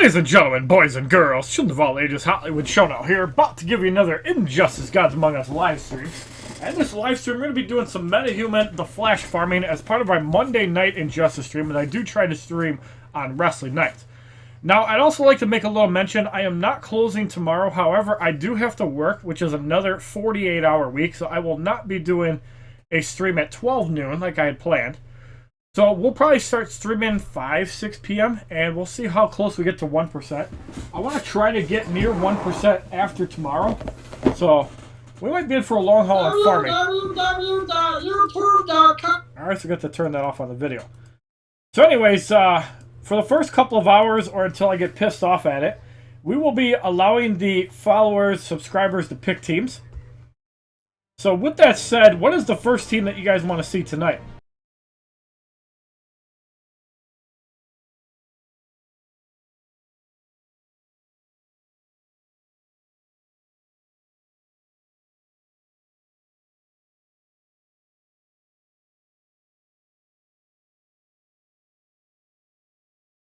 Ladies and gentlemen, boys and girls, children of all ages, HollywoodShonoYT here, about to give you another Injustice Gods Among Us live stream. And this live stream, we're going to be doing some Metahuman, the Flash farming as part of our Monday night Injustice stream, and I do try to stream on wrestling nights. Now, I'd also like to make a little mention, I am not closing tomorrow, however, I do have to work, which is another 48-hour week, so I will not be doing a stream at 12 noon like I had planned. So we'll probably start streaming 6 p.m. and we'll see how close we get to 1%. I want to try to get near 1% after tomorrow. So we might be in for a long haul on farming. Alright, so we got to turn that off on the video. So anyways, for the first couple of hours or until I get pissed off at it, we will be allowing the followers, subscribers to pick teams. So with that said, what is the first team that you guys want to see tonight?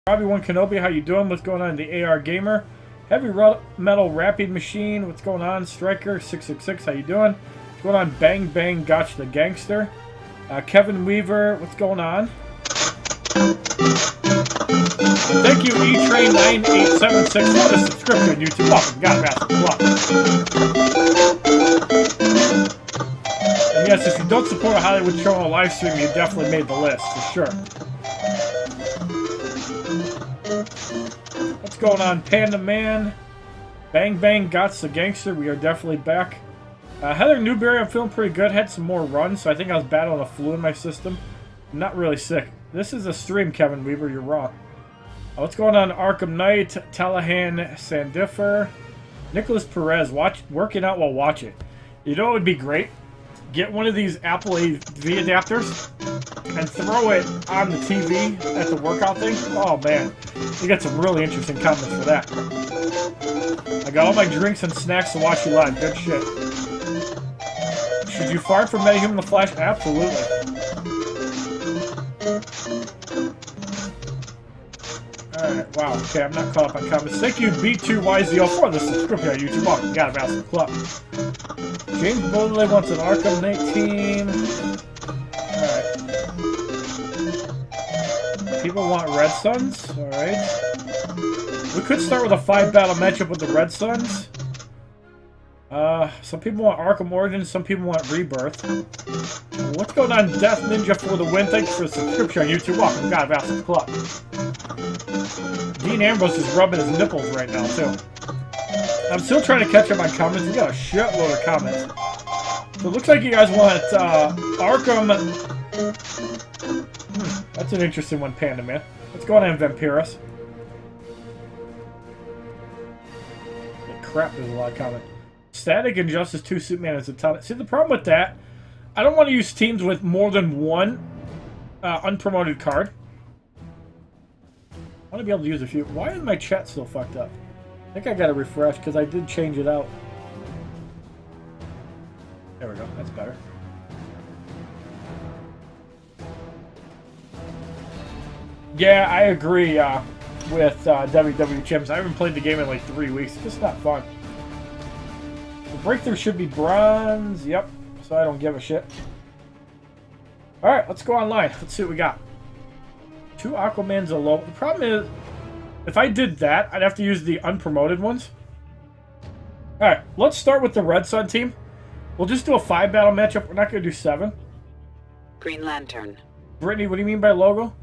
Obi-Wan Kenobi, how you doing? What's going on? The AR Gamer. Heavy Metal Rapping Machine, what's going on? Striker 666, how you doing? What's going on? Bang Bang Gotcha the Gangster. Kevin Weaver, what's going on? Thank you, E-Train9876 for the subscription on YouTube. Welcome, God, and yes, if you don't support a HollywoodShonoYT live stream, you definitely made the list, for sure. What's going on, Panda Man? Bang Bang Gots the Gangster, we are definitely back. Heather Newberry, I'm feeling pretty good. Had some more runs, so I think I was battling a flu in my system. I'm not really sick. This is a stream, Kevin Weaver, you're wrong. What's going on, Arkham Knight, Talahan Sandifer, Nicholas Perez, working out while watching. You know what would be great? Get one of these Apple AV adapters and throw it on the TV at the workout thing. Oh man, you got some really interesting comments for that. I got all my drinks and snacks to watch you live. Good shit. Should you farm for Metahuman the Flash? Absolutely. Alright, wow, okay, I'm not caught up on comments. Thank you, B2YZO, for the subscription on YouTube. Welcome, got a massive club. James Bowley wants an Arkham Knight team. Alright. People want Red Suns. Alright. We could start with a 5-battle matchup with the Red Suns. Some people want Arkham Origins, some people want Rebirth. What's going on, Death Ninja, for the win? Thanks for the subscription on YouTube. Welcome, God, massive club. Dean Ambrose is rubbing his nipples right now, too. I'm still trying to catch up on comments. We got a shitload of comments. So it looks like you guys want Arkham. That's an interesting one, Panda Man. What's going on, Vampirus? Crap, there's a lot of comments. Static Injustice 2 Superman is a ton. See, the problem with that, I don't want to use teams with more than one unpromoted card. I want to be able to use a few. Why is my chat still fucked up? I think I gotta refresh because I did change it out. There we go, that's better. Yeah, I agree with WWE Champs. I haven't played the game in like 3 weeks. It's just not fun. The breakthrough should be bronze. Yep, so I don't give a shit. Alright, let's go online. Let's see what we got. 2 Aquamans alone. The problem is, if I did that, I'd have to use the unpromoted ones. Alright, let's start with the Red Sun team. We'll just do a 5-battle matchup. We're not going to do 7. Green Lantern. Brittany, what do you mean by logo?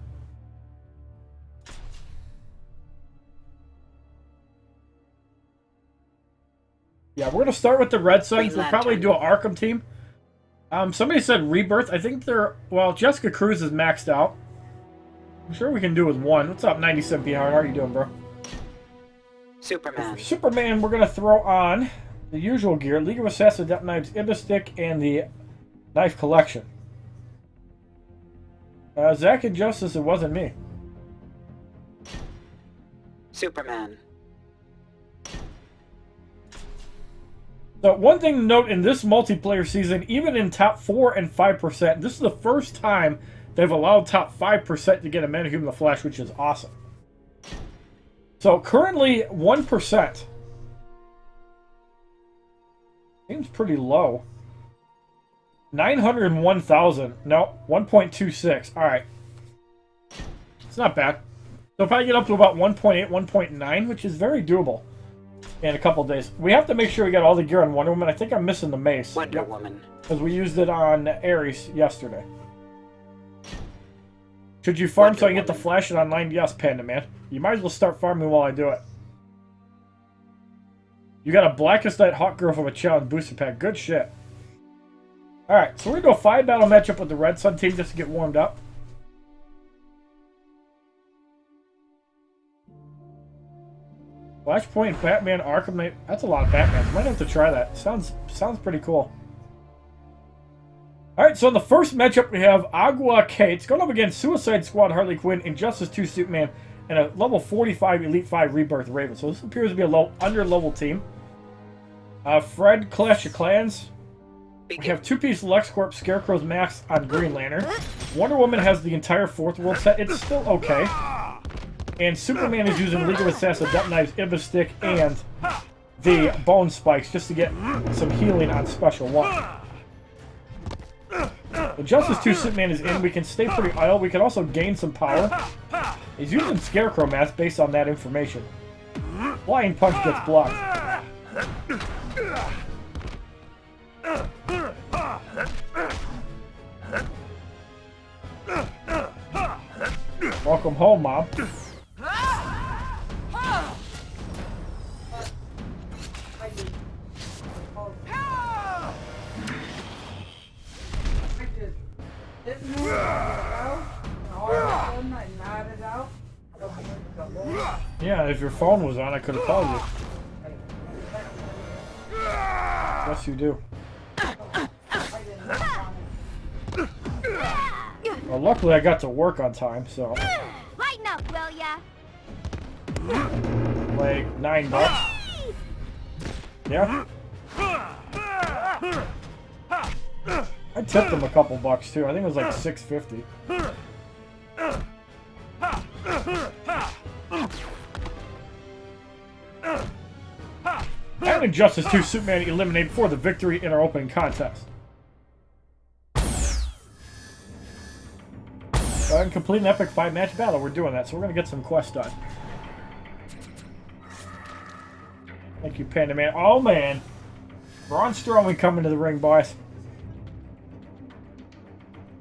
Yeah, we're going to start with the Red Suns. We'll probably do an Arkham team. Somebody said Rebirth. I think they're... Well, Jessica Cruz is maxed out. I'm sure we can do with 1. What's up, 97 Hard? How are you doing, bro? Superman. For Superman, we're going to throw on the usual gear. League of Assassins, Depth Knives, Ibistic, and the Knife Collection. Zach Injustice, it wasn't me. Superman. So one thing to note in this multiplayer season, even in top 4 and 5%, this is the first time they've allowed top 5% to get a Metahuman the Flash, which is awesome. So currently 1%. Seems pretty low. 901,000. No, 1.26. Alright. It's not bad. So if I get up to about 1.8, 1.9, which is very doable in a couple days. We have to make sure we got all the gear on Wonder Woman. I think I'm missing the mace. Wonder Woman. Because we used it on Ares yesterday. Should you farm so I can get the Flash it online? Yes, Panda Man. You might as well start farming while I do it. You got a Blackest Night Hawk Girl from a challenge booster pack. Good shit. Alright, so we're going to go 5-battle matchup with the Red Sun team just to get warmed up. Flashpoint, Batman, Arkham Knight. That's a lot of Batmans. Might have to try that. Sounds pretty cool. Alright, so in the first matchup we have Agua Kate going up against Suicide Squad Harley Quinn, Injustice 2 Superman, and a level 45 Elite 5 Rebirth Raven. So this appears to be a under-level team. Fred, Clash of Clans. We have two-piece LexCorp Scarecrow's Mask on Green Lantern. Wonder Woman has the entire Fourth World set. It's still okay. And Superman is using League of Assassins, Death Knives, Ibis Stick, and the Bone Spikes just to get some healing on Special 1. The Justice 2 Superman is in. We can stay pretty idle. We can also gain some power. He's using Scarecrow Mask based on that information. Flying Punch gets blocked. Welcome home, Mom. Yeah, if your phone was on, I could have called you. Yes, you do. Well, luckily I got to work on time, so... Lighten up, will ya? Like, $9. Yeah? I tipped him a couple bucks, too. I think it was like $6.50. And Injustice 2 Superman eliminated for the victory in our opening contest. Go ahead and complete an epic 5-match battle. We're doing that, so we're going to get some quests done. Thank you, Panda Man. Oh, man. Braun Strowman coming to the ring, boys.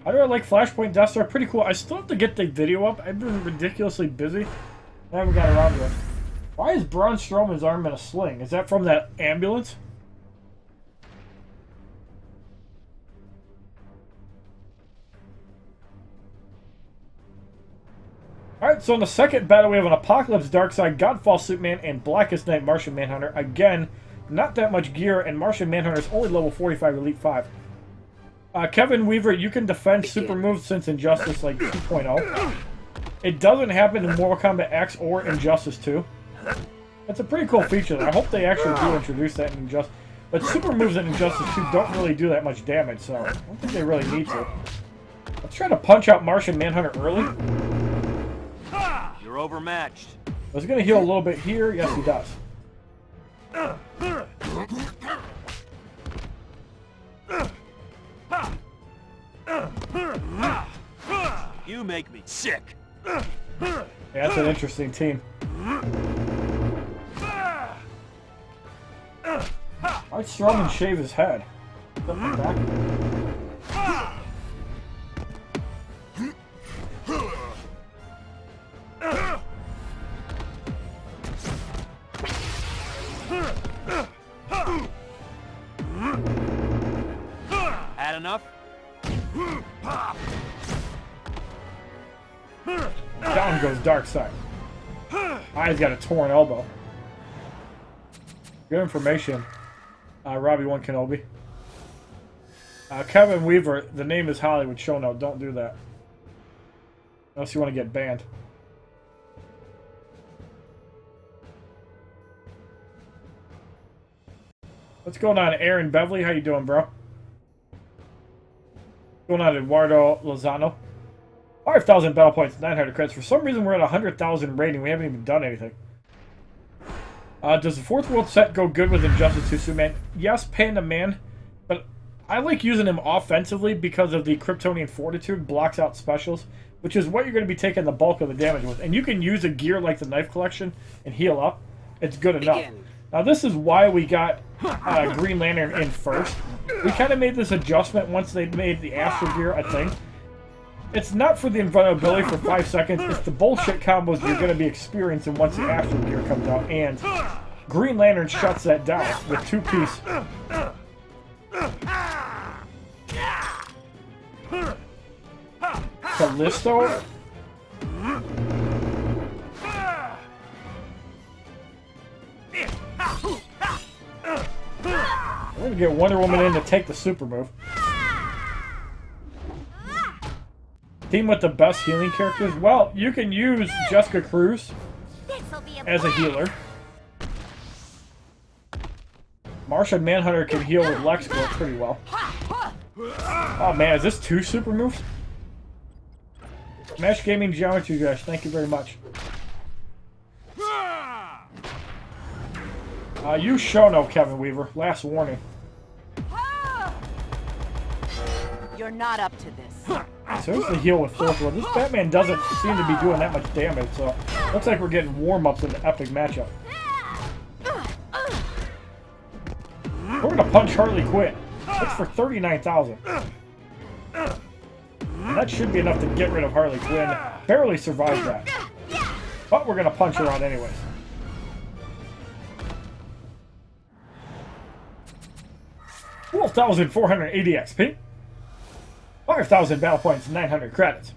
How do I like Flashpoint Deathstar? Pretty cool. I still have to get the video up. I've been ridiculously busy. I haven't got around to it. Why is Braun Strowman's arm in a sling? Is that from that ambulance? Alright, so in the second battle we have an Apokolips Darkseid, Godfall Superman, and Blackest Night Martian Manhunter. Again, not that much gear, and Martian Manhunter is only level 45 Elite 5. Kevin Weaver, you can defend super moves since Injustice like 2.0. It doesn't happen in Mortal Kombat X or Injustice 2. It's a pretty cool feature. I hope they actually do introduce that in Injustice. But super moves in Injustice 2 don't really do that much damage, so I don't think they really need to. Let's try to punch out Martian Manhunter early. You're overmatched. Was he going to heal a little bit here? Yes, he does. You make me sick. Yeah, that's an interesting team. Why'd Strowman shave his head? Something back. Had enough? Down goes Darkseid. He's got a torn elbow. Good information. Robbie 1 Kenobi. Kevin Weaver, the name is HollywoodShonoYT. Don't do that. Unless you want to get banned. What's going on, Aaron Beverly? How you doing, bro? What's going on, Eduardo Lozano? 5,000 battle points, 900 credits. For some reason, we're at 100,000 rating. We haven't even done anything. Does the fourth world set go good with Injustice 2 Superman? Yes, Panda Man, but I like using him offensively because of the Kryptonian Fortitude blocks out specials, which is what you're going to be taking the bulk of the damage with. And you can use a gear like the Knife Collection and heal up. It's good enough. Now this is why we got Green Lantern in first. We kind of made this adjustment once they made the Astro Gear a thing. It's not for the invulnerability for 5 seconds, it's the bullshit combos you're going to be experiencing once the Astro Gear comes out, and Green Lantern shuts that down with 2-piece. Callisto? We're going to get Wonder Woman in to take the super move. Team with the best healing characters? Well, you can use Jessica Cruz as a healer. Martian Manhunter can heal with LexCorp pretty well. Oh man, is this 2 super moves? Smash Gaming Geometry guys, thank you very much. You show no Kevin Weaver. Last warning. You're not up to this. So here's the heal with fourth one. This Batman doesn't seem to be doing that much damage, so looks like we're getting warm-ups in the epic matchup. We're gonna punch Harley Quinn. That's for 39,000. And that should be enough to get rid of Harley Quinn. Barely survived that. But we're gonna punch her out anyways. $12,480 XP. 5,000 battle points, 900 credits.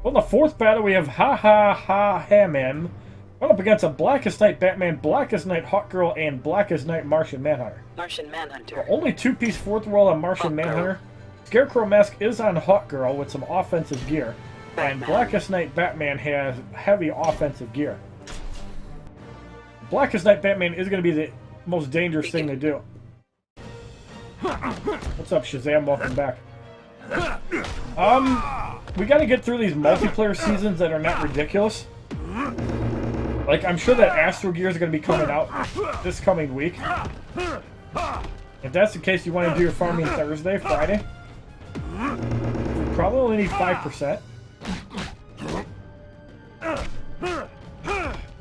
On the fourth battle, we have Ha-Ha-Ha-Ha-Man up against a Blackest Night Batman, Blackest Night Hawkgirl, and Blackest Night Martian Manhunter. Martian Manhunter. Only 2-piece fourth world on Martian Manhunter. Scarecrow Mask is on Hawkgirl with some offensive gear. And Blackest Night Batman has heavy offensive gear. Blackest Night Batman is going to be the most dangerous thing to do. What's up, Shazam? Welcome back. We got to get through these multiplayer seasons that are not ridiculous. Like, I'm sure that Astro Gear is going to be coming out this coming week. If that's the case, you want to do your farming Thursday, Friday. You probably only need 5%.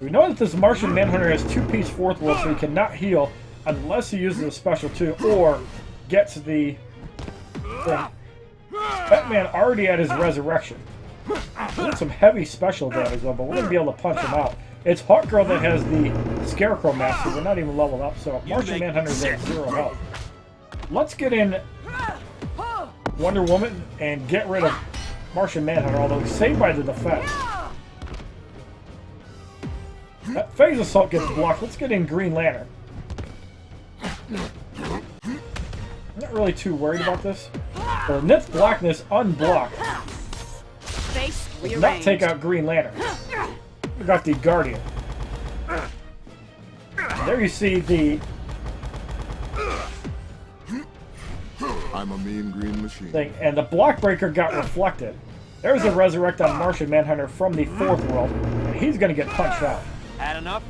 We know that this Martian Manhunter has 2-piece fourth world, so he cannot heal unless he uses a special 2 or gets the thing. Batman already had his resurrection. That's some heavy special damage though, but we're going to be able to punch him out. It's Hawkgirl that has the Scarecrow Mask, so we're not even leveled up, so Martian Manhunter's at 0 health. Let's get in Wonder Woman and get rid of Martian Manhunter, although he's saved by the defense. That Phase Assault gets blocked. Let's get in Green Lantern. I'm not really too worried about this. So Nith Blackness unblocked. Does not take out Green Lantern. We got the Guardian. There you see the... I'm a mean green machine. Thing, and the Block Breaker got reflected. There's a Resurrect on Martian Manhunter from the fourth world, and he's going to get punched out. Had enough?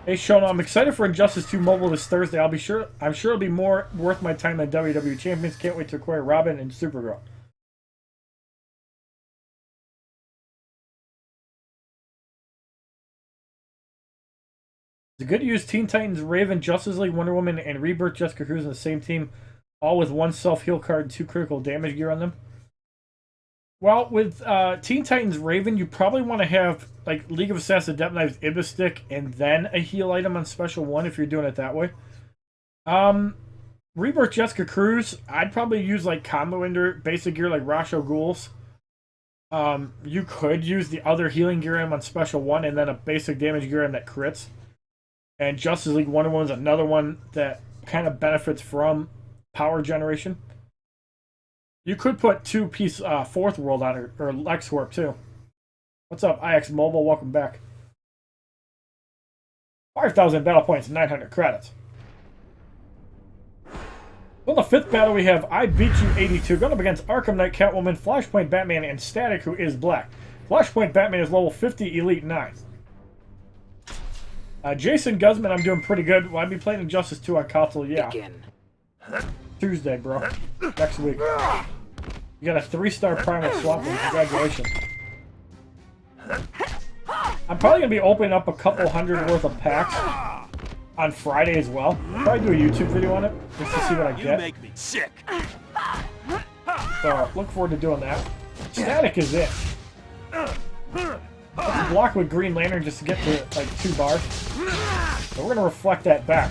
Hey Shona, I'm excited for Injustice 2 Mobile this Thursday. I'm sure it'll be more worth my time than WWE Champions. Can't wait to acquire Robin and Supergirl. It's good to use Teen Titans, Raven, Justice League, Wonder Woman, and Rebirth Jessica Cruz in the same team, all with 1 self-heal card and 2 critical damage gear on them. Well, with Teen Titans Raven, you probably want to have like League of Assassins Adept Knives Ibistic and then a heal item on Special 1 if you're doing it that way. Rebirth Jessica Cruz, I'd probably use like Combo Ender basic gear like Rasho Ghouls. You could use the other healing gear item on Special 1 and then a basic damage gear item that crits. And Justice League Wonder Woman's another one that kind of benefits from power generation. You could put two-piece Fourth World on it, or LexCorp too. What's up, IX Mobile? Welcome back. 5,000 battle points, 900 credits. On the 5th battle, we have I Beat You 82, going up against Arkham Knight, Catwoman, Flashpoint Batman, and Static, who is black. Flashpoint Batman is level 50, Elite 9. Jason Guzman, I'm doing pretty good. Will I be playing Injustice 2 on console? Yeah. Begin. Tuesday, bro. Next week. You got a 3-star Primal Swap. Congratulations. I'm probably going to be opening up a couple hundred worth of packs on Friday as well. I'll probably do a YouTube video on it just to see what I You get. make me sick. So, look forward to doing that. Static is it. Let's block with Green Lantern just to get to, like, 2 bars. So we're going to reflect that back.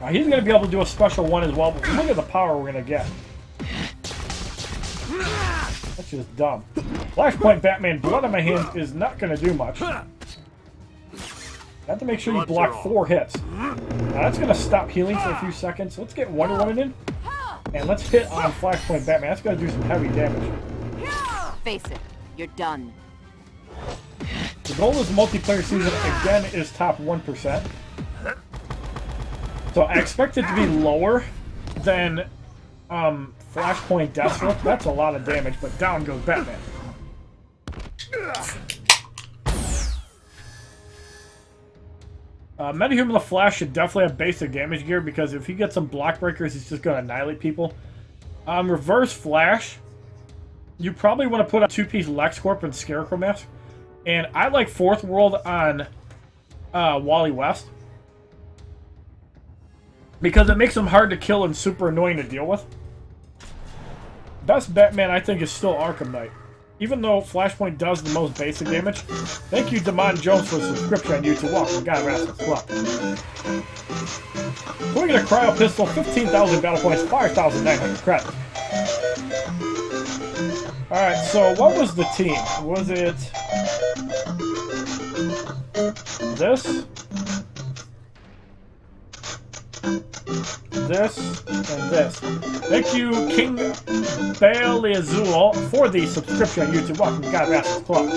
Now, he's going to be able to do a special one as well, but look at the power we're going to get. That's just dumb. Flashpoint Batman, Blood on My Hands is not going to do much. You have to make sure you block 4 hits. Now, that's going to stop healing for a few seconds. So let's get Wonder Woman in. And let's hit on Flashpoint Batman. That's going to do some heavy damage. Face it, you're done. The goal of this multiplayer season, again, is top 1%. So I expect it to be lower than Flashpoint Deathstroke. That's a lot of damage, but down goes Batman. Metahuman the Flash should definitely have basic damage gear, because if he gets some block breakers, he's just going to annihilate people. Reverse Flash, you probably want to put a 2-piece LexCorp and Scarecrow mask. And I like Fourth World on Wally West, because it makes him hard to kill and super annoying to deal with. Best Batman, I think, is still Arkham Knight. Even though Flashpoint does the most basic damage. Thank you, Damon Jones, for the subscription on YouTube. Welcome, God, Rasmus. Luck. So we get a Cryo Pistol, 15,000 battle points, 5,900 credits. Alright, so what was the team? Was it this? This and this. Thank you, King Baleazul, for the subscription on YouTube. Welcome, God, Rasmus Club.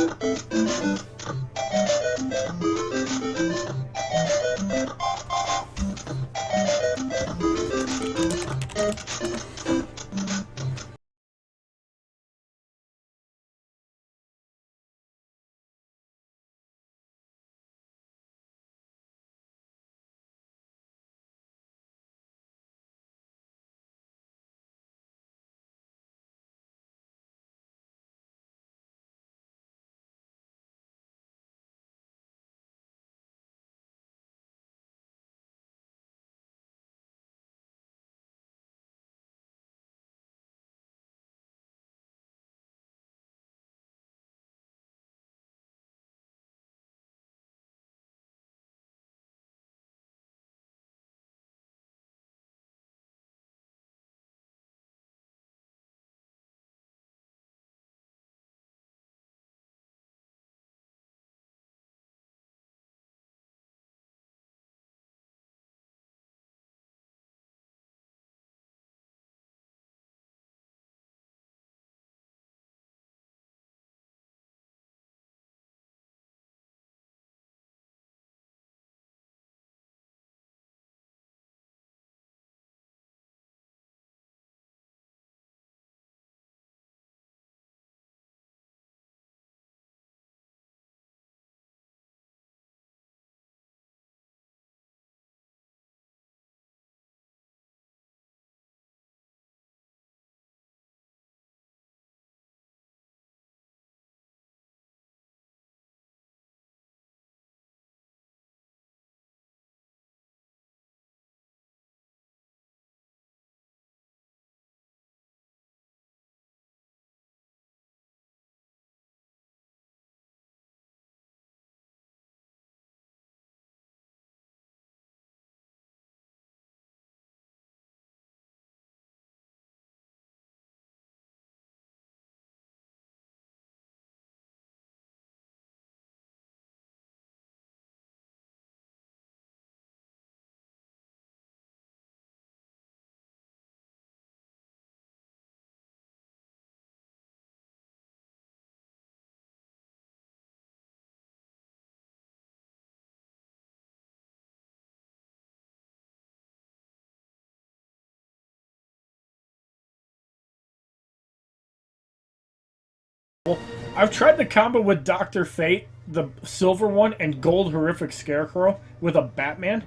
I've tried the combo with Dr. Fate, the silver one, and Gold Horrific Scarecrow with a Batman.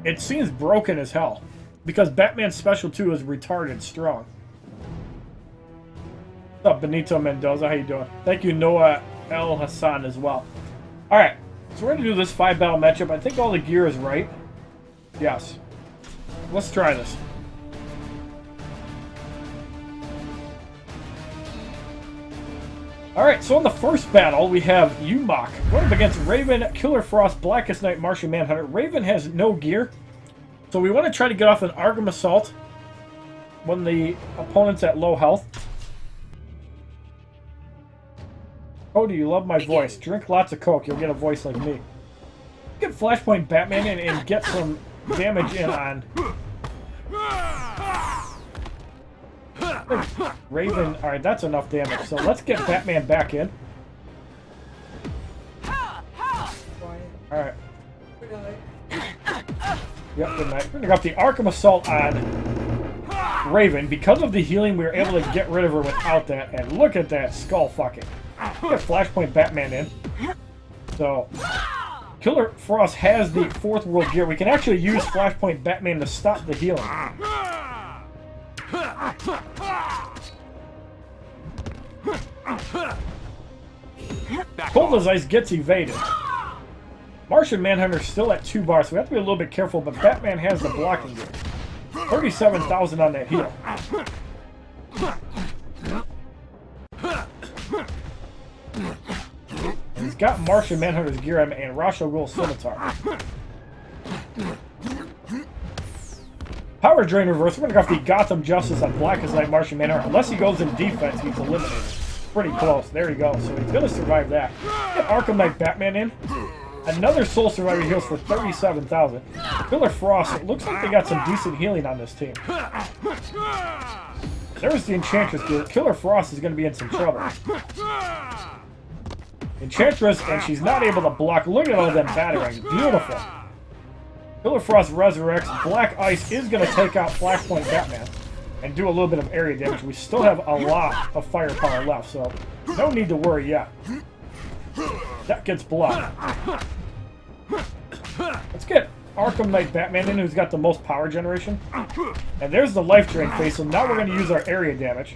It seems broken as hell. Because Batman's special 2 is retarded strong. What's up, Benito Mendoza? How you doing? Thank you, Noah El Hassan, as well. Alright, so we're going to do this 5-battle matchup. I think all the gear is right. Yes. Let's try this. Alright, so in the first battle, we have Umok going up against Raven, Killer Frost, Blackest Night, Martian Manhunter. Raven has no gear, so we want to try to get off an Arkham Assault when the opponent's at low health. Cody, you love my voice. Drink lots of Coke, you'll get a voice like me. Get Flashpoint Batman in and get some damage in on Raven. Alright, that's enough damage. So let's get Batman back in. Alright. Yep, good night. We're gonna go up the Arkham Assault on Raven. Because of the healing, we were able to get rid of her without that. And look at that skull fucking. Get Flashpoint Batman in. So, Killer Frost has the 4th World Gear. We can actually use Flashpoint Batman to stop the healing. Cold as Ice gets evaded. Martian Manhunter still at 2 bars, so we have to be a little bit careful, but Batman has the blocking gear. 37,000 on that heal. And he's got Martian Manhunter's gear and Rasho Ghul Scimitar. Power Drain reverse. We're going to go off the Gotham Justice on Blackest Night Martian Manhunter. Unless he goes in defense, he's eliminated. Pretty close. There you go. So he's going to survive that. Get Arkham Knight Batman in. Another Soul Survivor heals for 37,000. Killer Frost. It looks like they got some decent healing on this team. There's the Enchantress gear. Killer Frost is going to be in some trouble. Enchantress, and she's not able to block. Look at all them batarangs. Beautiful. Killer Frost resurrects. Black Ice is going to take out Flashpoint Batman and do a little bit of area damage. We still have a lot of firepower left, so no need to worry yet. That gets blocked. Let's get Arkham Knight Batman in, who's got the most power generation. And there's the life drain phase, so now we're going to use our area damage.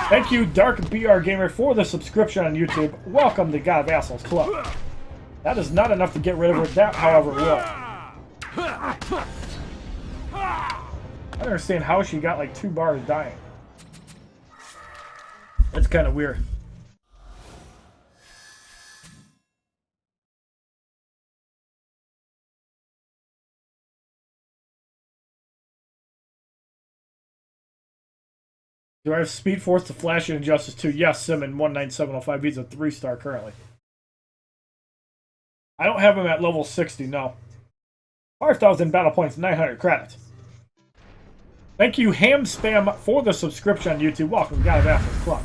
Thank you, Dark BR Gamer, for the subscription on YouTube. Welcome to God of Assholes Club. That is not enough to get rid of her. That, however, will. I don't understand how she got like 2 bars dying. That's kind of weird. Do I have Speed Force to Flash and Injustice 2? Yes, Simon 19705. He's a 3-star currently. I don't have him at level 60, no. 5,000 battle points, 900 credits. Thank you, Ham Spam, for the subscription on YouTube. Welcome, God of Assholes Club.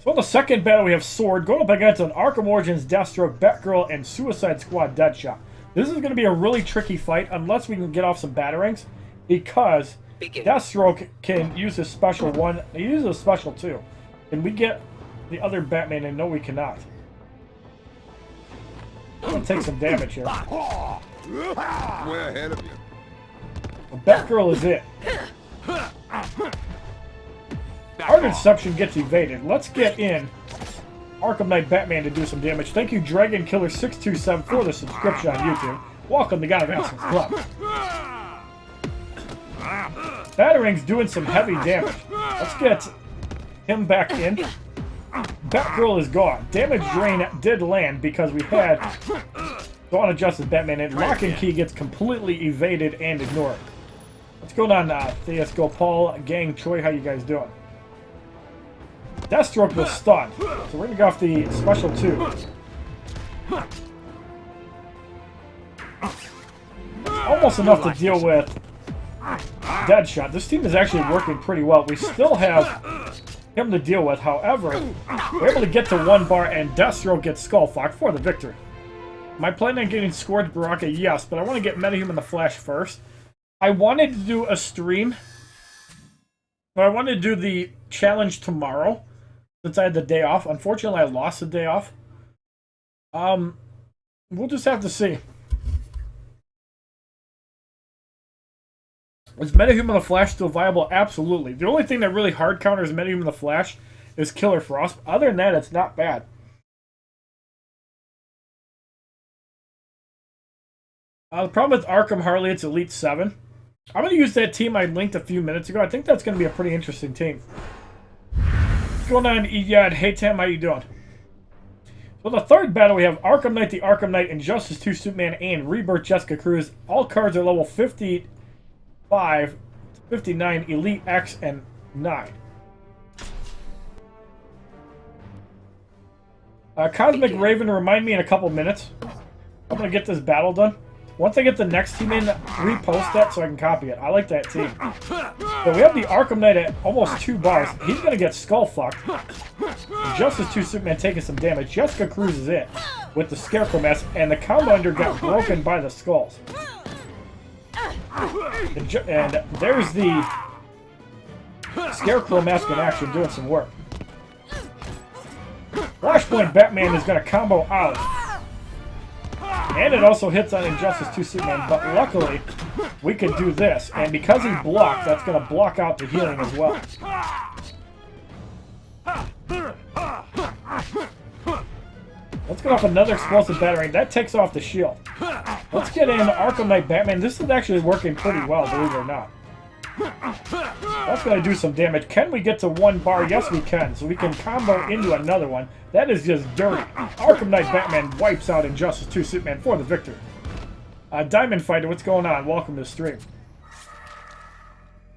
So in the second battle, we have Sword going up against an Arkham Origins, Deathstroke, Batgirl, and Suicide Squad Deadshot. This is going to be a really tricky fight unless we can get off some batarangs, because Deathstroke can use his special 1. He uses a special 2. Can we get the other Batman in? No, we cannot. I'm going to take some damage here. Way ahead of you. Well, Batgirl is it. Our Deception gets evaded. Let's get in Arkham Knight Batman to do some damage. Thank you, Dragon Killer 627, for the subscription on YouTube. Welcome to God of Assholes Club. Batarangs doing some heavy damage. Let's get him back in. Batgirl is gone. Damage Drain did land because we had Dawn of Justice Batman in. Lock and Key gets completely evaded and ignored. What's going on, Theus Gopal, Gang Choi? How you guys doing? Deathstroke was stunned, so we're going to go off the special 2. Almost enough to deal with Deadshot. This team is actually working pretty well. We still have him to deal with. However, we're able to get to 1 bar, and Deathstroke gets Skullfucked for the victory. Am I planning on getting Scourge Baraka? Yes, but I want to get Metahuman the Flash first. I wanted to do a stream. I wanted to do the challenge tomorrow, since I had the day off. Unfortunately, I lost the day off. We'll just have to see. Is Metahuman the Flash still viable? Absolutely. The only thing that really hard counters Metahuman the Flash is Killer Frost. Other than that, it's not bad. The problem with Arkham Harley, it's Elite 7. I'm going to use that team I linked a few minutes ago. I think that's going to be a pretty interesting team. What's going on, Iyad? Hey, Tam, how you doing? So the third battle, we have Arkham Knight, the Arkham Knight, Injustice 2 Superman, and Rebirth Jessica Cruz. All cards are level 55 to 59, Elite X, and 9. Cosmic Raven, remind me in a couple minutes. I'm going to get this battle done. Once I get the next team in, repost that so I can copy it. I like that team. So we have the Arkham Knight at almost 2 bars. He's going to get skull fucked. Justice 2 Superman taking some damage. Jessica Cruz is it with the Scarecrow mask, and the combo under got broken by the skulls. And there's the Scarecrow mask in action doing some work. Flashpoint Batman is going to combo out. And it also hits on Injustice 2 Superman, but luckily, we could do this. And because he blocked, that's going to block out the healing as well. Let's get off another explosive battering. That takes off the shield. Let's get in Arkham Knight Batman. This is actually working pretty well, believe it or not. That's going to do some damage. Can we get to 1 bar? Yes, we can. So we can combo into another one. That is just dirty. Arkham Knight Batman wipes out Injustice 2 Superman for the victory. Diamond Fighter, what's going on? Welcome to the stream.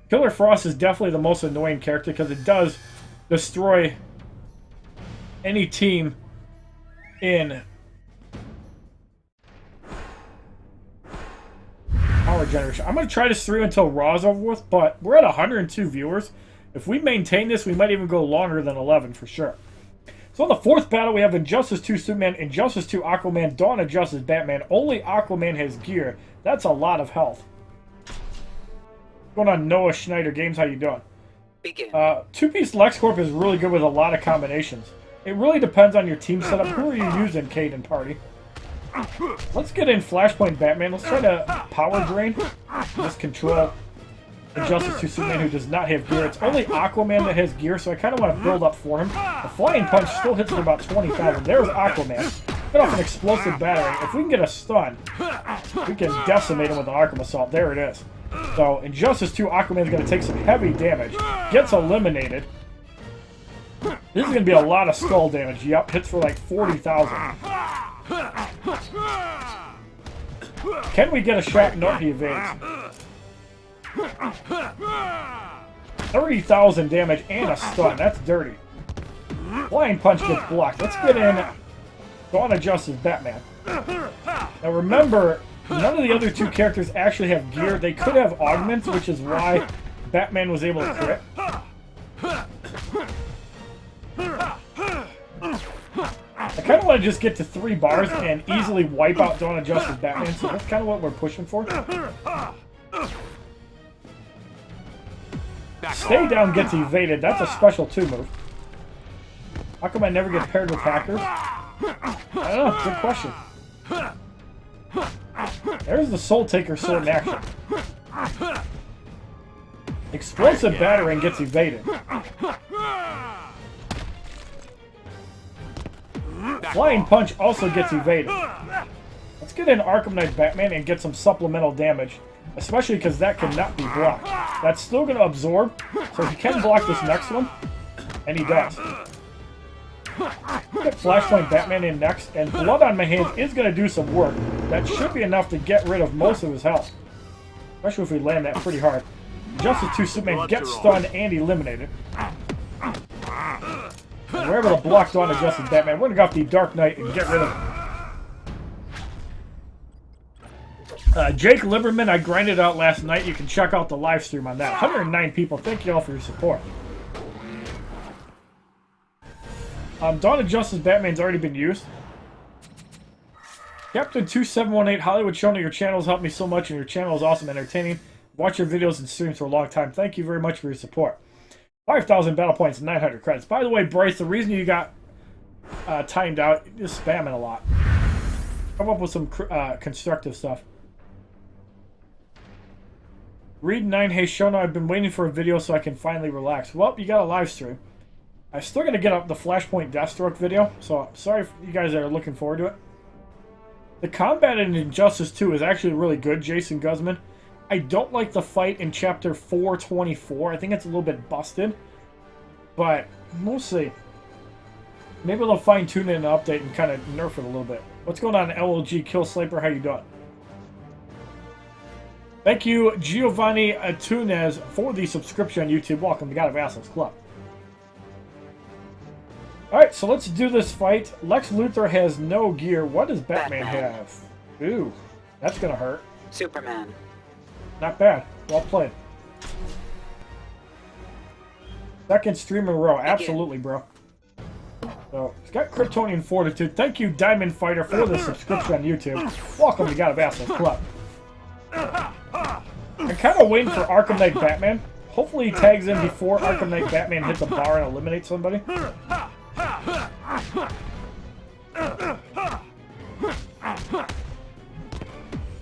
Killer Frost is definitely the most annoying character because it does destroy any team in power generation. I'm going to try to stream until Raw's over with, but we're at 102 viewers. If we maintain this, we might even go longer than 11 for sure. So in the fourth battle, we have Injustice 2 Superman, Injustice 2 Aquaman, Dawn of Justice Batman. Only Aquaman has gear. That's a lot of health. What's going on, Noah Schneider Games? How you doing? Begin. Two-piece LexCorp is really good with a lot of combinations. It really depends on your team setup. Who are you using, Cade and Party? Let's get in Flashpoint Batman. Let's try to power drain. Just control Injustice 2 Superman, who does not have gear. It's only Aquaman that has gear, so I kind of want to build up for him. The Flying Punch still hits for about 20,000. There's Aquaman. Get off an explosive battering. If we can get a stun, we can decimate him with an Arkham Assault. There it is. So Injustice 2 Aquaman is going to take some heavy damage. Gets eliminated. This is going to be a lot of skull damage. Yep, hits for like 40,000. Can we get a shot? No, he evades. 30,000 damage and a stun. That's dirty. Flying Punch gets blocked. Let's get in Dawn of Justice Batman. Now remember, none of the other two characters actually have gear. They could have augments, which is why Batman was able to crit. I kind of want to just get to 3 bars and easily wipe out Dawn of Justice Batman, so that's kind of what we're pushing for. Stay down gets evaded. That's a special 2 move. How come I never get paired with hackers? I don't know. Good question. There's the Soul Taker sword in action. Explosive battering gets evaded. Flying Punch also gets evaded. Let's get in Arkham Knight Batman and get some supplemental damage, especially because that cannot be blocked. That's still going to absorb, so he can block this next one, and he does. Get Flashpoint Batman in next, and Blood on My Hands is going to do some work. That should be enough to get rid of most of his health, especially if we land that pretty hard. Justice 2 Superman gets stunned and eliminated. And we're able to block Dawn of Justice Batman. We're going to go off the Dark Knight and get rid of him. Jake Liberman, I grinded out last night. You can check out the live stream on that. 109 people. Thank you all for your support. Dawn of Justice Batman's already been used. Captain 2718, HollywoodShonoYT, your channel has helped me so much, and your channel is awesome, entertaining. Watch your videos and streams for a long time. Thank you very much for your support. 5,000 battle points and 900 credits. By the way, Bryce, the reason you got timed out, you're spamming a lot. Come up with some constructive stuff. Read 9, hey Shona, I've been waiting for a video so I can finally relax. Well, you got a live stream. I'm still going to get up the Flashpoint Deathstroke video, so sorry if you guys are looking forward to it. The combat in Injustice 2 is actually really good, Jason Guzman. I don't like the fight in Chapter 424. I think it's a little bit busted. But, we'll see. Maybe they'll fine-tune it in an update and kind of nerf it a little bit. What's going on, LLG Kill Sniper? How you doing? Thank you, Giovanni Atunez, for the subscription on YouTube. Welcome to God of Assholes Club. Alright, so let's do this fight. Lex Luthor has no gear. What does Batman have? Ooh, that's gonna hurt. Superman. Not bad. Well played. Second stream in a row. Absolutely, bro. So, it's got Kryptonian Fortitude. Thank you, Diamond Fighter, for the subscription on YouTube. Welcome to God of Assholes Club. I'm kind of waiting for Arkham Knight Batman. Hopefully he tags in before Arkham Knight Batman hits the bar and eliminates somebody.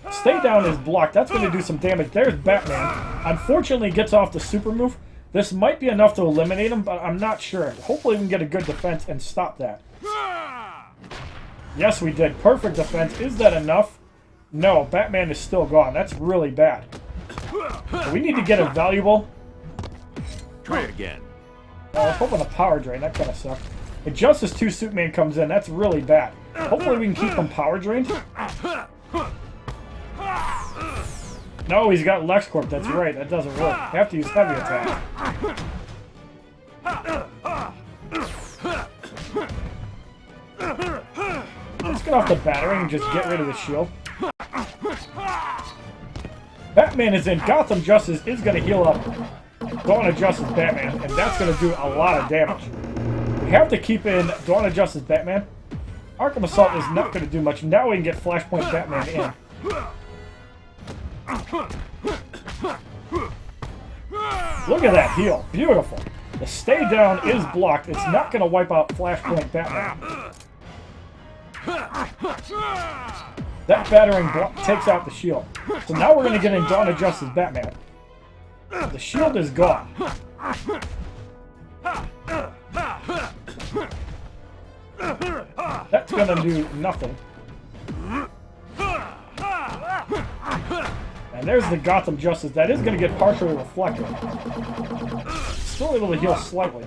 Stay down is blocked. That's going to do some damage. There's Batman. Unfortunately, gets off the super move. This might be enough to eliminate him, but I'm not sure. Hopefully we can get a good defense and stop that. Yes, we did. Perfect defense. Is that enough? No, Batman is still gone. That's really bad. So we need to get a valuable... Try again. I was hoping a power drain. That kind of sucked. Injustice 2 Superman comes in. That's really bad. Hopefully we can keep him power drained. No, he's got LexCorp. That's right. That doesn't work. I have to use heavy attack. Let's get off the battering and just get rid of the shield. Batman is in. Gotham Justice is going to heal up Dawn of Justice Batman, and that's going to do a lot of damage. We have to keep in Dawn of Justice Batman. Arkham Assault is not going to do much. Now we can get Flashpoint Batman in. Look at that heal. Beautiful. The stay down is blocked. It's not going to wipe out Flashpoint Batman. That battering takes out the shield. So now we're going to get in Dawn of Justice Batman. The shield is gone. That's going to do nothing. And there's the Gotham Justice. That is going to get partially reflected. Still able to heal slightly.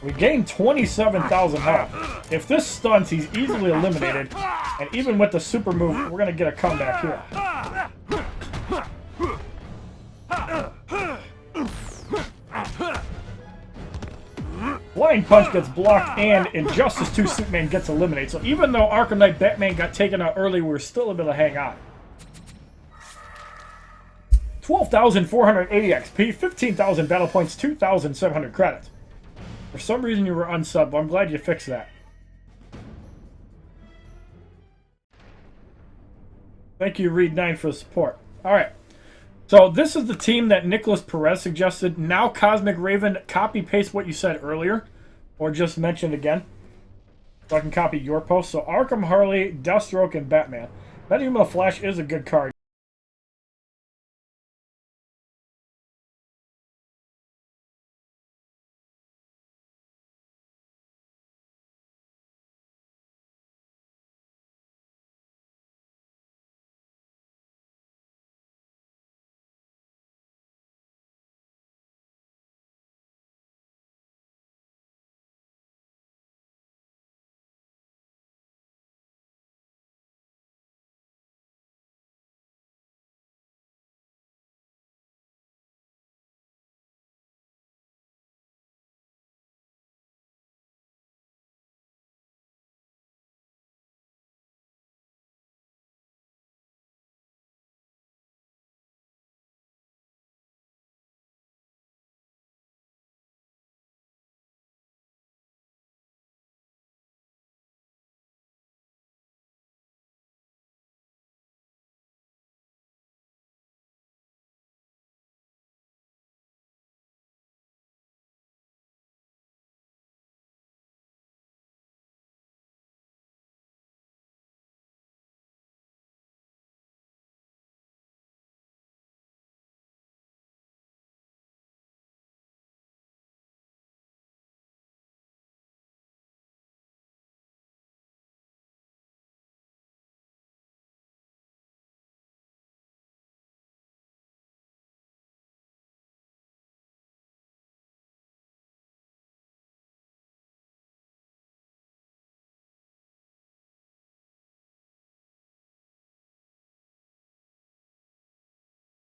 We gained 27,000 health. If this stuns, he's easily eliminated. And even with the super move, we're going to get a comeback here. Flying Punch gets blocked, and Injustice 2 Superman gets eliminated. So even though Arkham Knight Batman got taken out early, we're still able to hang on. 12,480 XP, 15,000 battle points, 2,700 credits. For some reason you were unsubbed, but I'm glad you fixed that. Thank you, Reed9, for the support. Alright. So this is the team that Nicholas Perez suggested. Now Cosmic Raven, copy-paste what you said earlier. Or just mentioned again. So I can copy your post. So Arkham, Harley, Deathstroke, and Batman. Metahuman the Flash is a good card.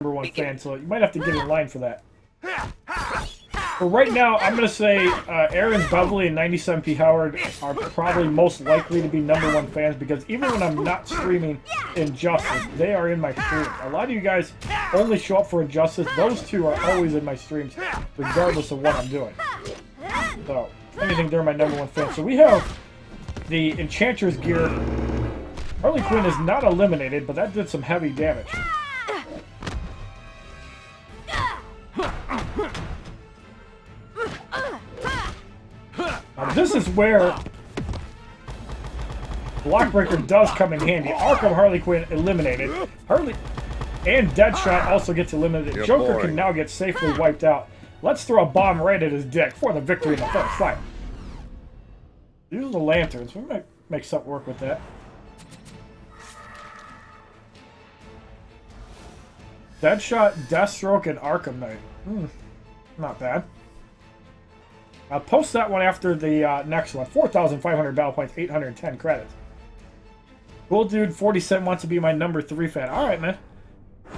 #1 fan, so you might have to get in line for that. But right now, I'm going to say Aaron Beverly and 97P Howard are probably most likely to be #1 fans, because even when I'm not streaming Injustice, they are in my streams. A lot of you guys only show up for Injustice. Those two are always in my streams, regardless of what I'm doing. So, I think they're my #1 fan. So we have the Enchantress gear. Harley Quinn is not eliminated, but that did some heavy damage. Now, this is where Blockbreaker does come in handy. Arkham Harley Quinn eliminated. Harley and Deadshot also gets eliminated. Your Joker boy. can now get safely wiped out. Let's throw a bomb right at his dick for the victory in the first fight. Use the lanterns. We might make something work with that. Deadshot, Deathstroke, and Arkham Knight. Not bad. I'll post that one after the next one. 4,500 battle points, 810 credits. Cool Dude 47 wants to be my #3 fan. Alright, man.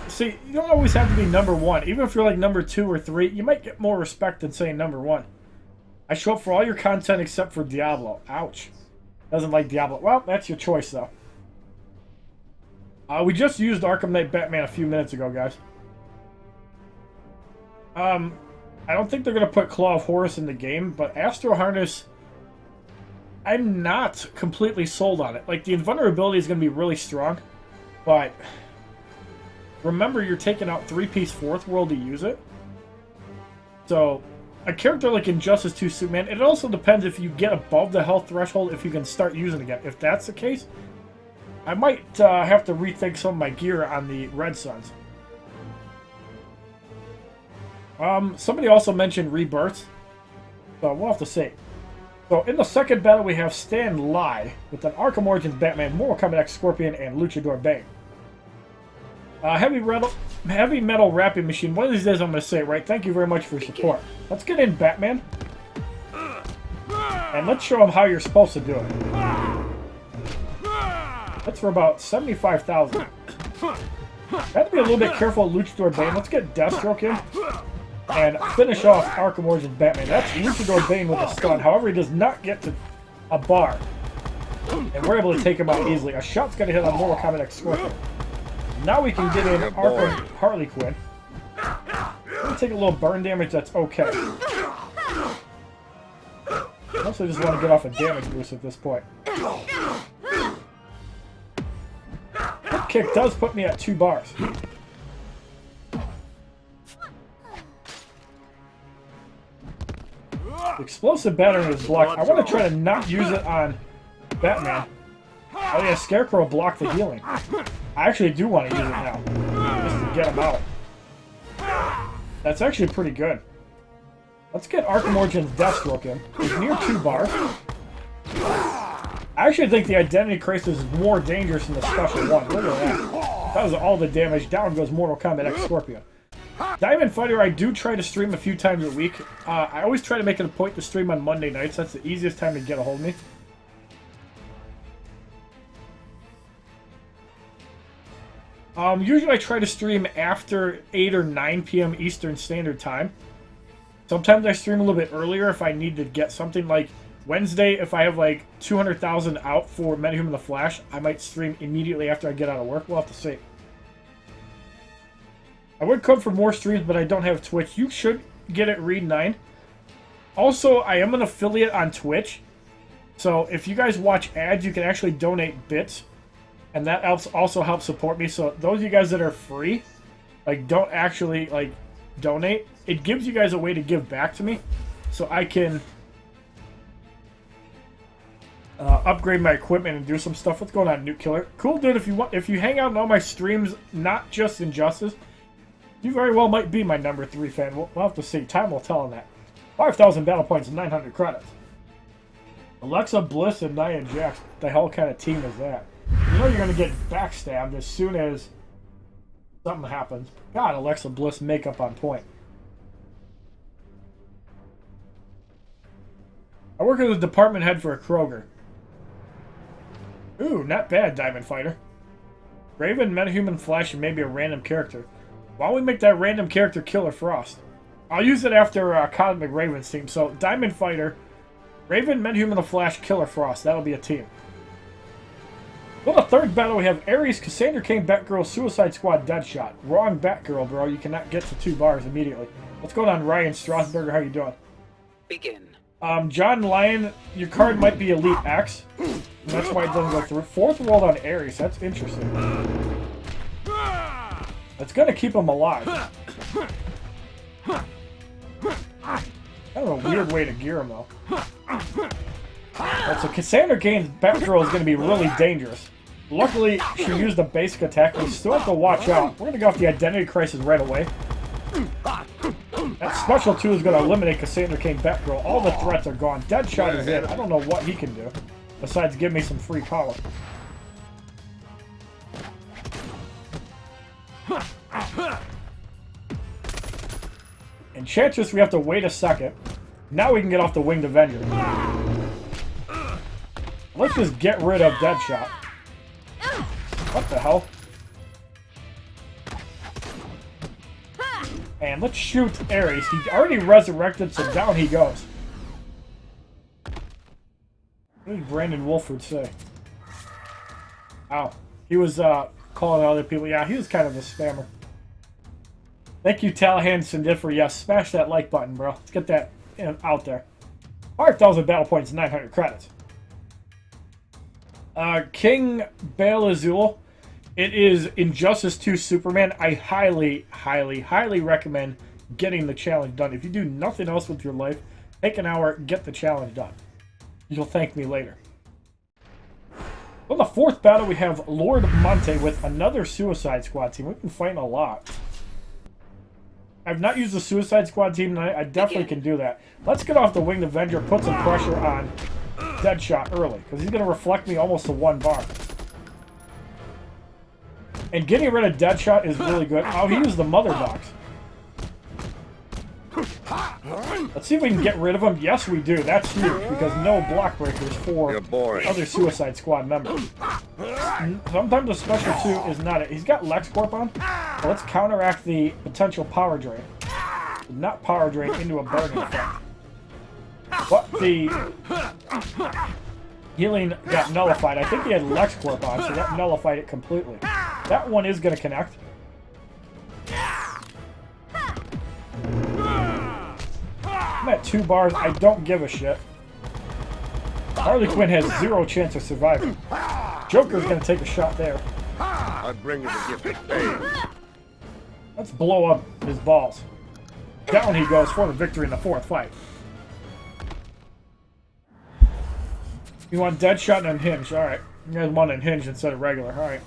See, you don't always have to be #1. Even if you're like #2 or 3, you might get more respect than saying #1. I show up for all your content except for Diablo. Ouch. Doesn't like Diablo. Well, that's your choice, though. We just used Arkham Knight Batman a few minutes ago, guys. I don't think they're going to put Claw of Horus in the game, but Astro Harness, I'm not completely sold on it. Like, the invulnerability is going to be really strong, but remember, you're taking out 3-piece Fourth World to use it. So, a character like Injustice 2 Superman, it also depends if you get above the health threshold, if you can start using it again. If that's the case, I might have to rethink some of my gear on the Red Suns. Somebody also mentioned rebirths, so we'll have to see. So in the second battle, we have Stan Lie with an Arkham Origins Batman, Mortal Kombat X Scorpion, and Luchador Bane. Heavy metal rapping machine. One of these days I'm going to say it right. Thank you very much for your support. Let's get in, Batman. And let's show him how you're supposed to do it. That's for about 75,000. Have to be a little bit careful of Luchador Bane. Let's get Deathstroke in. And finish off Arkham Origins Batman. That's Luchador Bane with a stun. However, he does not get to a bar. And we're able to take him out easily. A shot's going to hit on Mortal Kombat X Scorpion. Now we can get in Arkham Harley Quinn. We'll take a little burn damage, that's okay. I also just want to get off a damage boost at this point. Hip kick does put me at 2 bars. Explosive battering is blocked. I want to try to not use it on Batman. Oh yeah, Scarecrow blocked the healing. I actually do want to use it now, just to get him out. That's actually pretty good. Let's get Arkham Origins Deathstroke in. He's near 2 bars. I actually think the Identity Crisis is more dangerous than the Special 1. Look at that. That was all the damage. Down goes Mortal Kombat X Scorpion. Diamond Fighter, I do try to stream a few times a week. I always try to make it a point to stream on Monday nights. That's the easiest time to get a hold of me. Usually I try to stream after 8 or 9 p.m. Eastern Standard Time. Sometimes I stream a little bit earlier if I need to get something. Like Wednesday, if I have like 200,000 out for Metahuman the Flash, I might stream immediately after I get out of work. We'll have to see. I would come for more streams, but I don't have Twitch. You should get it, Reed9. Also, I am an affiliate on Twitch. So if you guys watch ads, you can actually donate bits. And that also helps support me. So those of you guys that are free, like don't actually like donate, it gives you guys a way to give back to me. So I can upgrade my equipment and do some stuff. What's going on, Nuke Killer? Cool, dude. If you hang out on all my streams, not just Injustice, you very well might be my #3 fan. We'll have to see. Time will tell on that. 5,000 battle points and 900 credits. Alexa Bliss and Nia Jax. What the hell kind of team is that? You know you're going to get backstabbed as soon as something happens. God, Alexa Bliss makeup on point. I work as a department head for a Kroger. Ooh, not bad, Diamond Fighter. Raven, Metahuman, Flash, and maybe a random character. Why don't we make that random character Killer Frost? I'll use it after Cosmic Raven's team. So, Diamond Fighter, Raven, Metahuman, the Flash, Killer Frost. That'll be a team. Well, the third battle, we have Ares, Cassandra Cain, Batgirl, Suicide Squad, Deadshot. Wrong Batgirl, bro. You cannot get to 2 bars immediately. What's going on, Ryan Strasburger? How you doing? Begin. John Lyon, your card might be Elite X. And that's why it doesn't go through. 4th world on Ares. That's interesting. That's going to keep him alive. Kind of a weird way to gear him, though. Right, so Cassandra Cain's Batgirl is going to be really dangerous. Luckily, she used a basic attack. We still have to watch out. We're going to go off the Identity Crisis right away. That Special 2 is going to eliminate Cassandra Cain Batgirl. All the threats are gone. Deadshot is in. I don't know what he can do, besides give me some free power. Enchantress, we have to wait a second. Now we can get off the Winged Avenger. Let's just get rid of Deadshot. What the hell? And let's shoot Ares. He already resurrected, so down he goes. What did Brandon Wolford say? Oh, he was calling other people. Yeah, he was kind of a spammer. Thank you, Talahan Sindifer. Yes, smash that like button, bro. Let's get that out there. 5,000 battle points, 900 credits. King Bale Azul. It is Injustice 2 Superman. I highly, highly, highly recommend getting the challenge done. If you do nothing else with your life, take an hour, get the challenge done. You'll thank me later. On the 4th battle, we have Lord Monte with another Suicide Squad team. We've been fighting a lot. I've not used the Suicide Squad team tonight. I definitely can do that. Let's get off the Winged Avenger, put some pressure on Deadshot early, because he's going to reflect me almost to 1 bar. And getting rid of Deadshot is really good. Oh, he used the Mother Box. Let's see if we can get rid of him. Yes, we do. That's huge, because no block breakers for other Suicide Squad members. Sometimes the Special 2 is not it. He's got LexCorp on. So let's counteract the potential power drain. Not power drain into a burning effect. But the healing got nullified. I think he had LexCorp on, so that nullified it completely. That one is going to connect. I'm at 2 bars. I don't give a shit. Harley Quinn has 0 chance of surviving. Joker's going to take a shot there. I bring you the gift of fame. Let's blow up his balls. Down he goes for the victory in the 4th fight. You want Deadshot and Unhinged. Alright. You guys want Unhinged instead of regular. Alright.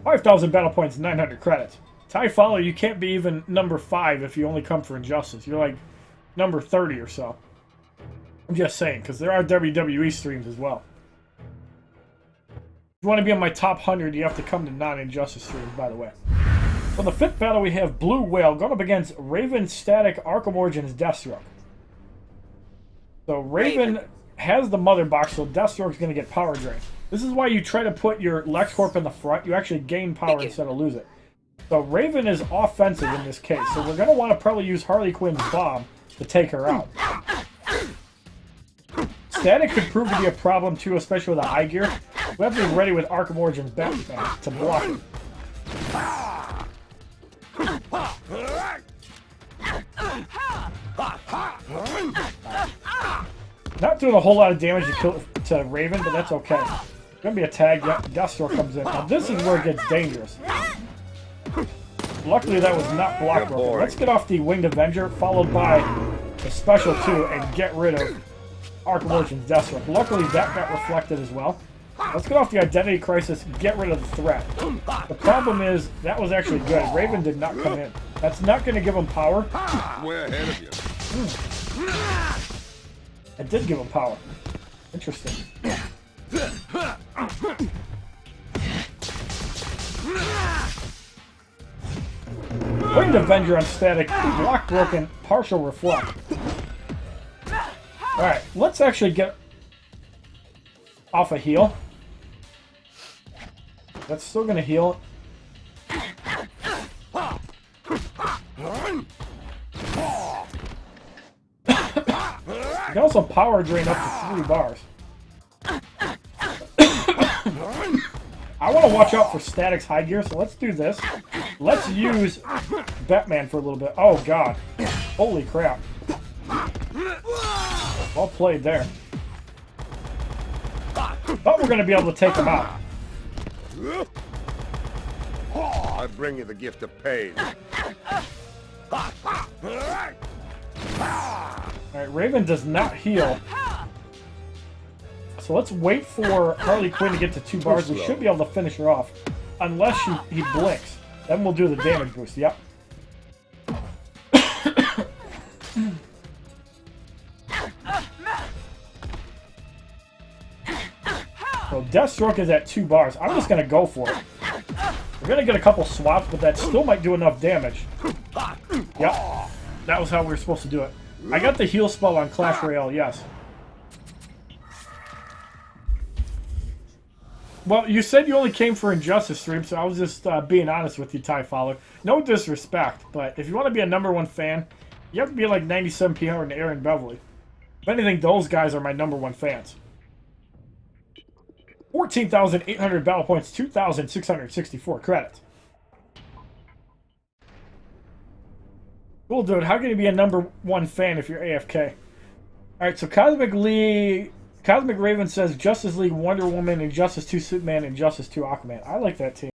5,000 battle points, 900 credits. Ty Fowler, you can't be even number 5 if you only come for Injustice. You're like number 30 or so. I'm just saying, because there are WWE streams as well. If you want to be on my top 100, you have to come to non-Injustice streams, by the way. For the 5th battle, we have Blue Whale going up against Raven, Static, Arkham Origins, Deathstroke. So Raven has the Mother Box, so Deathstroke's going to get power drain. This is why you try to put your LexCorp in the front. You actually gain power instead of lose it. So Raven is offensive in this case, so we're going to want to probably use Harley Quinn's bomb to take her out. Static could prove to be a problem too, especially with the high gear. We have to be ready with Arkham Origins Batman to block it. Not doing a whole lot of damage to Raven, but that's okay. It's going to be a tag. Deathstroke comes in. Now this is where it gets dangerous. Luckily that was not block broken. Let's get off the Winged Avenger, followed by the Special 2, and get rid of Arkham Origins Deathstroke. Luckily that got reflected as well. Let's get off the Identity Crisis, get rid of the threat. The problem is, that was actually good. Raven did not come in. That's not going to give him power. Way ahead of you. It did give him power. Interesting. Winged Avenger on Static, block broken, partial reflect. Alright, let's actually get off a heal. That's still going to heal. You can also power drain up to 3 bars. I want to watch out for Static's high gear, so let's do this. Let's use Batman for a little bit. Oh, God. Holy crap. Well played there. But we're going to be able to take him out. I bring you the gift of pain. Alright, Raven does not heal. So let's wait for Harley Quinn to get to 2 bars. We should be able to finish her off. Unless he blinks. Then we'll do the damage boost. Yep. So Deathstroke is at 2 bars. I'm just going to go for it. We're going to get a couple swaps, but that still might do enough damage. Yep. That was how we were supposed to do it. I got the heal spell on Clash Royale, yes. Well, you said you only came for Injustice stream, so I was just being honest with you, Ty Fowler. No disrespect, but if you want to be a #1 fan, you have to be like 97 PR and Aaron Beverly. If anything, those guys are my #1 fans. 14,800 battle points, 2,664 credits. Cool, dude. How can you be a #1 fan if you're AFK? Alright, so Cosmic Raven says Justice League, Wonder Woman, Injustice 2 Superman, and Injustice 2 Aquaman. I like that team.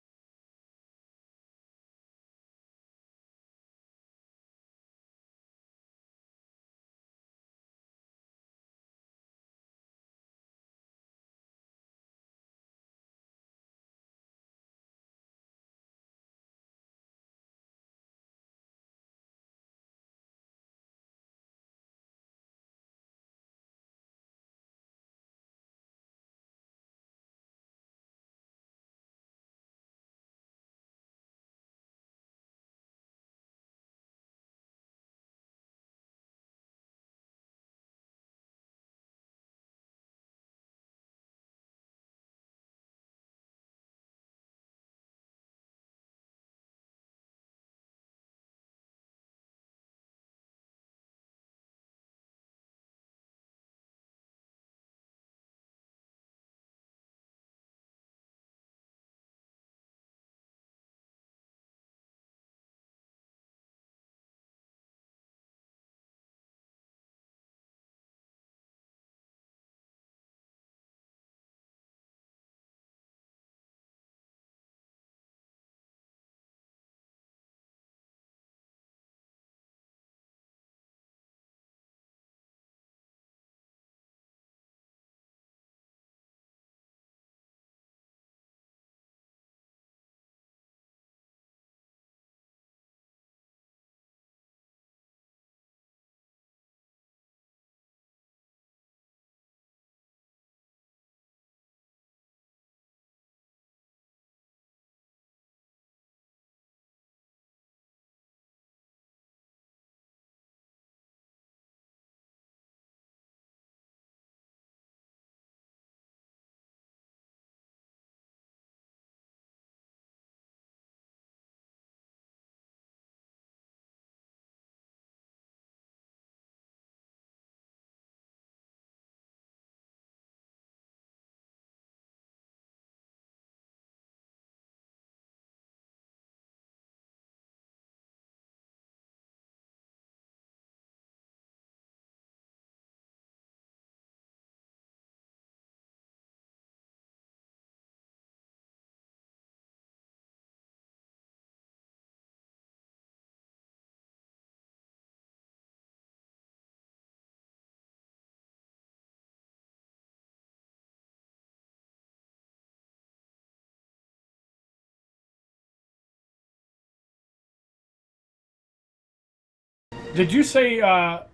Did you say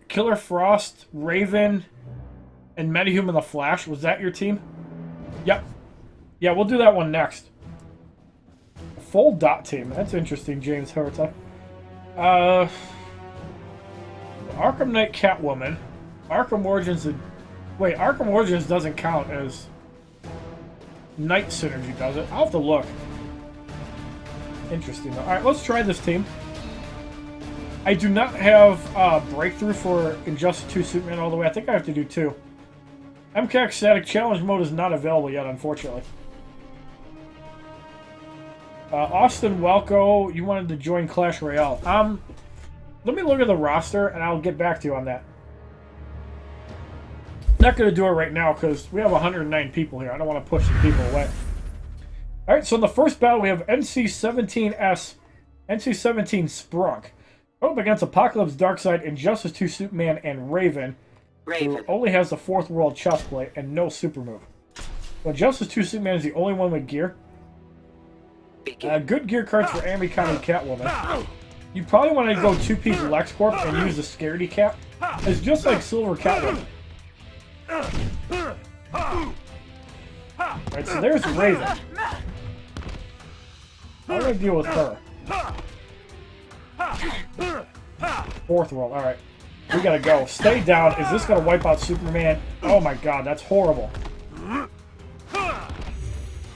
Killer Frost, Raven, and Metahuman the Flash? Was that your team? Yep. Yeah, we'll do that one next. Full dot team. That's interesting, James Herta. Arkham Knight Catwoman. Arkham Origins... Wait, Arkham Origins doesn't count as Knight Synergy, does it? I'll have to look. Interesting, though. Alright, let's try this team. I do not have breakthrough for Injustice 2 Superman all the way. I think I have to do 2. MCAC Static Challenge Mode is not available yet, unfortunately. Austin Welko, you wanted to join Clash Royale. Let me look at the roster, and I'll get back to you on that. Not going to do it right now, because we have 109 people here. I don't want to push some people away. Alright, so in the first battle, we have NC-17S, NC-17 Sprunk. Up against Apokolips Darkseid, Injustice 2 Superman, and Raven. Who only has the 4th World chest plate and no super move. So Injustice 2 Superman is the only one with gear. Good gear cards for Amicon and Catwoman. You probably want to go 2-piece LexCorp and use the Scaredy Cap. It's just like Silver Catwoman. Alright, so there's Raven. How do I deal with her? 4th World, alright. We gotta go. Stay down. Is this gonna wipe out Superman? Oh my god, that's horrible.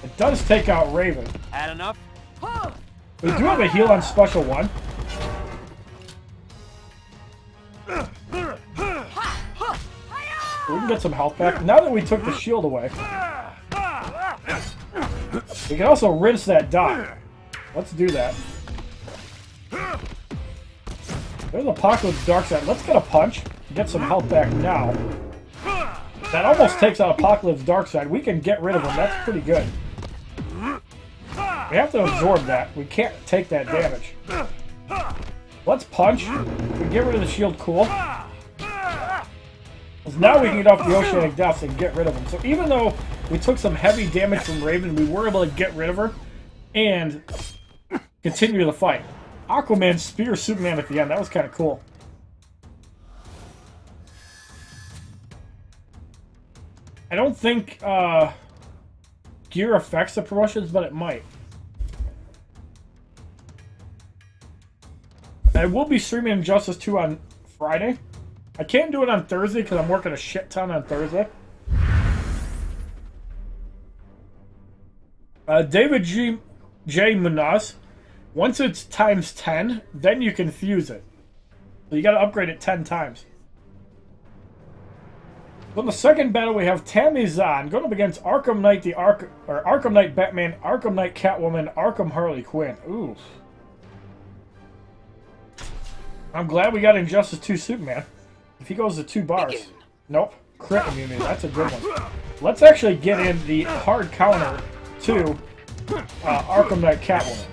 It does take out Raven. Had enough? We do have a heal on Special 1. We can get some health back. Now that we took the shield away, we can also rinse that dot. Let's do that. There's Apokolips Darkseid. Let's get a punch. Get some health back now. That almost takes out Apokolips Darkseid. We can get rid of him. That's pretty good. We have to absorb that. We can't take that damage. Let's punch. We get rid of the shield. Cool. Because now we can get off the Oceanic Depths and get rid of him. So even though we took some heavy damage from Raven, we were able to get rid of her and continue the fight. Aquaman spears Superman at the end. That was kind of cool. I don't think gear affects the promotions, but it might. I will be streaming Injustice 2 on Friday. I can't do it on Thursday because I'm working a shit ton on Thursday. David J. Munoz. Once it's times 10, then you can fuse it. So you gotta upgrade it 10 times. So in the second battle, we have Tammy Zahn going up against Arkham Knight, Arkham Knight Batman, Arkham Knight Catwoman, Arkham Harley Quinn. Ooh. I'm glad we got Injustice 2 Superman. If he goes to 2 bars. Nope. Crit immunity. That's a good one. Let's actually get in the hard counter to Arkham Knight Catwoman.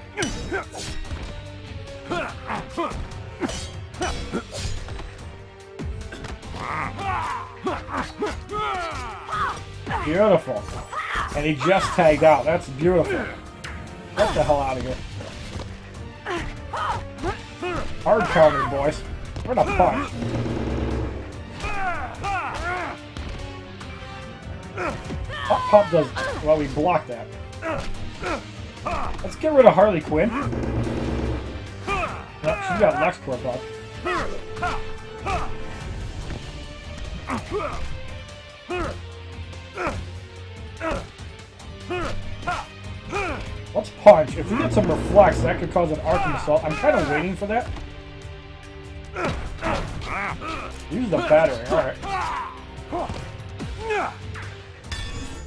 Beautiful. And he just tagged out. That's beautiful. Get the hell out of here. Hard counter, boys. We're gonna punch. Pop does... Well, we blocked that. Let's get rid of Harley Quinn. No, she's got LexCorp up. Let's punch. If we get some reflex, that could cause an Arkham assault. I'm kind of waiting for that. Use the battery. Alright.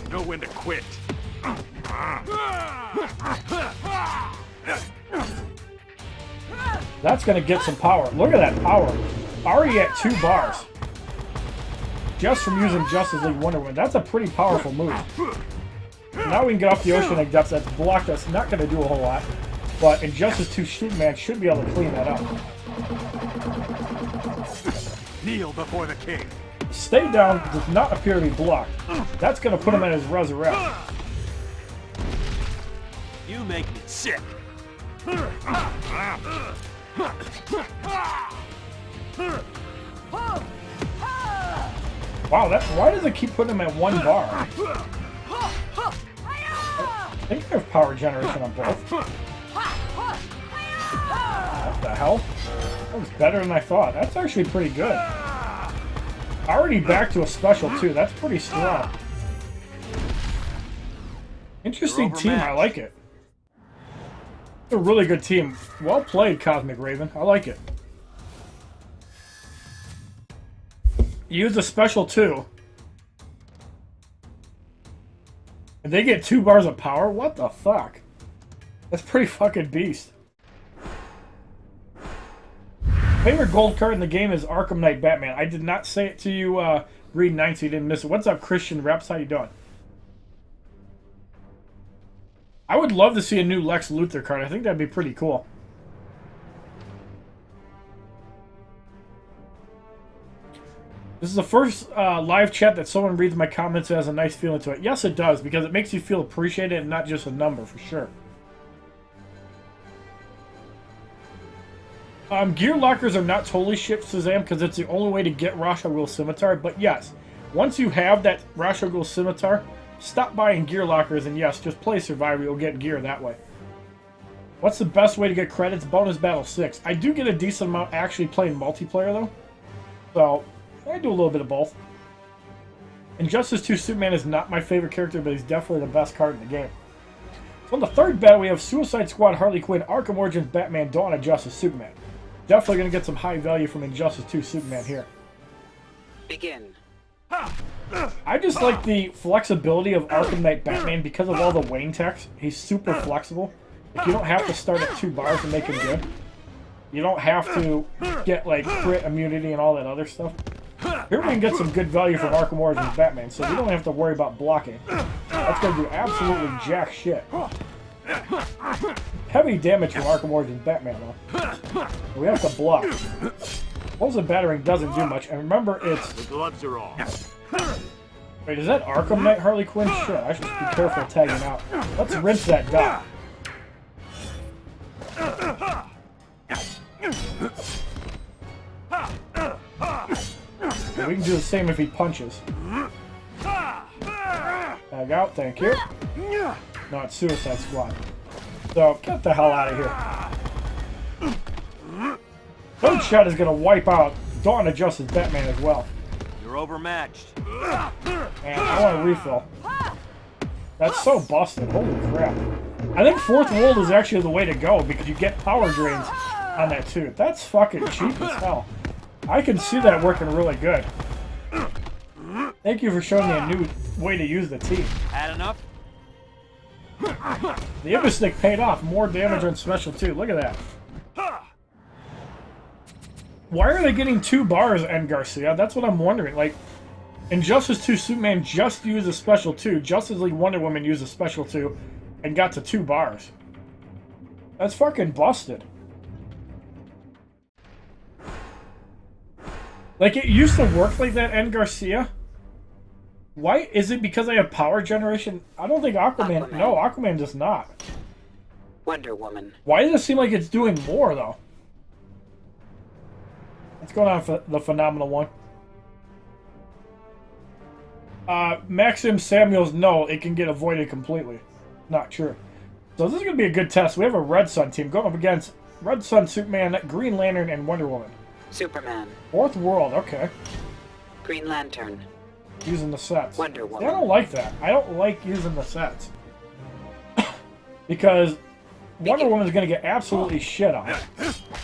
Know when to quit. That's going to get some power. Look at that power. Already at 2 bars. Just from using Justice League Wonder Woman. That's a pretty powerful move. Now we can get off the Oceanic Depths. That's blocked us. Not going to do a whole lot. But Injustice 2 Superman should be able to clean that up. Kneel before the king. Stay down does not appear to be blocked. That's going to put him at his resurrect. You make me sick. Wow, why does it keep putting him at 1 bar? I think I have power generation on both. What the hell? That was better than I thought. That's actually pretty good. Already back to a special too. That's pretty strong. Interesting team. I like it. It's a really good team. Well played, Cosmic Raven. I like it. use a special 2. And they get 2 bars of power? What the fuck? That's pretty fucking beast. Favorite gold card in the game is Arkham Knight Batman. I did not say it to you, Green Knight, so you didn't miss it. What's up, Christian Reps? How you doing? I would love to see a new Lex Luthor card. I think that'd be pretty cool. This is the first live chat that someone reads my comments and has a nice feeling to it. Yes, it does, because it makes you feel appreciated and not just a number, for sure. Gear lockers are not totally shit, Shazam, because it's the only way to get Rasha Ghul Scimitar. But yes, once you have that Rasha Ghul Scimitar, stop buying gear lockers, and yes, just play Survivor. You'll get gear that way. What's the best way to get credits? Bonus Battle 6. I do get a decent amount actually playing multiplayer, though. So, I do a little bit of both. Injustice 2 Superman is not my favorite character, but he's definitely the best card in the game. So, in the third battle, we have Suicide Squad, Harley Quinn, Arkham Origins, Batman, Dawn of Justice, Superman. Definitely going to get some high value from Injustice 2 Superman here. Begin. I just like the flexibility of Arkham Knight Batman because of all the Wayne techs. He's super flexible. Like, you don't have to start at 2 bars to make him good. You don't have to get, like, crit immunity and all that other stuff. Here we can get some good value from Arkham Origins Batman, so we don't have to worry about blocking. That's going to do absolutely jack shit. Heavy damage from Arkham Origins Batman, though. We have to block. Explosive Battering doesn't do much, and remember, it's... The gloves are off. Wait, is that Arkham Knight Harley Quinn? Shit, I should be careful tagging out. Let's rinse that dot. We can do the same if he punches. Tag out, thank you. No, it's Suicide Squad. So, get the hell out of here. Gunshot is going to wipe out Dawn of Justice Batman as well. You're overmatched. And I want a refill. That's so busted. Holy crap. I think Fourth World is actually the way to go because you get power drains on that too. That's fucking cheap as hell. I can see that working really good. Thank you for showing me a new way to use the T. Had enough? The Ibis Stick paid off. More damage on special too. Look at that. Why are they getting 2 bars, N. Garcia? That's what I'm wondering. Like, Injustice 2 Superman just used a special 2. Justice League Wonder Woman used a special 2 and got to 2 bars. That's fucking busted. Like, it used to work like that, N. Garcia. Why? Is it because I have power generation? I don't think Aquaman... No, Aquaman does not. Wonder Woman. Why does it seem like it's doing more, though? What's going on for the Phenomenal One? Maxim Samuels, no, it can get avoided completely. Not true. So this is going to be a good test. We have a Red Sun team going up against Red Sun, Superman, Green Lantern, and Wonder Woman. Superman. Fourth World, okay. Green Lantern. Using the sets. Wonder Woman. See, I don't like that. I don't like using the sets. Because Wonder Woman is going to get absolutely shit on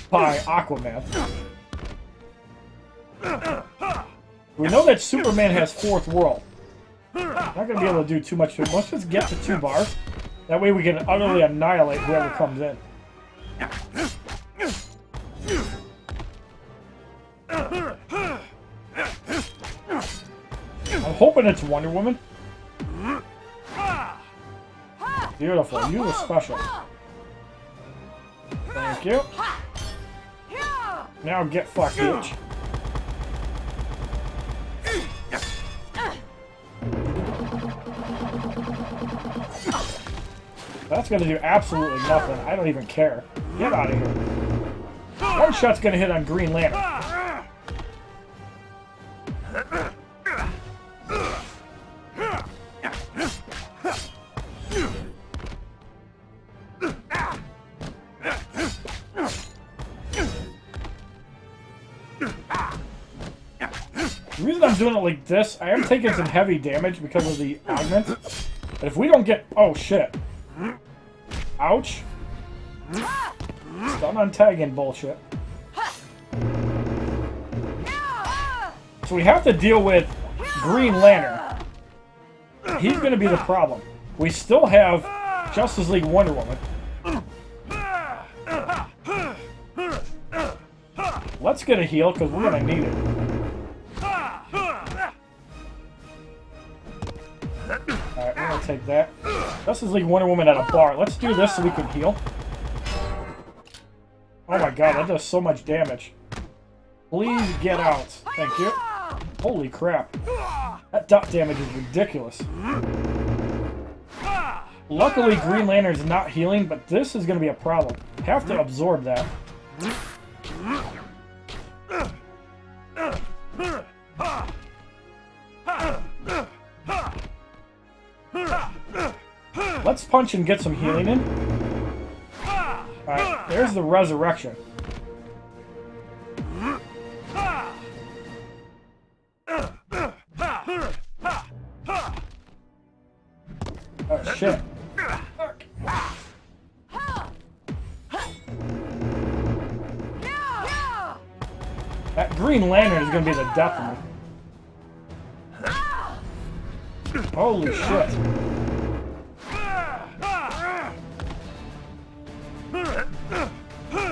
by Aquaman. We know that Superman has Fourth World. Not going to be able to do too much to it. Let's just get to 2 bars. That way we can utterly annihilate whoever comes in. I'm hoping it's Wonder Woman. Beautiful. Use a special. Thank you. Now get fucked, bitch. That's gonna do absolutely nothing. I don't even care. Get out of here. One shot's gonna hit on Green Lantern. The reason I'm doing it like this, I am taking some heavy damage because of the augment. But if we don't get... Oh, shit. Ouch. Stun on tagging bullshit. So we have to deal with Green Lantern. He's going to be the problem. We still have Justice League Wonder Woman. Let's get a heal, because we're going to need it. Alright, we're going to take that. Justice League Wonder Woman at a bar. Let's do this so we can heal. Oh my god, that does so much damage. Please get out. Thank you. Holy crap. That dot damage is ridiculous. Luckily, Green Lantern is not healing, but this is going to be a problem. Have to absorb that. Let's punch and get some healing in. Alright, there's the resurrection. Oh shit. That Green Lantern is gonna be the death of me. Holy shit.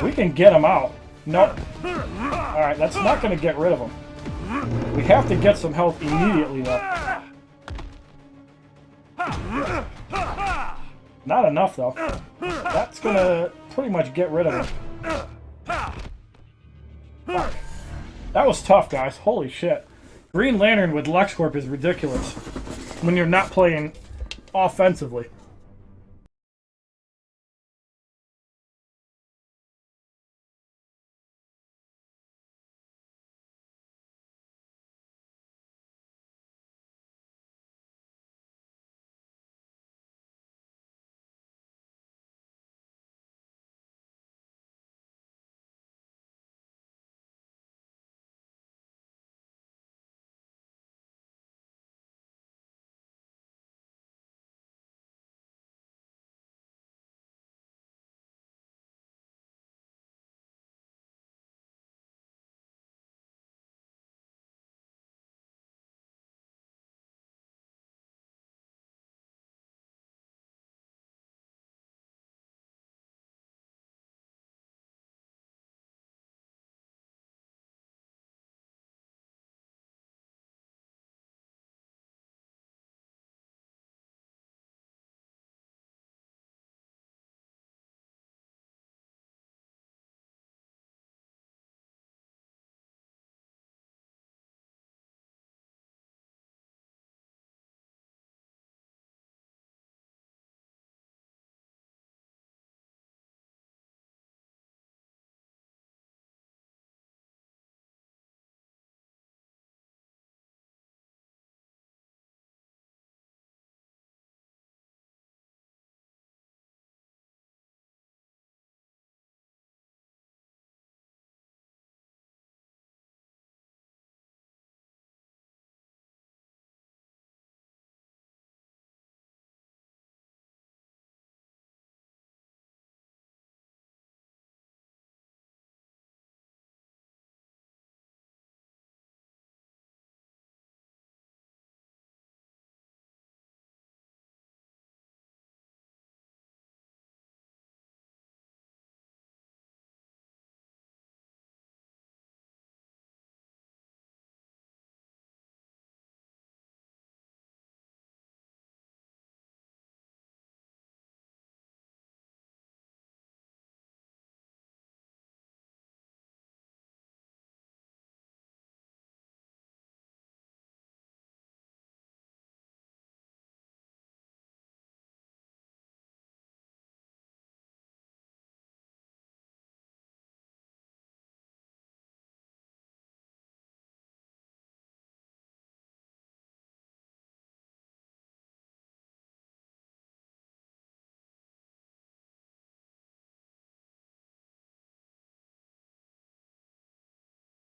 We can get him out. Nope. Alright, that's not gonna get rid of him. We have to get some health immediately though. Not enough though. That's gonna pretty much get rid of him. Fuck. That was tough, guys. Holy shit. Green Lantern with LexCorp is ridiculous when you're not playing offensively.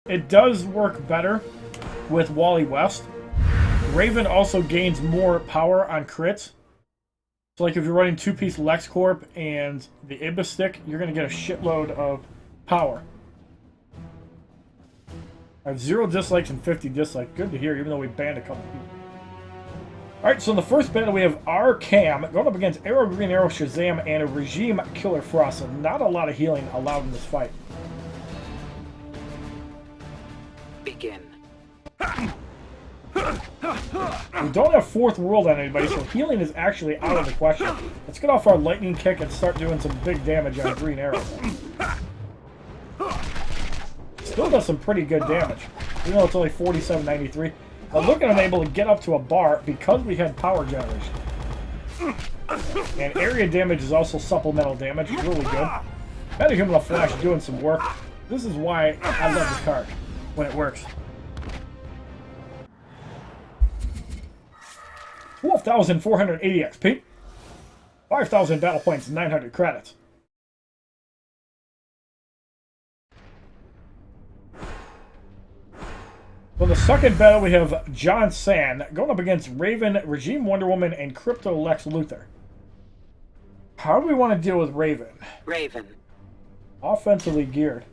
It does work better with Wally West. Raven also gains more power on crits. So like if you're running two-piece LexCorp and the Ibis stick, you're going to get a shitload of power. I have 0 dislikes and 50 dislikes. Good to hear, even though we banned a couple people. Alright, so in the first battle we have Arkham going up against Arrow, Green Arrow, Shazam, and a Regime Killer Frost. So not a lot of healing allowed in this fight. Begin. We don't have Fourth World on anybody, so healing is actually out of the question. Let's get off our Lightning Kick and start doing some big damage on Green Arrow. Still does some pretty good damage, even though it's only 47.93. Now look at unable to get up to a bar because we had power generation. And area damage is also supplemental damage, really good. Metahuman Flash doing some work. This is why I love this card, when it works. 12,480 XP. 5,000 battle points, 900 credits. For the second battle, we have John Sand going up against Raven, Regime Wonder Woman, and Crypto Lex Luthor. How do we want to deal with Raven? Raven. Offensively geared.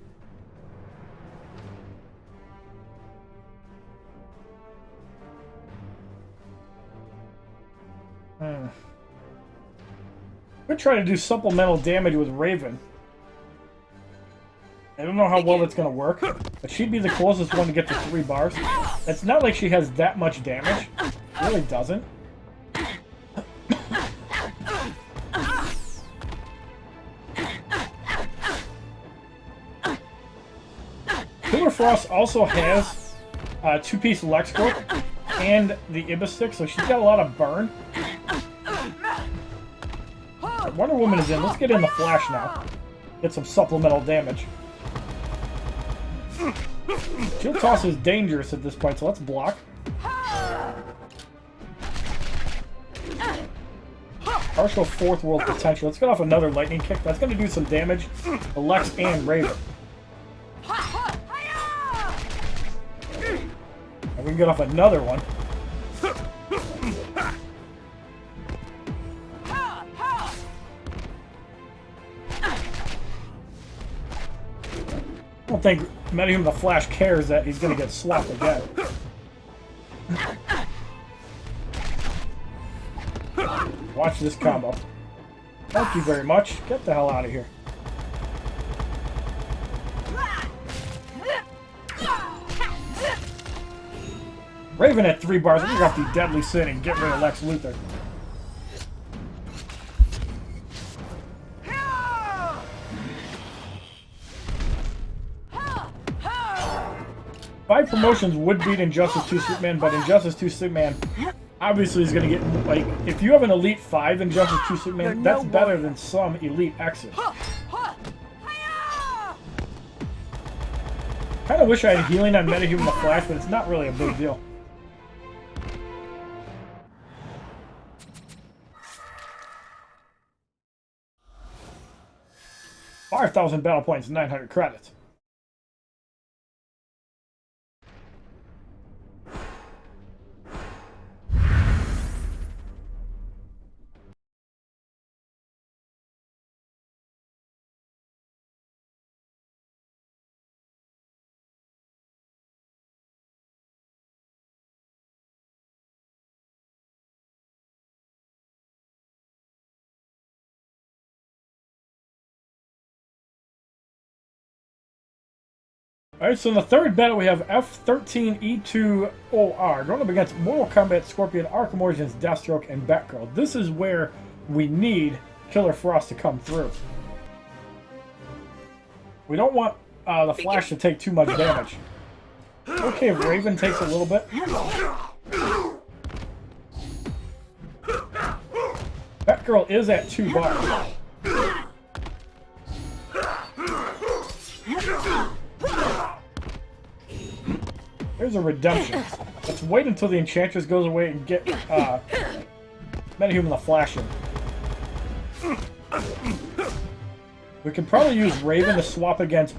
We're trying to do supplemental damage with Raven. I don't know how well that's going to work, but she'd be the closest one to get to 3 bars. It's not like she has that much damage. It really doesn't. Killer Frost also has 2-piece LexCorp and the Ibis stick, so she's got a lot of burn. Wonder Woman is in. Let's get in the Flash now. Get some supplemental damage. Shield Toss is dangerous at this point, so let's block. Partial Fourth World potential. Let's get off another Lightning Kick. That's going to do some damage to Lex and Raven. And we can get off another one. I don't think Metahuman the Flash cares that he's going to get swapped again. Watch this combo. Thank you very much. Get the hell out of here. Raven at 3 bars. We're going to have to be Deadly Sin and get rid of Lex Luthor. Five promotions would beat Injustice 2 Superman, but Injustice 2 Superman obviously is going to get, like, if you have an Elite 5 Injustice 2 Superman, that's better than some Elite X's. Kind of wish I had healing on Metahuman the Flash, but it's not really a big deal. $5,000 battle points, 900 credits. Alright, so in the third battle we have F13E2OR going up against Mortal Kombat Scorpion, Arkham Origins, Deathstroke, and Batgirl. This is where we need Killer Frost to come through. We don't want the Flash to take too much damage. Okay, if Raven takes a little bit. Batgirl is at 2 bars. There's a redemption. Let's wait until the Enchantress goes away and get Metahuman the Flash in. We can probably use Raven to swap against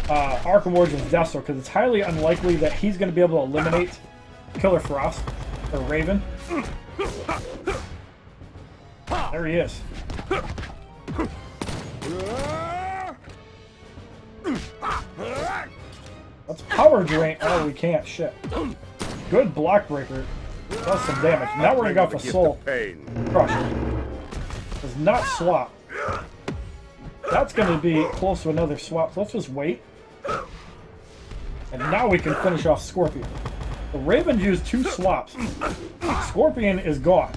Arkham Origins Deathstroke because it's highly unlikely that he's going to be able to eliminate Killer Frost or Raven. There he is. Let's power drain. Oh, we can't. Shit. Good block breaker. Does some damage. Now we're gonna go for soul crush. Does not swap. That's gonna be close to another swap. So let's just wait. And now we can finish off Scorpion. The Raven used 2 swaps. Scorpion is gone.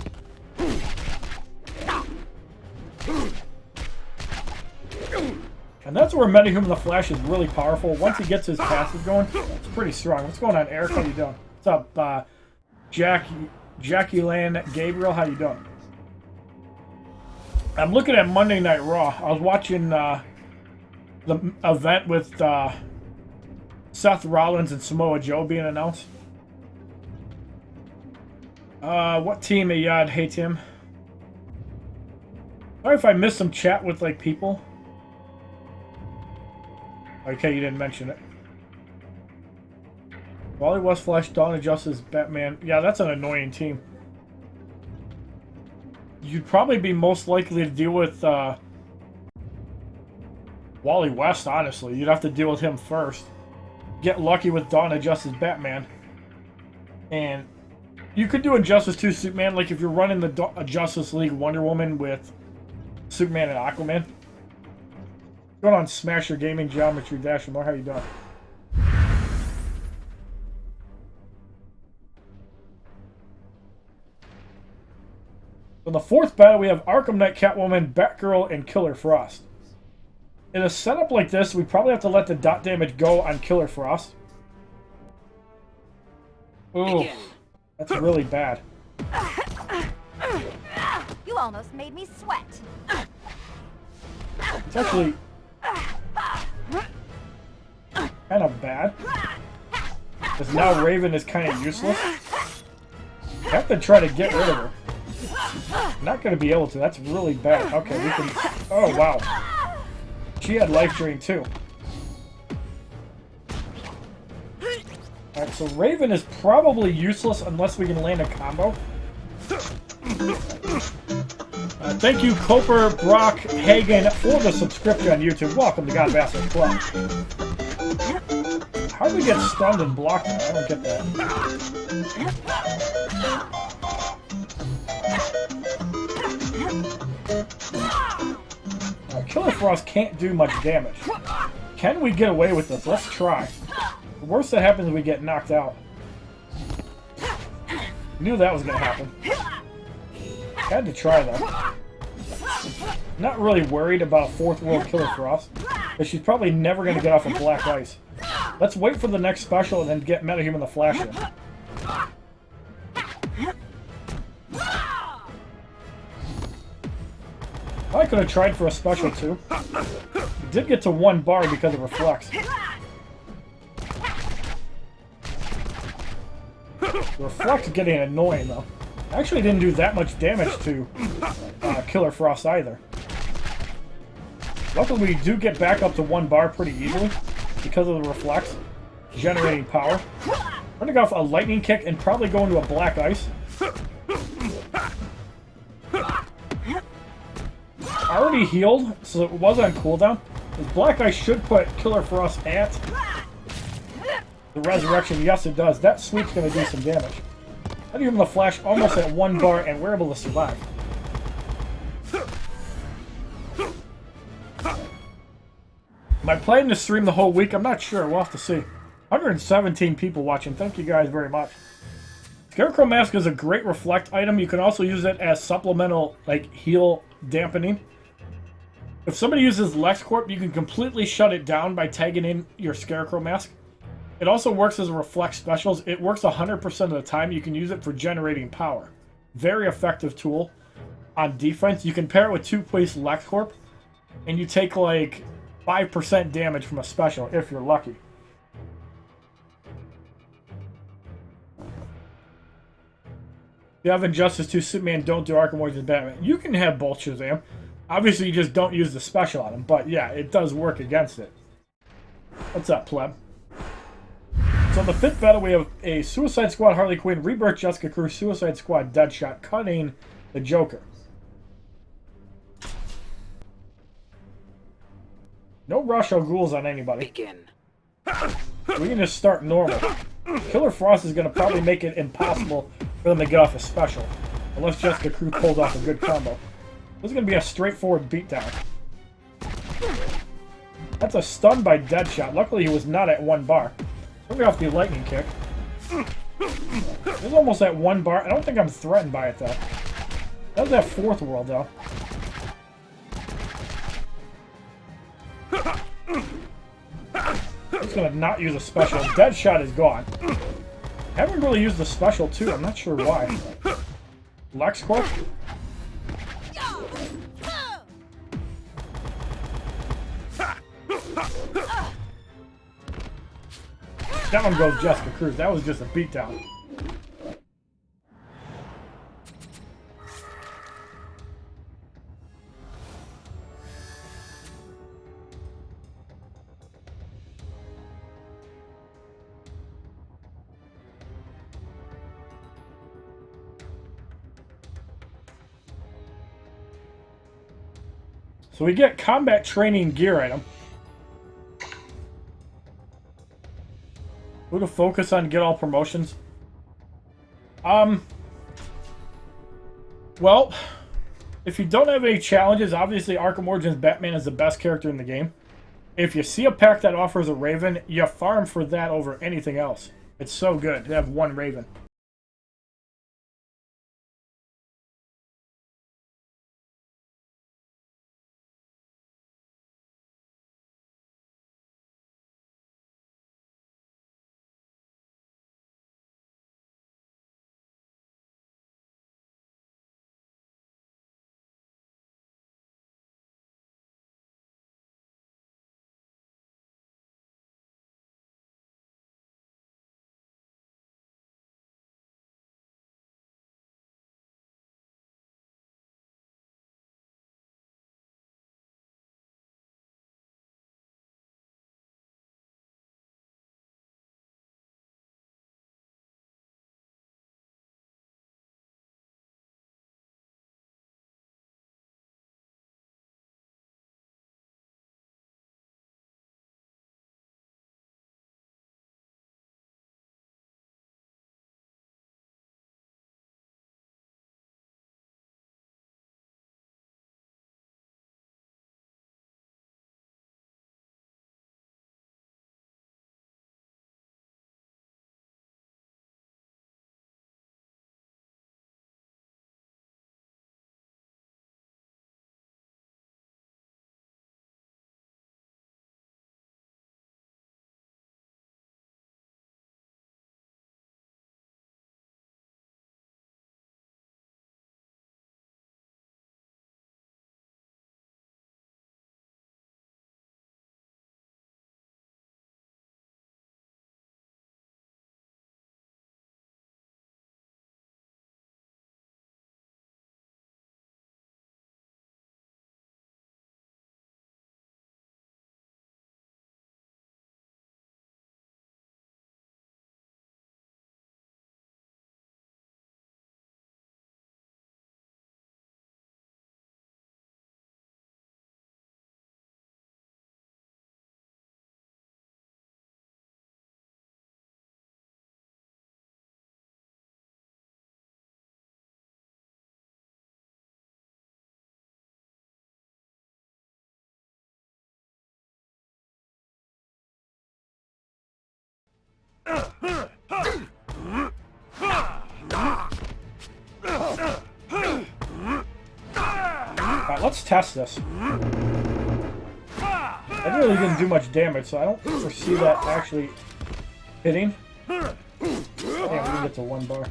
And that's where Metahuman the Flash is really powerful. Once he gets his passive going, it's pretty strong. What's going on, Eric? How you doing? What's up, Jackie Land Gabriel? How you doing? I'm looking at Monday Night Raw. I was watching the event with Seth Rollins and Samoa Joe being announced. What team Ayad hates him? Sorry if I missed some chat with like people. Okay, you didn't mention it. Wally West Flash, Dawn of Justice, Batman. Yeah, that's an annoying team. You'd probably be most likely to deal with Wally West, honestly. You'd have to deal with him first. Get lucky with Dawn of Justice, Batman. And you could do Injustice 2 Superman, like if you're running the Justice League Wonder Woman with Superman and Aquaman. Going on Smasher Gaming, Geometry Dash, more. How you doing? In the 4th battle, we have Arkham Knight, Catwoman, Batgirl, and Killer Frost. In a setup like this, we probably have to let the dot damage go on Killer Frost. Ooh, that's really bad. You almost made me sweat. It's actually kind of bad. Because now Raven is kind of useless. I have to try to get rid of her. I'm not going to be able to. That's really bad. Okay, we can... Oh, wow. She had life drain, too. Alright, so Raven is probably useless unless we can land a combo. Thank you, Coper Brock Hagen, for the subscription on YouTube. Welcome to God Bastard Club. How do we get stunned and blocked? I don't get that. Killer Frost can't do much damage. Can we get away with this? Let's try. The worst that happens is we get knocked out. Knew that was going to happen. Had to try though. Not really worried about a 4th world Killer Frost, but she's probably never going to get off of black ice. Let's wait for the next special and then get Metahuman the Flash in. I could have tried for a special too. We did get to 1 bar because of Reflex. The Reflex is getting annoying though. Actually didn't do that much damage to Killer Frost either. Luckily we do get back up to 1 bar pretty easily because of the Reflex generating power. We're gonna go off a lightning kick and probably go into a black ice. Already healed, so it was on cooldown. This black ice should put Killer Frost at the resurrection. Yes, it does. That sweep's gonna do some damage. Not even the Flash almost at 1 bar, and we're able to survive. Am I planning to stream the whole week? I'm not sure. We'll have to see. 117 people watching. Thank you guys very much. Scarecrow Mask is a great reflect item. You can also use it as supplemental, like, heal dampening. If somebody uses LexCorp, you can completely shut it down by tagging in your Scarecrow Mask. It also works as a reflect specials. It works 100% of the time. You can use it for generating power. Very effective tool on defense. You can pair it with 2-piece LexCorp, and you take like 5% damage from a special if you're lucky. If you have Injustice 2 Superman, don't do Arkham Origins Batman. You can have both Shazam. Obviously, you just don't use the special on him, but yeah, it does work against it. What's up, pleb? So in the 5th battle, we have a Suicide Squad Harley Quinn, Rebirth Jessica Cruz, Suicide Squad Deadshot, cutting the Joker. No Rush or Ghouls on anybody. Begin. We can just start normal. Killer Frost is going to probably make it impossible for them to get off a special. Unless Jessica Cruz pulls off a good combo. This is going to be a straightforward beatdown. That's a stun by Deadshot. Luckily he was not at 1 bar. Let me off the lightning kick. It was almost at 1 bar. I don't think I'm threatened by it though. That was that 4th world though. I'm just gonna not use a special. Deadshot is gone. I haven't really used the special too. I'm not sure why. LexCorp? Down goes Jessica Cruz. That was just a beatdown. So we get combat training gear item. Who to focus on, get all promotions? Well, if you don't have any challenges, obviously Arkham Origins Batman is the best character in the game. If you see a pack that offers a Raven, you farm for that over anything else. It's so good to have 1 Raven. Alright, let's test this. I really didn't do much damage, so I don't foresee that actually hitting. Yeah, we can get to 1 bar.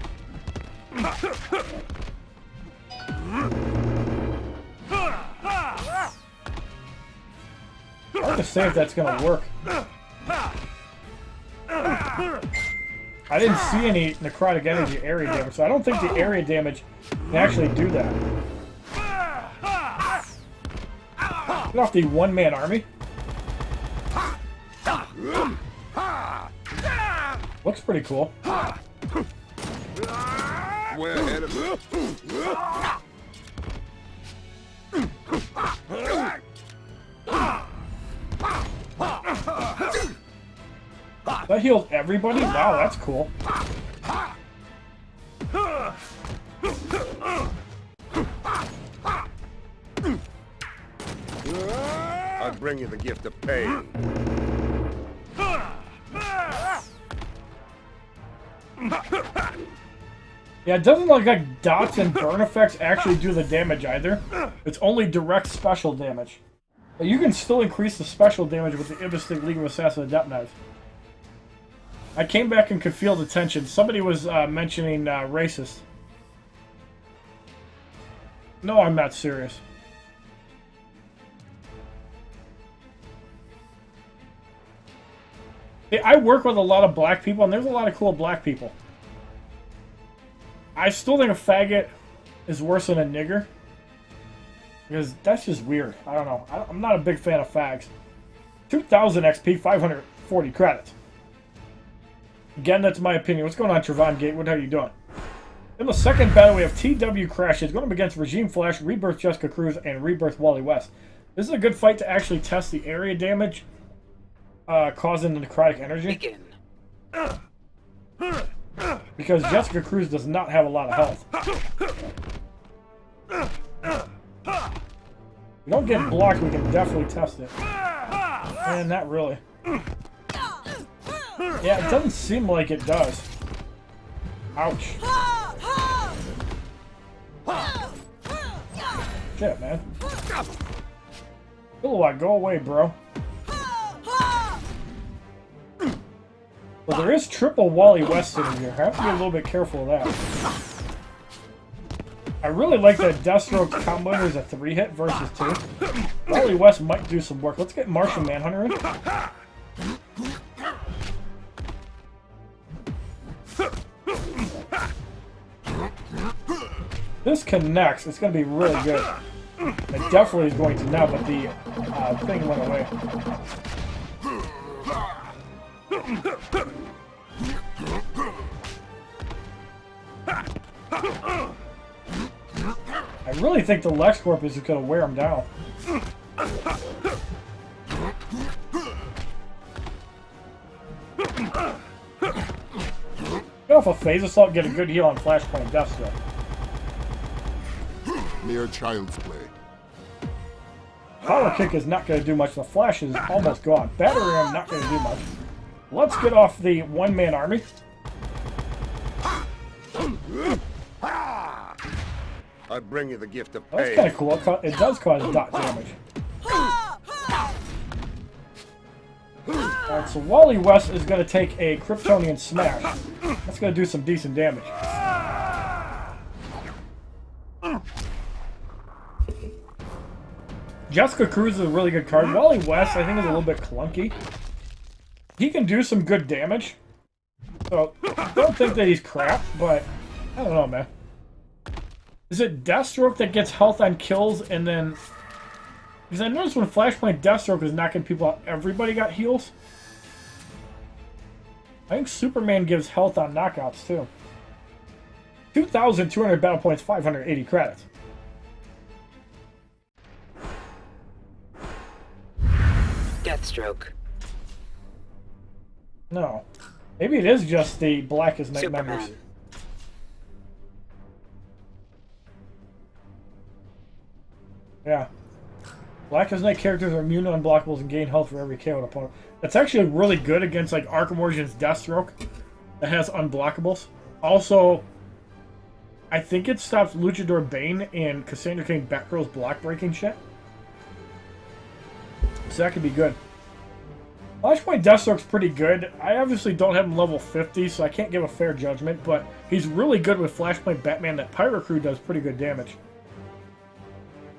Hard to say if that's gonna work. I didn't see any necrotic energy area damage, so I don't think the area damage can actually do that. Get off the 1-man army. Looks pretty cool. Way ahead of me. That healed everybody? Wow, that's cool. I bring you the gift of pain. Yeah, it doesn't look like dots and burn effects actually do the damage either. It's only direct special damage. But you can still increase the special damage with the Ibistic League of Assassin Adept Knives. I came back and could feel the tension. Somebody was mentioning racist. No, I'm not serious. See, I work with a lot of black people, and there's a lot of cool black people. I still think a faggot is worse than a nigger. Because that's just weird. I don't know. I'm not a big fan of fags. 2,000 XP, 540 credits. Again, that's my opinion. What's going on, Trevon Gatewood? How you doing? In the second battle, we have TW Crashes going up against Regime Flash, Rebirth Jessica Cruz, and Rebirth Wally West. This is a good fight to actually test the area damage causing the necrotic energy. Begin. Because Jessica Cruz does not have a lot of health. If we don't get blocked, we can definitely test it. And not really. Yeah, it doesn't seem like it does. Ouch. Shit, man. Kilowatt, go away, bro. Well, there is triple Wally West sitting here. I have to be a little bit careful of that. I really like that Deathstroke combo as a 3-hit versus 2. Wally West might do some work. Let's get Martian Manhunter in. This connects. It's going to be really good. It definitely is going to now, but the thing went away. I really think the LexCorp is going to wear him down. Go off a phase assault, get a good heal on Flashpoint Deathstroke. Mere child's play. Power Kick is not going to do much. The Flash is almost gone. Battery Ram not going to do much. Let's get off the one-man army. I bring you the gift of That's pain. kind of cool. It does cause dot damage. Alright, so Wally West is going to take a Kryptonian Smash. That's going to do some decent damage. Jessica Cruz is a really good card. Wally West, I think, is a little bit clunky. He can do some good damage. So, I don't think that he's crap, but I don't know, man. Is it Deathstroke that gets health on kills and then... Because I noticed when Flashpoint Deathstroke was knocking people out, everybody got heals. I think Superman gives health on knockouts, too. 2,200 battle points, 580 credits. Deathstroke. No. Maybe it is just the Blackest Night Superman. members. Yeah. Blackest Night characters are immune to unblockables and gain health for every KO opponent. That's actually really good against like Arkham Origins Deathstroke that has unblockables. Also, I think it stops Luchador Bane and Cassandra Cain Batgirl's block breaking shit. So that could be good. Flashpoint Deathstroke's pretty good. I obviously don't have him level 50, so I can't give a fair judgment, but he's really good with Flashpoint Batman. That Pyro Crew does pretty good damage.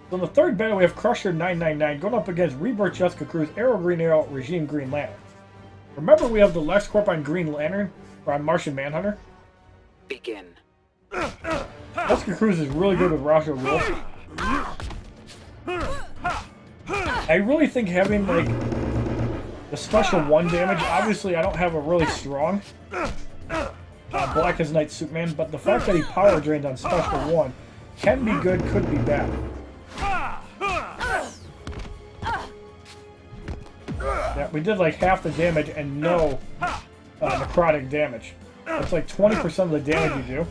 So in the third battle, we have Crusher 999 going up against Rebirth Jessica Cruz, Arrow Green Arrow, Regime Green Lantern. Remember, we have the LexCorp on Green Lantern, or on Martian Manhunter. Begin. Jessica Cruz is really good with Rasha Wolf. I really think having, like, the special 1 damage, obviously I don't have a really strong Blackest Night Superman, but the fact that he power drained on special 1 can be good, could be bad. Yeah, we did like half the damage and no necrotic damage. It's like 20% of the damage you do.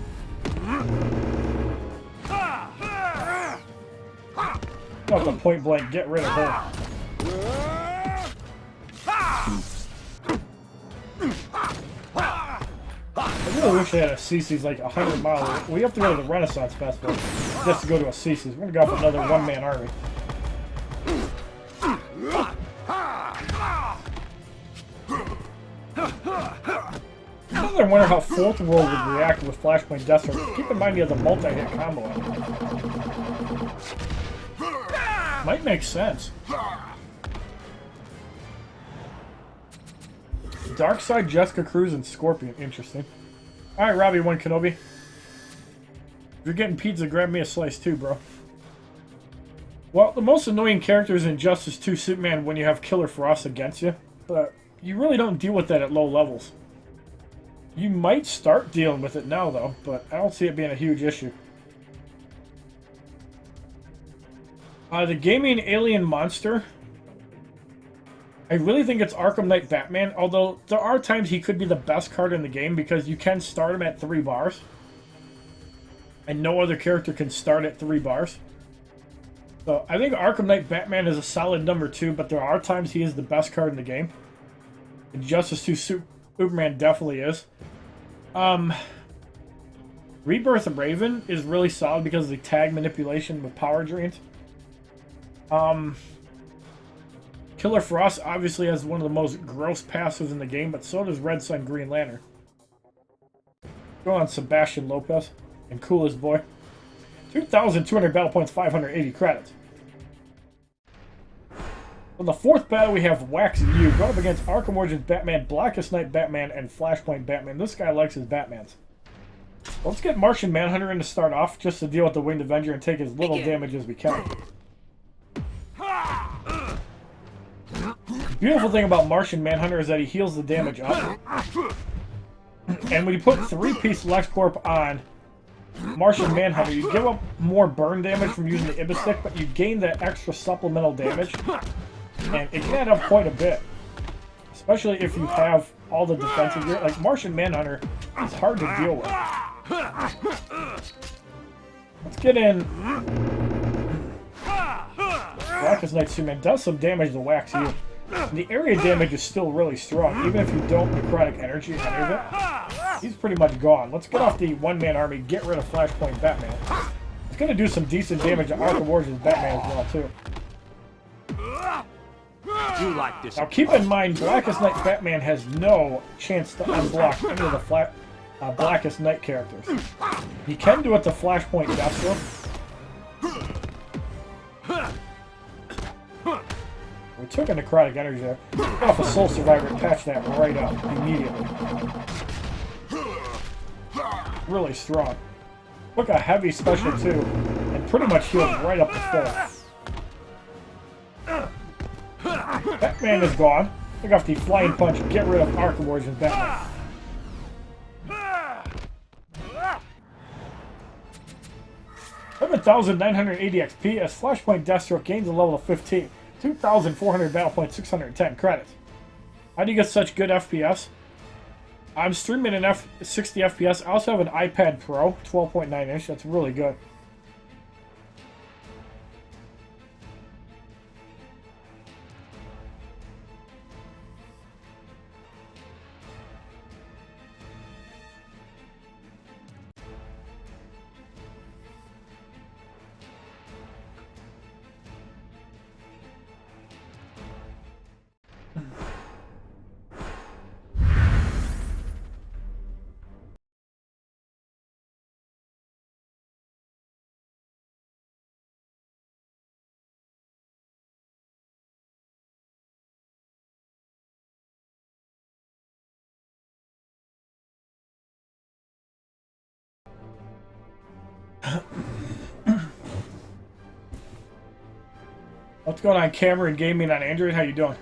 You have to point blank get rid of her. I really wish they had a CC's like 100 miles away. We have to go to the Renaissance Festival just to go to a CC's. We're gonna go for another one-man army. I wonder how Fourth World would react with Flashpoint Deathstroke. Keep in mind he has a multi-hit combo. Might make sense. Darkseid, Jessica Cruz, and Scorpion. Interesting. Alright, Robbie, one Kenobi. If you're getting pizza, grab me a slice too, bro. Well, the most annoying character is in Justice 2 Superman when you have Killer Frost against you, but you really don't deal with that at low levels. You might start dealing with it now, though, but I don't see it being a huge issue. The gaming alien monster, I really think it's Arkham Knight Batman, although there are times he could be the best card in the game because you can start him at 3 bars. And no other character can start at 3 bars. So I think Arkham Knight Batman is a solid number 2, but there are times he is the best card in the game. And Justice 2 Superman definitely is. Rebirth of Raven is really solid because of the tag manipulation with power drains. Killer Frost obviously has one of the most gross passives in the game, but so does Red Sun Green Lantern. Go on Sebastian Lopez and Coolest Boy. 2,200 battle points, 580 credits. In the 4th battle, we have Wax U going up against Arkham Origins Batman, Blackest Night Batman, and Flashpoint Batman. This guy likes his Batmans. Let's get Martian Manhunter in to start off, just to deal with the Winged Avenger and take as little damage as we can. The beautiful thing about Martian Manhunter is that he heals the damage up. And when you put 3-piece LexCorp on Martian Manhunter, you give up more burn damage from using the Ibis Stick, but you gain that extra supplemental damage. And it can add up quite a bit. Especially if you have all the defensive gear. Like, Martian Manhunter is hard to deal with. Let's get in. Blackest Night Superman does some damage to Wax U. The area damage is still really strong. Even if you don't necrotic energy any of it, he's pretty much gone. Let's get off the one-man army, get rid of Flashpoint Batman. It's going to do some decent damage to Arkham Origins Batman as well, too. You like this? Now keep in mind, Blackest Night Batman has no chance to unblock any of the Blackest Night characters. He can do it to Flashpoint Deathstroke. We took a necrotic energy there. Got off a Soul Survivor and patched that right up immediately. Really strong. Took a heavy special too, and pretty much healed right up the full. Batman is gone. Took off the Flying Punch, get rid of Arkham Origins Batman. 7,980 XP as Flashpoint Deathstroke gains a level of 15. 2,400 battle points, 610 credits. How do you get such good FPS? I'm streaming in 60 FPS. I also have an iPad Pro, 12.9 inch. That's really good. What's going on, Cameron Gaming on Android? How you doing?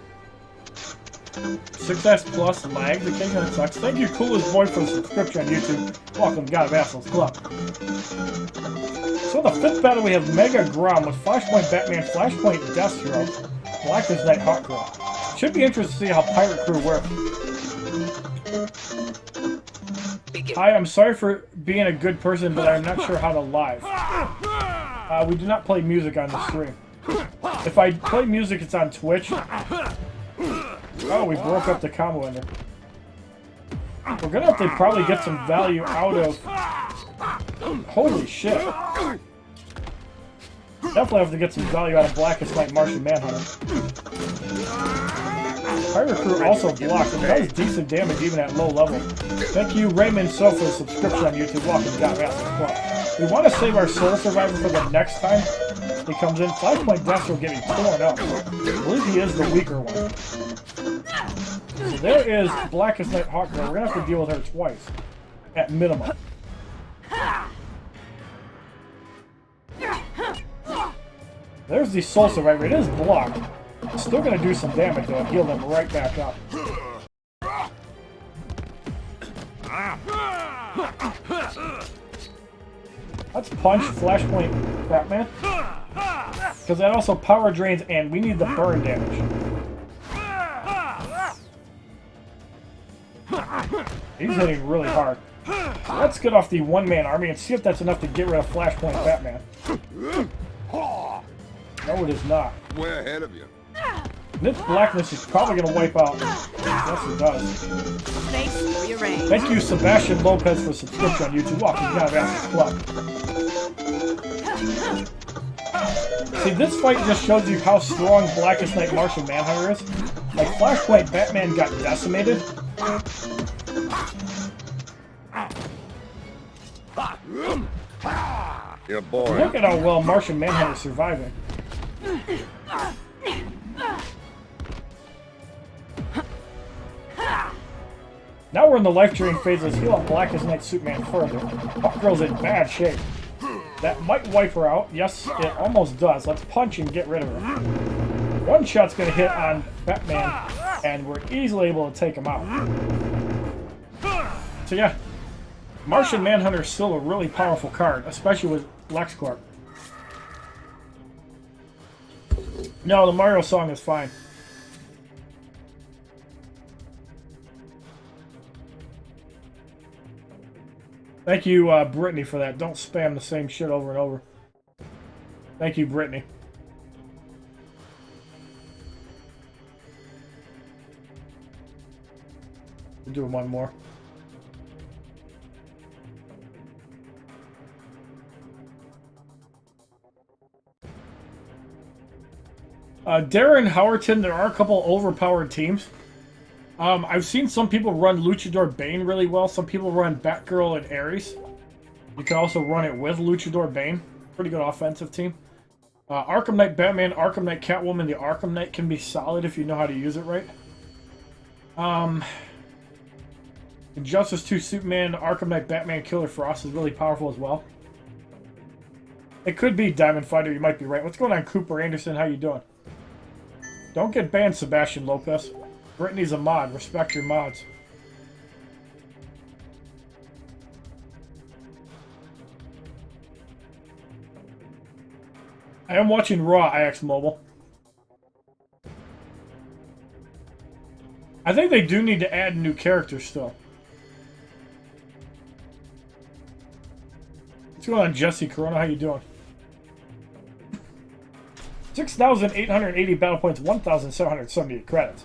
6S Plus lags occasionally, that sucks. Thank you, Coolest Boy, for the subscription on YouTube. Welcome to God of Assholes Club. So the 5th battle we have Mega Grom with Flashpoint Batman, Flashpoint Deathstroke, Blackest Night Hawkgirl. Should be interesting to see how Pirate Crew works. Hi, I'm sorry for being a good person, but I'm not sure how to live. We do not play music on the stream. If I play music, it's on Twitch. Oh, we broke up the combo ender. We're gonna have to probably get some value out of... Holy shit. Definitely have to get some value out of Blackest Night Martian Manhunter. Pirate Crew also blocked and does decent damage even at low level. Thank you, Raymond So, for the subscription on YouTube. Welcome to God Master Club. We want to save our Soul Survivor for the next time he comes in. 5-point deaths will get me torn up. I believe he is the weaker one. So there is Blackest Night Hawkgirl. We're going to have to deal with her twice. At minimum. There's the Soul Survivor. It is blocked. It's still going to do some damage though and heal them right back up. Let's punch Flashpoint Batman. Because that also power drains and we need the burn damage. He's hitting really hard. Let's get off the one-man army and see if that's enough to get rid of Flashpoint Batman. No, it is not. We're ahead of you. This blackness is probably going to wipe out. Yes, it does. Thank you, Sebastian Lopez, for subscription on YouTube. Welcome to Master Club. See, this fight just shows you how strong Blackest Night Martian Manhunter is. Like, Flashpoint Batman got decimated. Your boy. Look at how well Martian Manhunter's surviving. Now we're in the life drain phase. Let's heal up Blackest Night Superman further. Hawkgirl's in bad shape. That might wipe her out. Yes, it almost does. Let's punch and get rid of her. One shot's going to hit on Batman, and we're easily able to take him out. So yeah, Martian Manhunter is still a really powerful card, especially with LexCorp. No, the Mario song is fine. Thank you, Brittany, for that. Don't spam the same shit over and over. Thank you, Brittany. We'll do one more. Darren Howerton, there are a couple overpowered teams. I've seen some people run Luchador Bane really well. Some people run Batgirl and Ares. You can also run it with Luchador Bane. Pretty good offensive team. Arkham Knight Batman, Arkham Knight Catwoman. The Arkham Knight can be solid if you know how to use it right. Injustice 2 Superman, Arkham Knight Batman Killer Frost is really powerful as well. It could be Diamond Fighter, you might be right. What's going on, Cooper Anderson? How you doing? Don't get banned, Sebastian Lopez. Brittany's a mod. Respect your mods. I am watching Raw IX Mobile. I think they do need to add new characters still. What's going on, Jesse Corona? How you doing? 6,880 battle points, 1,778 credits.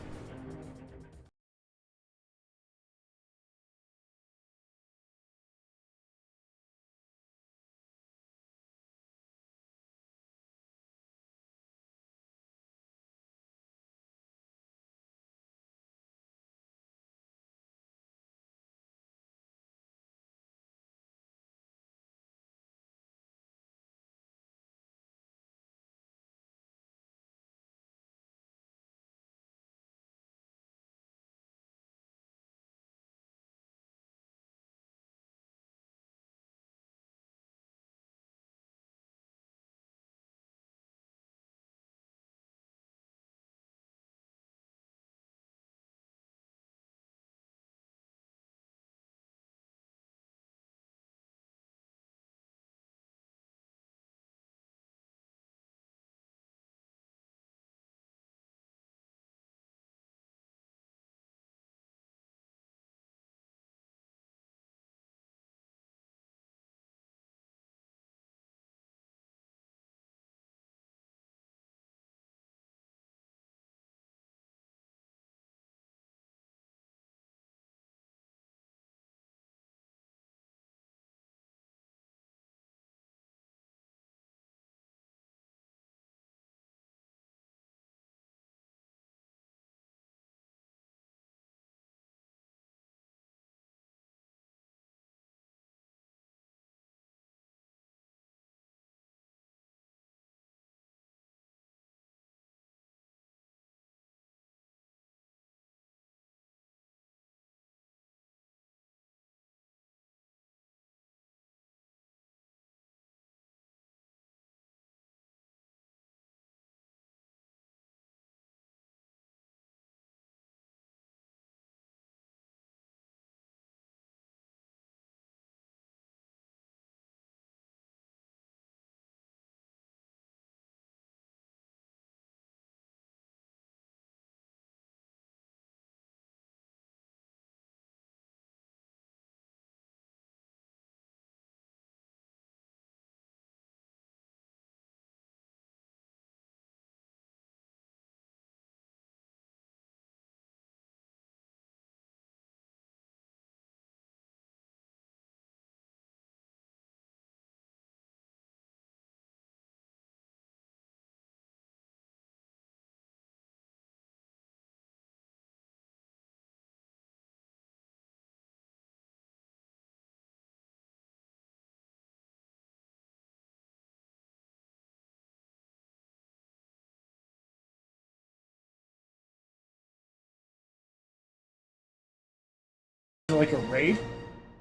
like a raid,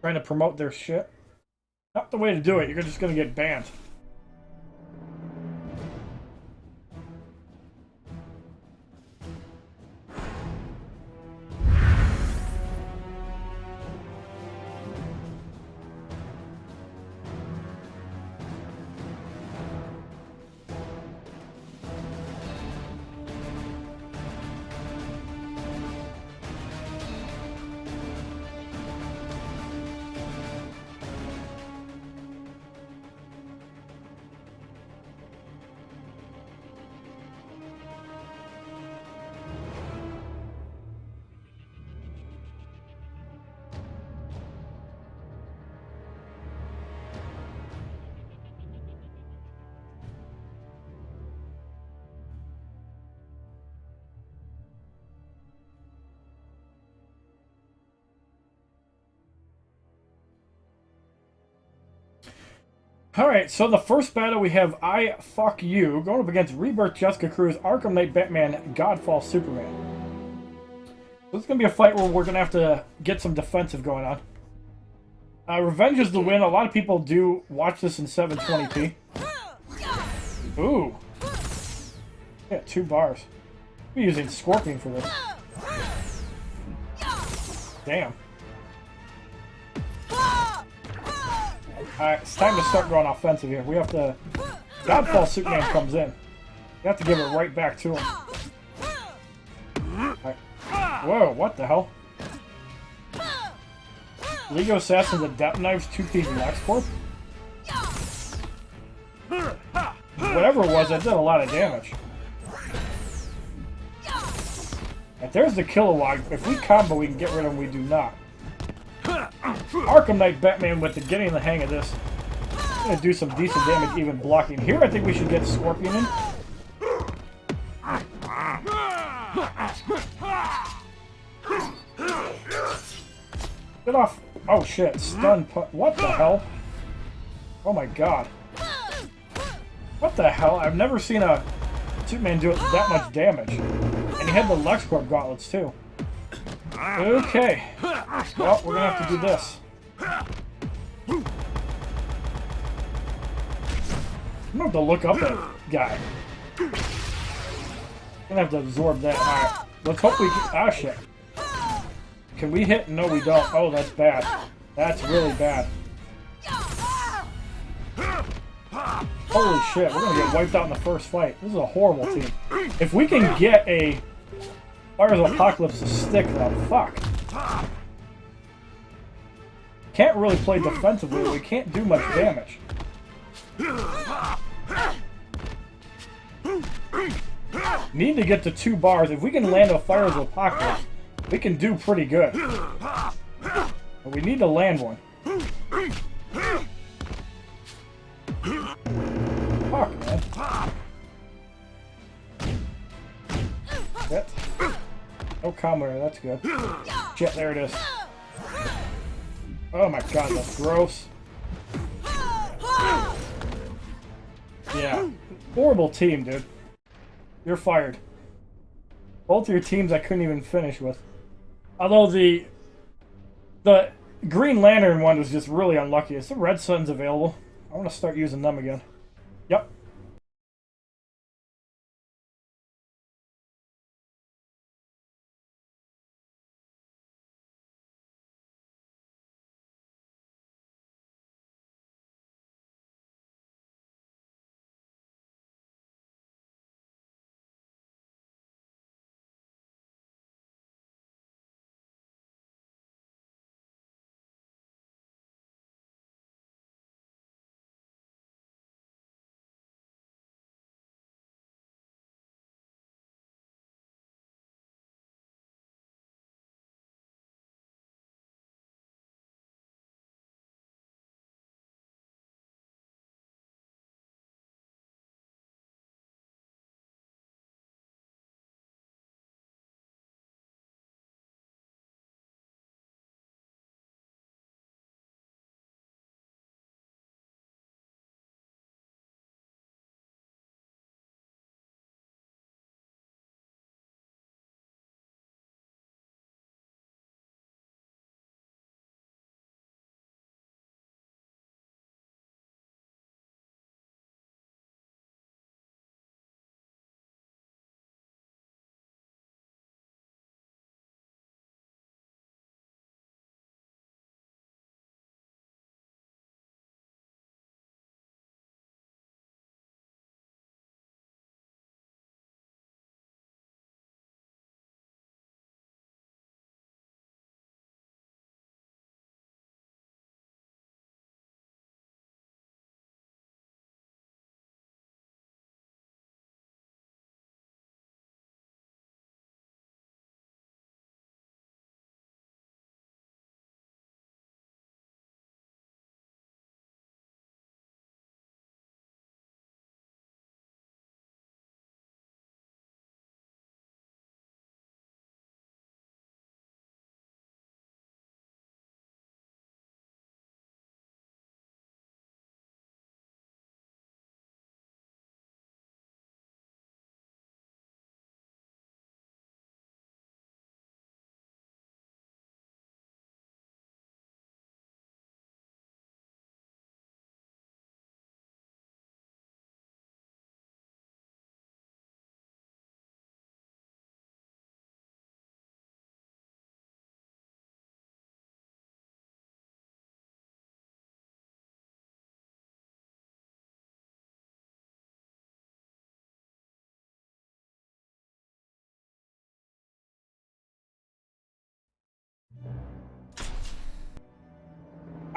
trying to promote their shit. Not the way to do it. You're just gonna get banned. Alright, so the first battle we have I Fuck You going up against Rebirth Jessica Cruz, Arkham Knight Batman, Godfall Superman. So this is going to be a fight where we're going to have to get some defensive going on. Revenge is the win. A lot of people do watch this in 720p. Ooh. Yeah, 2 bars. We're using Scorpion for this. Damn. Alright, it's time to start going offensive here. We have to... Godfall Superman comes in. We have to give it right back to him. Right. Whoa, what the hell? Lego Assassin's Adept Knives, 2-piece LexCorp? Whatever it was, that did a lot of damage. Right, there's the Kilowog. If we combo, we can get rid of him. We do not. Arkham Knight Batman with getting the hang of this. Gonna do some decent damage even blocking. Here I think we should get Scorpion in. Get off. Oh shit, stun what the hell? Oh my god. What the hell? I've never seen a Superman do that much damage. And he had the LexCorp gauntlets too. Okay. Well, we're gonna have to do this. I'm gonna have to look up that guy. I'm gonna have to absorb that. Alright. Let's hope we can. Ah, shit. Can we hit? No, we don't. Oh, that's bad. That's really bad. Holy shit, we're gonna get wiped out in the first fight. This is a horrible team. If we can get a Fires of Apokolips to stick, though, fuck. Can't really play defensively. We can't do much damage. Need to get to 2 bars. If we can land a Fires of Apokolips, we can do pretty good. But we need to land one. Fuck, man. Shit. No combo, that's good. Shit, there it is. Oh my god, that's gross. Yeah. Horrible team, dude. You're fired. Both of your teams I couldn't even finish with. Although the Green Lantern one was just really unlucky. Is the Red Suns available? I want to start using them again. Yep.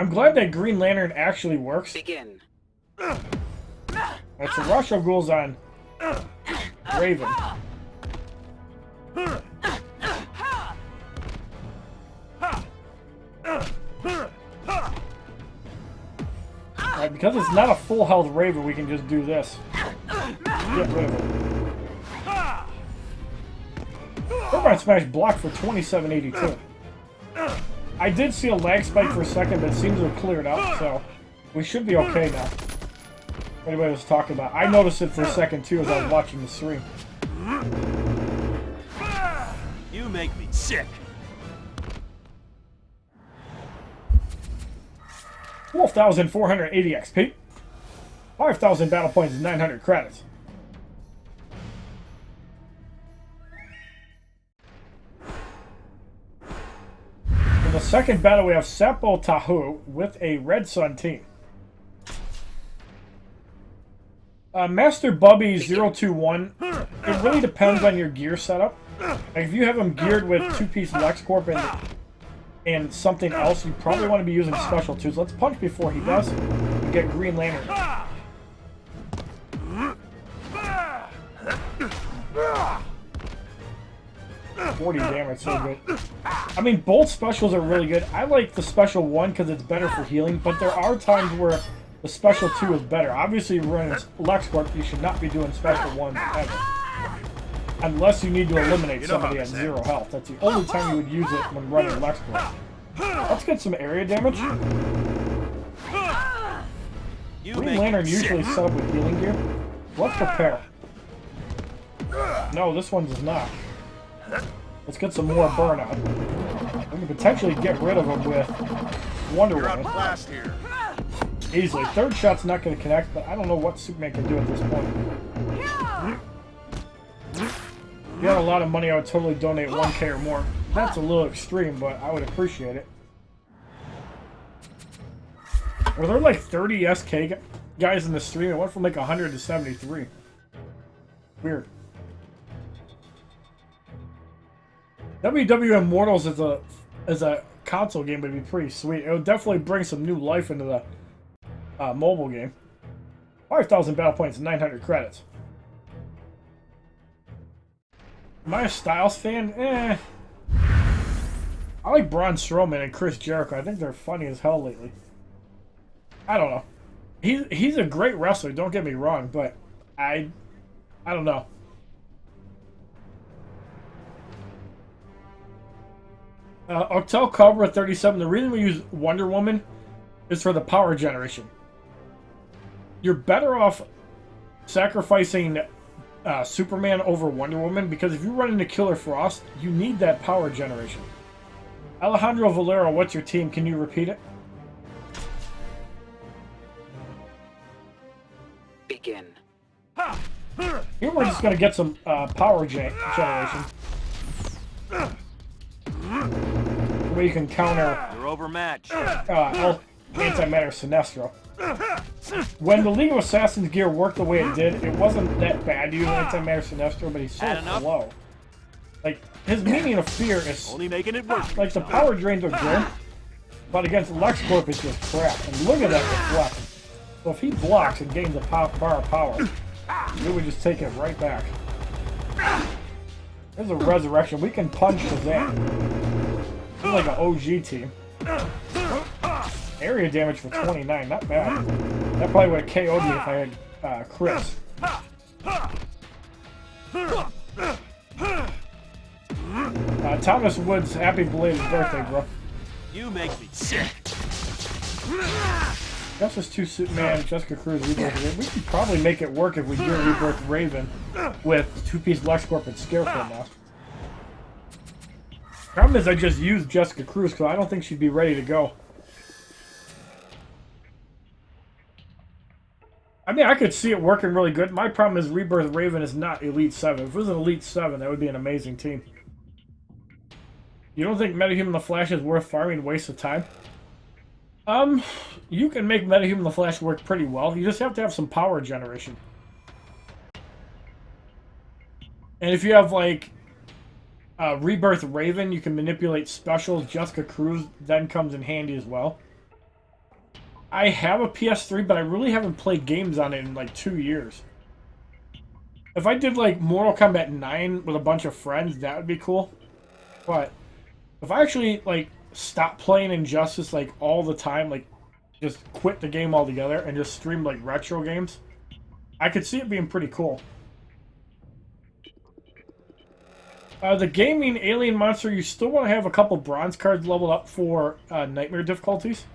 I'm glad that Green Lantern actually works. Begin. It's a rush of ghouls on Raven. Right, because it's not a full health Raven, we can just do this. Get rid of it. Turbine Smash blocked for 2782. I did see a lag spike for a second, but it seems to have cleared up, so we should be okay now. Anybody was talking about. I noticed it for a second too as I was watching the stream. You make me sick. 12,480 XP. 5,000 battle points and 900 credits. In the second battle, we have Seppo Tahu with a Red Sun team. Master Bubby 021, it really depends on your gear setup. Like if you have him geared with 2-piece LexCorp and something else, you probably want to be using special tools. Let's punch before he does. We get Green Lantern. $40 damage, so good. I mean, both specials are really good. I like the special 1 because it's better for healing, but there are times where the special 2 is better. Obviously, if you're running LexCorp, you should not be doing special 1s ever. Unless you need to eliminate somebody at 0 health. That's the only time you would use it when running LexCorp. Let's get some area damage. Green Lantern usually set up with healing gear. Let's prepare. No, this one does not. Let's get some more burnout. We can potentially get rid of him with Wonder Woman. Easily. Third shot's not going to connect, but I don't know what Superman can do at this point. If you had a lot of money, I would totally donate 1K or more. That's a little extreme, but I would appreciate it. Were there like 30 SK guys in the stream? It went from like 100 to 73. Weird. WW Immortals as a console game would be pretty sweet. It would definitely bring some new life into the mobile game. 5,000 battle points and 900 credits. Am I a Styles fan? Eh. I like Braun Strowman and Chris Jericho. I think they're funny as hell lately. I don't know. He's a great wrestler, don't get me wrong, but I don't know. Octel Cobra 37, the reason we use Wonder Woman is for the power generation. You're better off sacrificing Superman over Wonder Woman because if you run into Killer Frost, you need that power generation. Alejandro Valero, what's your team? Can you repeat it? Begin. Here we're just going to get some power generation. Where you can counter You're overmatched. Antimatter Sinestro. When the League of Assassins gear worked the way it did, it wasn't that bad to use Antimatter Sinestro, but he's so slow. Like, his meaning of fear is... Only making it work. Like, the power drains are good, but against LexCorp it's just crap. And look at that reflect. So if he blocks and gains a bar of power, we would just take it right back. There's a resurrection. We can punch Shazam. This is like an OG team. Area damage for 29, not bad. That probably would have KO'd me if I had Chris. Thomas Woods, happy belated birthday, bro. You make me sick. Justice 2 Superman, Jessica Cruz, Rebirth Raven. We could probably make it work if we do Rebirth Raven with 2-piece LexCorp and Scarecrow now. Problem is I just used Jessica Cruz because I don't think she'd be ready to go. I mean, I could see it working really good. My problem is Rebirth Raven is not Elite 7. If it was an Elite 7, that would be an amazing team. You don't think Metahuman the Flash is worth farming waste of time? You can make Metahuman the Flash work pretty well. You just have to have some power generation. And if you have, like, Rebirth Raven, you can manipulate specials. Jessica Cruz then comes in handy as well. I have a PS3, but I really haven't played games on it in like 2 years. If I did like Mortal Kombat 9 with a bunch of friends, that would be cool. But if I actually like stop playing Injustice like all the time, like just quit the game altogether and just stream like retro games, I could see it being pretty cool. The gaming alien monster, you still want to have a couple bronze cards leveled up for nightmare difficulties.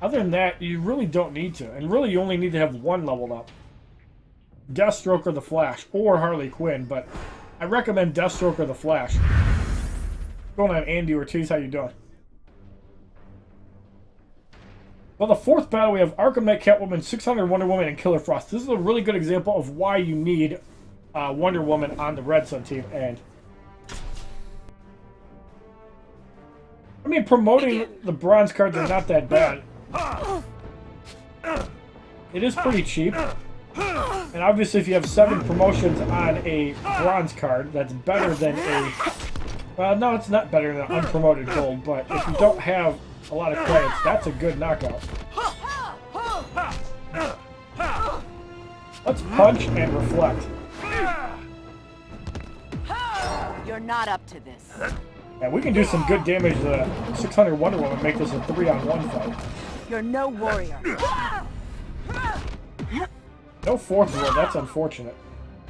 Other than that, you really don't need to. And really, you only need to have one leveled up. Deathstroke or the Flash, or Harley Quinn, but I recommend Deathstroke or the Flash. What's going on, Andy Ortiz? How you doing? Well, the fourth battle, we have Arkham Knight, Catwoman, 600 Wonder Woman, and Killer Frost. This is a really good example of why you need Wonder Woman on the Red Sun team. And I mean, promoting the bronze cards are not that bad. It is pretty cheap. And obviously, if you have 7 promotions on a bronze card, that's better than a... Well, no, it's not better than an unpromoted gold, but if you don't have a lot of credits, that's a good knockout. Let's punch and reflect. You're not up to this. Yeah, we can do some good damage to 600 Wonder Woman and make this a 3-on-1 fight. You're no warrior. No fourth wheel, that's unfortunate.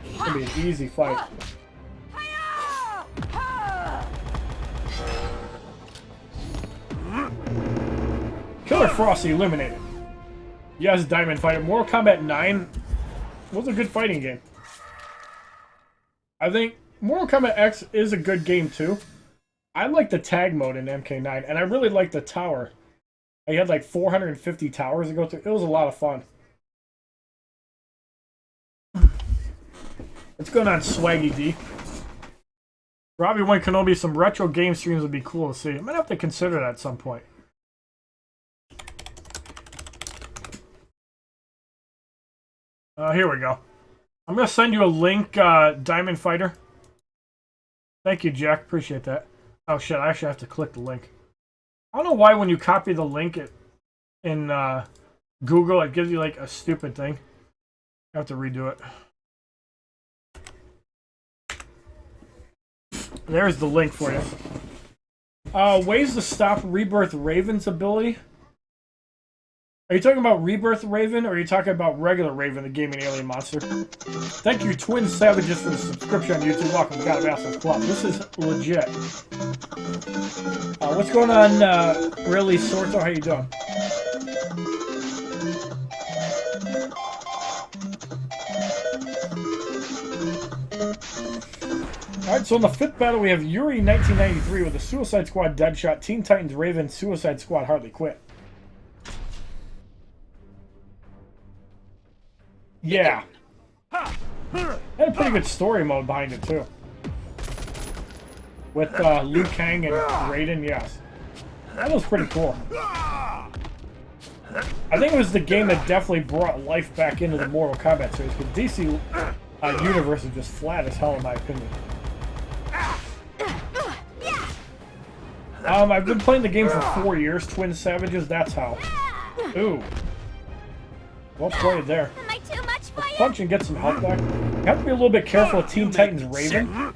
It's gonna be an easy fight. Killer Frost eliminated. Yes, Diamond Fighter. Mortal Kombat 9 was a good fighting game. I think Mortal Kombat X is a good game too. I like the tag mode in MK9, and I really like the tower. I had like 450 towers to go through. It was a lot of fun. What's going on, Swaggy D? Robbie One Kenobi, some retro game streams would be cool to see. I might have to consider that at some point. Here we go. I'm going to send you a link, Diamond Fighter. Thank you, Jack. Appreciate that. Oh, shit. I actually have to click the link. I don't know why when you copy the link in Google, it gives you, like, a stupid thing. I have to redo it. There's the link for you. Ways to stop Rebirth Raven's ability. Are you talking about Rebirth Raven, or are you talking about regular Raven, the gaming alien monster? Thank you, Twin Savages, for the subscription on YouTube. Welcome to God of Assholes Club. This is legit. What's going on, really, Sorto? How you doing? Alright, so in the 5th battle, we have Yuri 1993 with the Suicide Squad Deadshot, Teen Titans Raven, Suicide Squad Harley Quinn. Yeah. Had a pretty good story mode behind it, too. With Liu Kang and Raiden, yes. That was pretty cool. I think it was the game that definitely brought life back into the Mortal Kombat series, because DC Universe is just flat as hell, in my opinion. I've been playing the game for 4 years, Twin Savages, that's how. Ooh. Well played there. Am I too much for you? Punch and get some health back. You have to be a little bit careful with Teen Titans Raven.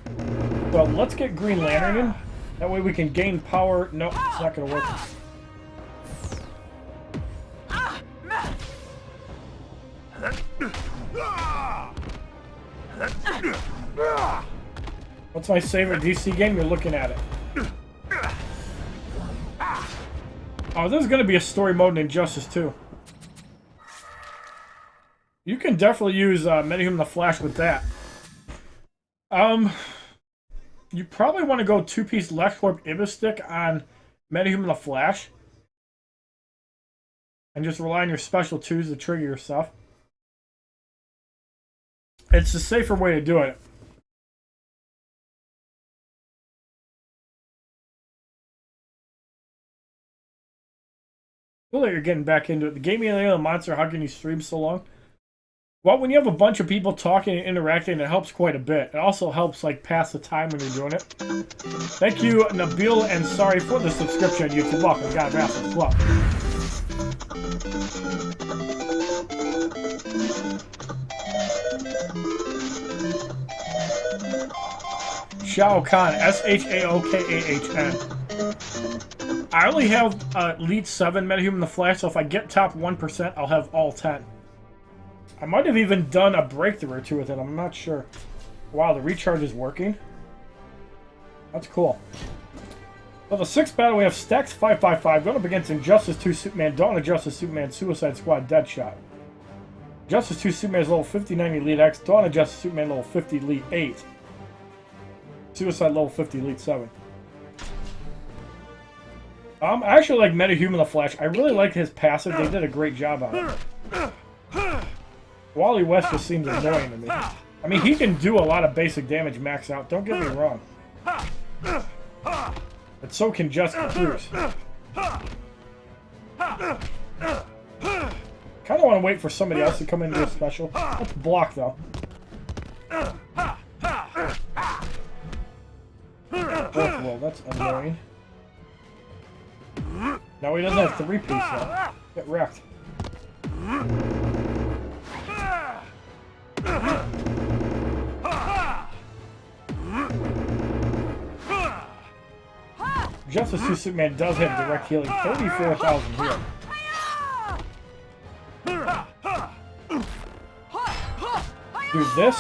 But let's get Green Lantern in. That way we can gain power. No, it's not going to work. What's my favorite DC game? You're looking at it. Oh, there's going to be a story mode in Injustice 2. You can definitely use Metahuman the Flash with that. You probably want to go 2-piece LexCorp Ibis-Stick on Metahuman the Flash. And just rely on your special 2s to trigger your stuff. It's the safer way to do it. I feel like you're getting back into it. The gaming alien monster, how can you stream so long? Well, when you have a bunch of people talking and interacting, it helps quite a bit. It also helps, like, pass the time when you're doing it. Thank you, Nabil and Sorry, for the subscription on YouTube. Welcome, God, Assholes Club. Shao Kahn, S-H-A-O-K-A-H-N. I only have Elite 7 Metahuman the Flash, so if I get top 1%, I'll have all 10. I might have even done a breakthrough or two with it, I'm not sure. Wow, the recharge is working. That's cool. For the 6th battle, we have Stax 555 going up against Injustice 2 Superman, Dawn of Justice Superman, Suicide Squad, Deadshot. Justice 2 Superman is level 59 Elite X, Dawn of Justice Superman level 50 Elite 8. Suicide level 50 Elite 7. I actually like Metahuman the Flash. I really like his passive. They did a great job on it. Wally West just seems annoying to me. I mean, he can do a lot of basic damage max out. Don't get me wrong. But so can Jessica Cruz. Kind of want to wait for somebody else to come in and do a special. Let's block, though. Well, that's annoying. Now he doesn't have 3-piece though. Get wrecked. Justice 2 Superman does have direct healing. 34,000 heal. Do this.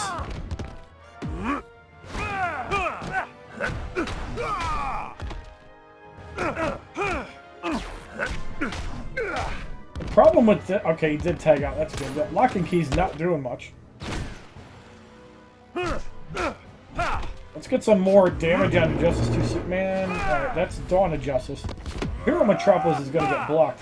The problem with the... Okay, he did tag out. That's good. That lock and key's not doing much. Let's get some more damage on Justice 2 Superman. Alright, that's Dawn of Justice. Hero Metropolis is going to get blocked.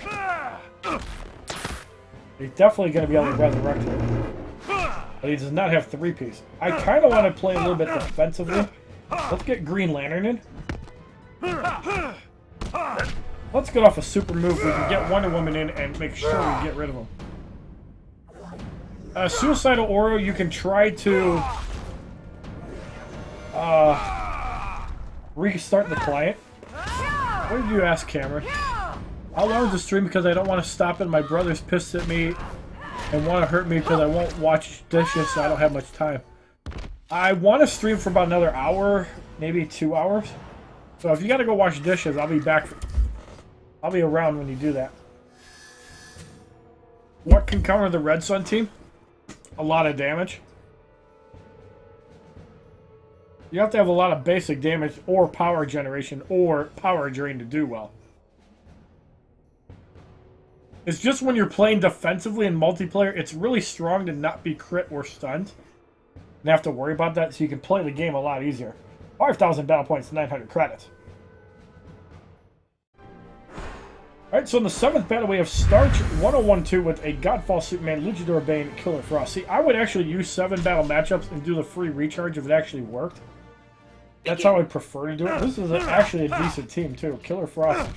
He's definitely going to be able to resurrect him. But he does not have 3-piece. I kind of want to play a little bit defensively. Let's get Green Lantern in. Let's get off a super move. We can get Wonder Woman in and make sure we get rid of him. Suicidal Aura, you can try to restart the client. What did you ask, Cameron? I'll learn to stream because I don't want to stop it. My brother's pissed at me and want to hurt me because I won't watch dishes, so I don't have much time. I want to stream for about another hour, maybe 2 hours. So if you got to go wash dishes, I'll be back. I'll be around when you do that. What can counter the Red Sun team? A lot of damage. You have to have a lot of basic damage or power generation or power drain to do well. It's just when you're playing defensively in multiplayer, it's really strong to not be crit or stunned. And have to worry about that, so you can play the game a lot easier. 5,000 battle points, 900 credits. Alright, so in the 7th battle, we have Starch 1012 with a Godfall Superman, Luchador Bane, Killer Frost. See, I would actually use 7 battle matchups and do the free recharge if it actually worked. That's how I prefer to do it. This is actually a decent team, too. Killer Frost,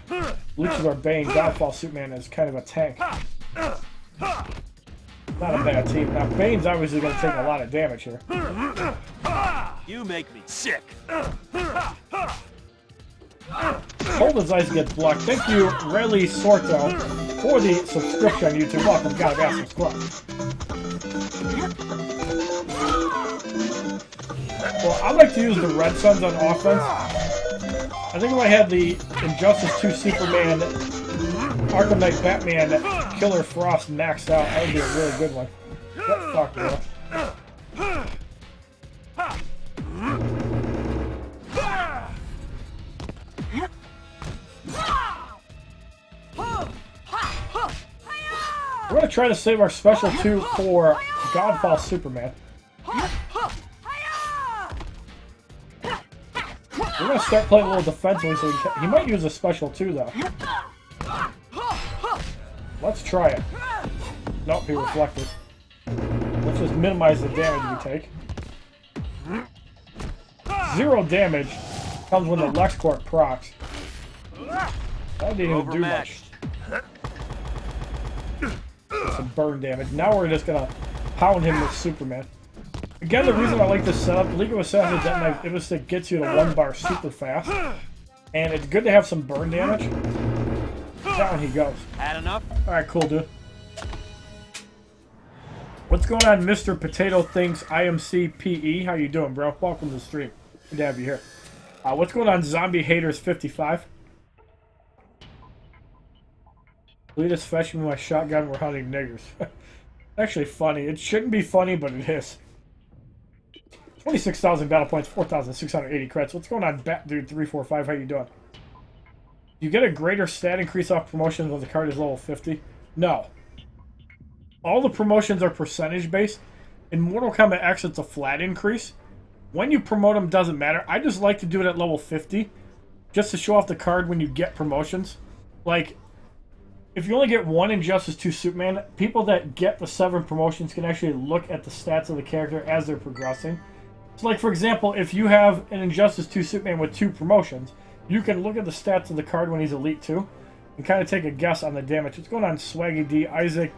Luchador Bane, Godfall Superman is kind of a tank. Not a bad team. Now, Bane's obviously going to take a lot of damage here. You make me sick. Hold his eyes gets blocked. Thank you, Rayleigh Sorto, for the subscription on YouTube. Welcome, God, got subscribe. Well, I like to use the Red Suns on offense. I think if I had the Injustice 2 Superman, Arkham Knight Batman, Killer Frost maxed out, that would be a really good one. Get fucked, bro. We're going to try to save our special 2 for Godfall Superman. We're going to start playing a little defensively, so he might use a special 2, though. Let's try it. Nope, he reflected. Let's just minimize the damage we take. 0 damage comes when the LexCorp procs. That didn't even do much. Some burn damage. Now we're just gonna pound him with Superman. Again, the reason I like this setup, League of Assassins Death Knife Ibistic gets you to 1 bar super fast. And it's good to have some burn damage. Down he goes. Had enough? Alright, cool, dude. What's going on, Mr. Potato Things IMCPE? How you doing, bro? Welcome to the stream. Good to have you here. What's going on, Zombie Haters 55? Cletus fetching my shotgun, we're hunting niggers. Actually funny. It shouldn't be funny, but it is. 26,000 battle points, 4,680 credits. What's going on, BatDude345? How you doing? You get a greater stat increase off promotions when the card is level 50? No. All the promotions are percentage based. In Mortal Kombat X, it's a flat increase. When you promote them, doesn't matter. I just like to do it at level 50, just to show off the card when you get promotions. Like, if you only get one Injustice 2 Superman, people that get the 7 promotions can actually look at the stats of the character as they're progressing. So, like, for example, if you have an Injustice 2 Superman with 2 promotions, you can look at the stats of the card when he's Elite 2 and kind of take a guess on the damage. What's going on, Swaggy D? Isaac,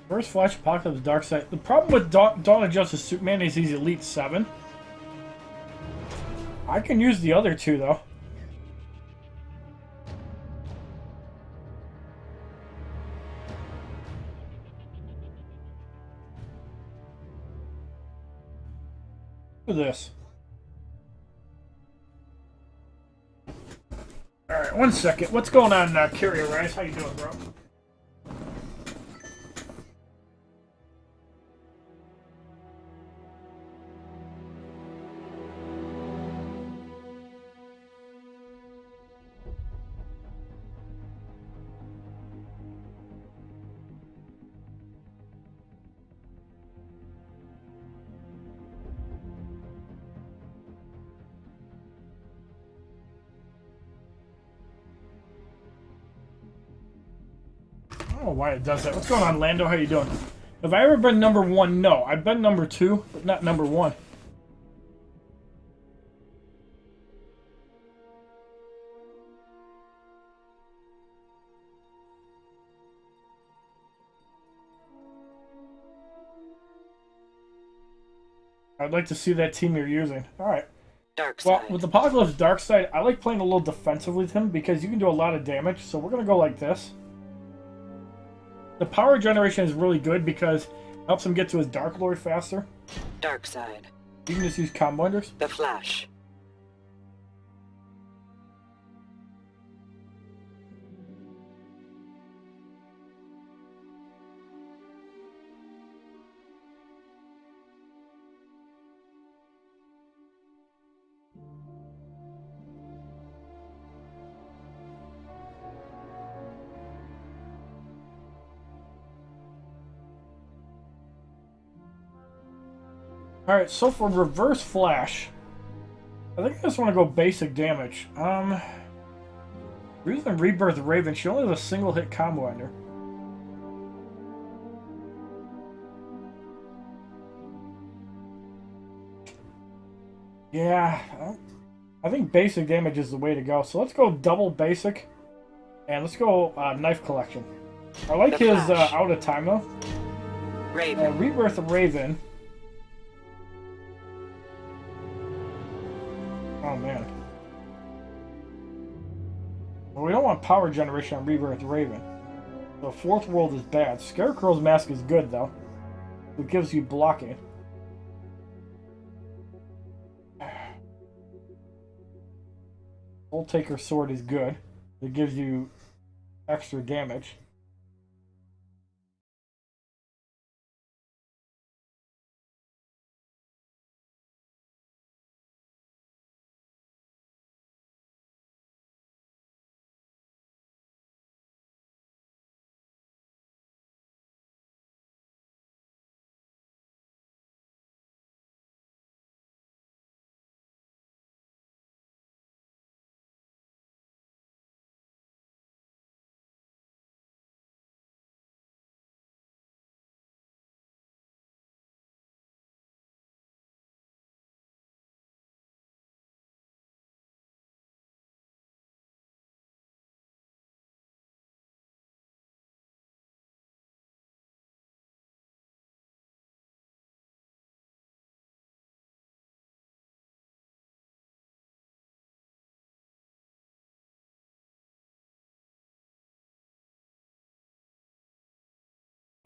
First Flash, Apokolips Darkseid. The problem with Dawn of Justice Superman is he's Elite 7. I can use the other two, though. Look at this. Alright, one second. What's going on, Curio Rice? How you doing, bro? don't know why it does that. What's going on, Lando? How you doing? Have I ever been number 1? No. I've been number 2, but not number 1. I'd like to see that team you're using. Alright. Darkseid. Well, with Apokolips Darkseid, I like playing a little defensively with him because you can do a lot of damage. So we're going to go like this. The power generation is really good because it helps him get to his Dark Lord faster. Darkseid. You can just use Combinders. The Flash. Alright, so for Reverse Flash, I think I just want to go basic damage. Using Rebirth Raven, she only has a single hit combo ender. Yeah, I think basic damage is the way to go. So let's go double basic, and let's go Knife Collection. I like his out of time though. Raven. Rebirth Raven. Oh man. Well, we don't want power generation on Rebirth Raven. The Fourth World is bad. Scarecrow's Mask is good though. It gives you blocking. Soul Taker Sword is good. It gives you extra damage.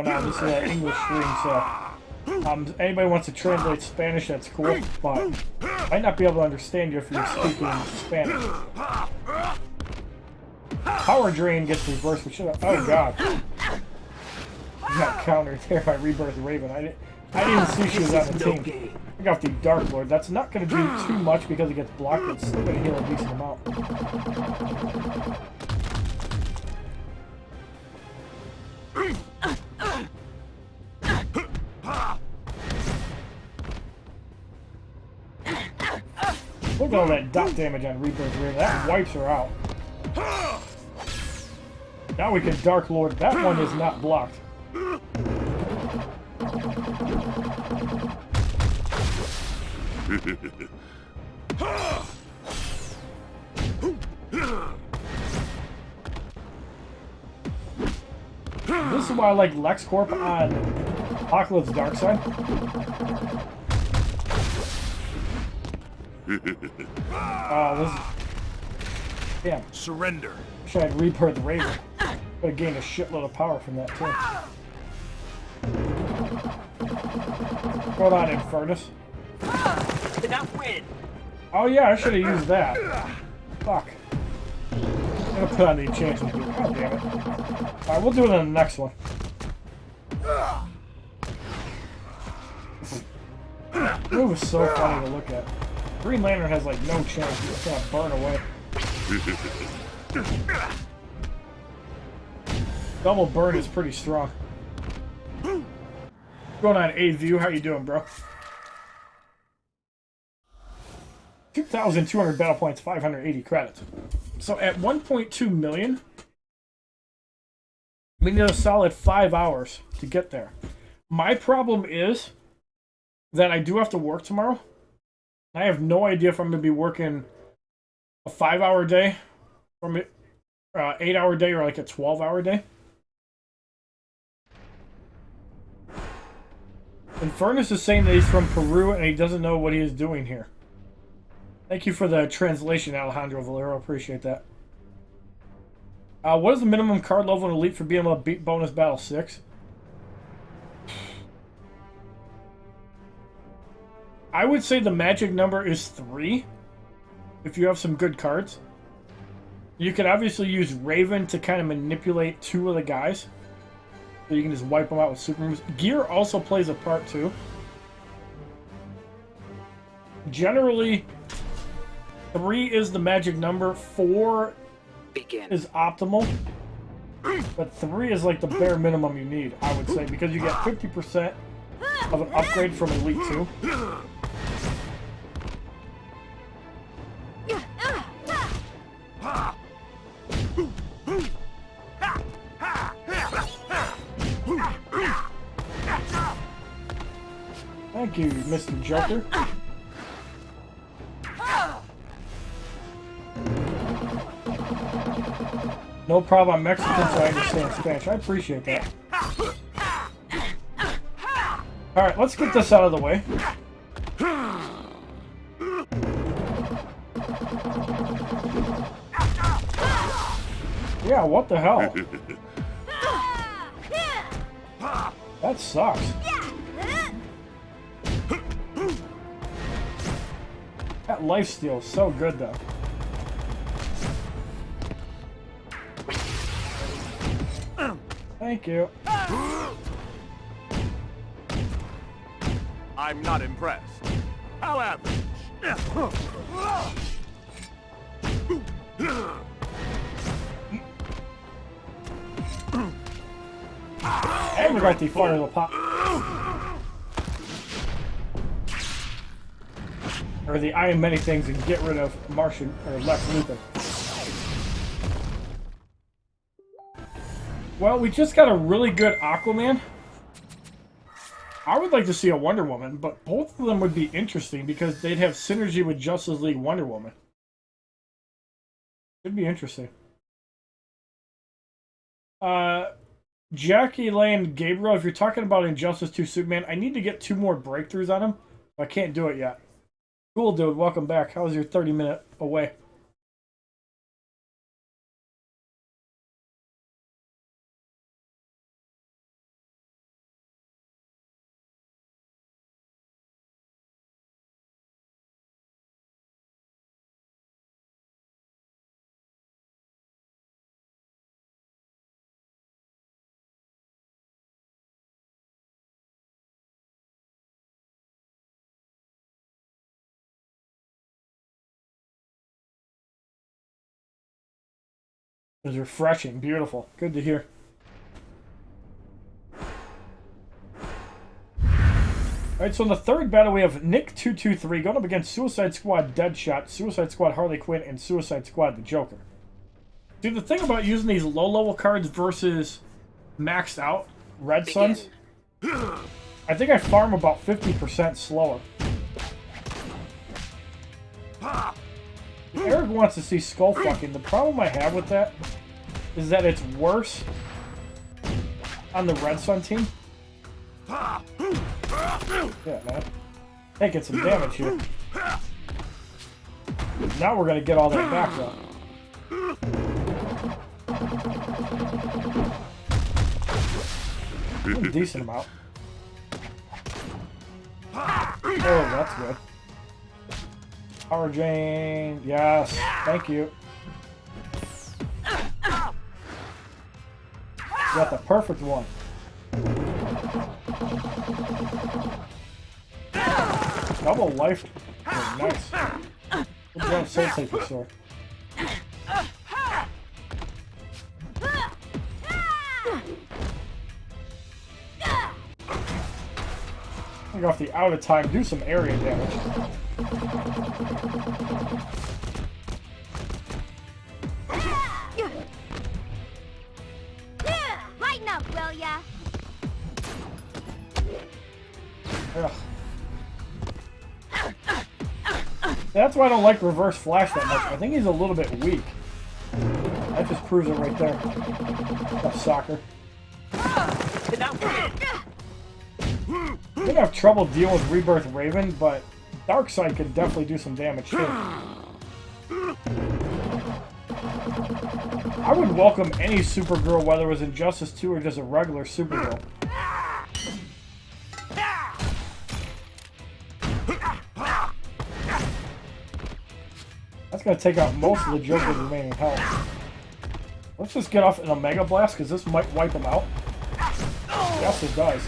Now this is an English stream, so anybody wants to translate Spanish, that's cool, but I might not be able to understand you if you're speaking Spanish. Power Drain gets reversed, we should have. Oh god. You got countered there by Rebirth Raven. I didn't even see she was on the team. I got the Dark Lord. That's not going to do too much because it gets blocked, but it's still going to heal a decent amount. Look at all that dot damage on Rebirth Raven. That wipes her out. Now we can Dark Lord. That one is not blocked. This is why I like LexCorp on Apokolips Darkseid. Oh, this is... Damn. Surrender. Wish I had Rebirth Raven. Would have gained a shitload of power from that, too. Hold on, Infernus. Did not win. Oh yeah, I should have used that. Fuck. I'm gonna put on the enchantment gear. God damn it. Alright, we'll do it in the next one. This move is so funny to look at. Green Lantern has like no chance. He's just gonna burn away. Double burn is pretty strong. What's going on, A-View? How you doing, bro? 2,200 battle points, 580 credits. So at 1.2 million, We need a solid 5 hours to get there. My problem is that I do have to work tomorrow. I have no idea if I'm going to be working a 5-hour day, or 8-hour day, or like a 12-hour day. And Furnace is saying that he's from Peru and he doesn't know what he is doing here. Thank you for the translation, Alejandro Valero. Appreciate that. What is the minimum card level in Elite for being able to beat Bonus Battle 6? I would say the magic number is 3. If you have some good cards. You can obviously use Raven to kind of manipulate 2 of the guys. So you can just wipe them out with super moves. Gear also plays a part too. Generally, 3 is the magic number. 4 is optimal. But 3 is like the bare minimum you need, I would say. Because you get 50% of an upgrade from Elite 2. Thank you, Mr. Joker. No problem, I'm Mexican, so I understand Spanish. I appreciate that. Alright, let's get this out of the way. Yeah, what the hell? That sucks. That lifesteal is so good, though. Thank you. I'm not impressed. How average? And we got the fire little pop. Or the iron many things and get rid of Martian or Lex Luthor. Well, we just got a really good Aquaman. I would like to see a Wonder Woman, but both of them would be interesting because they'd have synergy with Justice League Wonder Woman. It'd be interesting. Jackie Lane Gabriel, if you're talking about Injustice 2 Superman, I need to get 2 more breakthroughs on him. I can't do it yet. Cool, dude. Welcome back. How was your 30-minute away? It was refreshing. Beautiful. Good to hear. Alright, so in the third battle we have Nick223 going up against Suicide Squad Deadshot, Suicide Squad Harley Quinn, and Suicide Squad the Joker. See, the thing about using these low-level cards versus maxed out Red Suns, I think I farm about 50% slower. Eric wants to see skull fucking. The problem I have with that is that it's worse on the Red Sun team. Yeah, man. Taking some damage here. Now we're gonna get all that back though. A decent amount. Oh, that's good. Power Jane, yes, thank you. Got the perfect one. Double life. Oh, nice. Good job, Sensei for sure. Take off the out of time, do some area damage. Ugh. That's why I don't like Reverse Flash that much. I think he's a little bit weak. That just proves it right there. That's soccer. Did not win. I'm gonna have trouble dealing with Rebirth Raven, but Darkseid could definitely do some damage too. I would welcome any Supergirl, whether it was Injustice 2 or just a regular Supergirl. That's gonna take out most of the Joker's remaining health. Let's just get off an Omega Blast, because this might wipe him out. Yes, it does.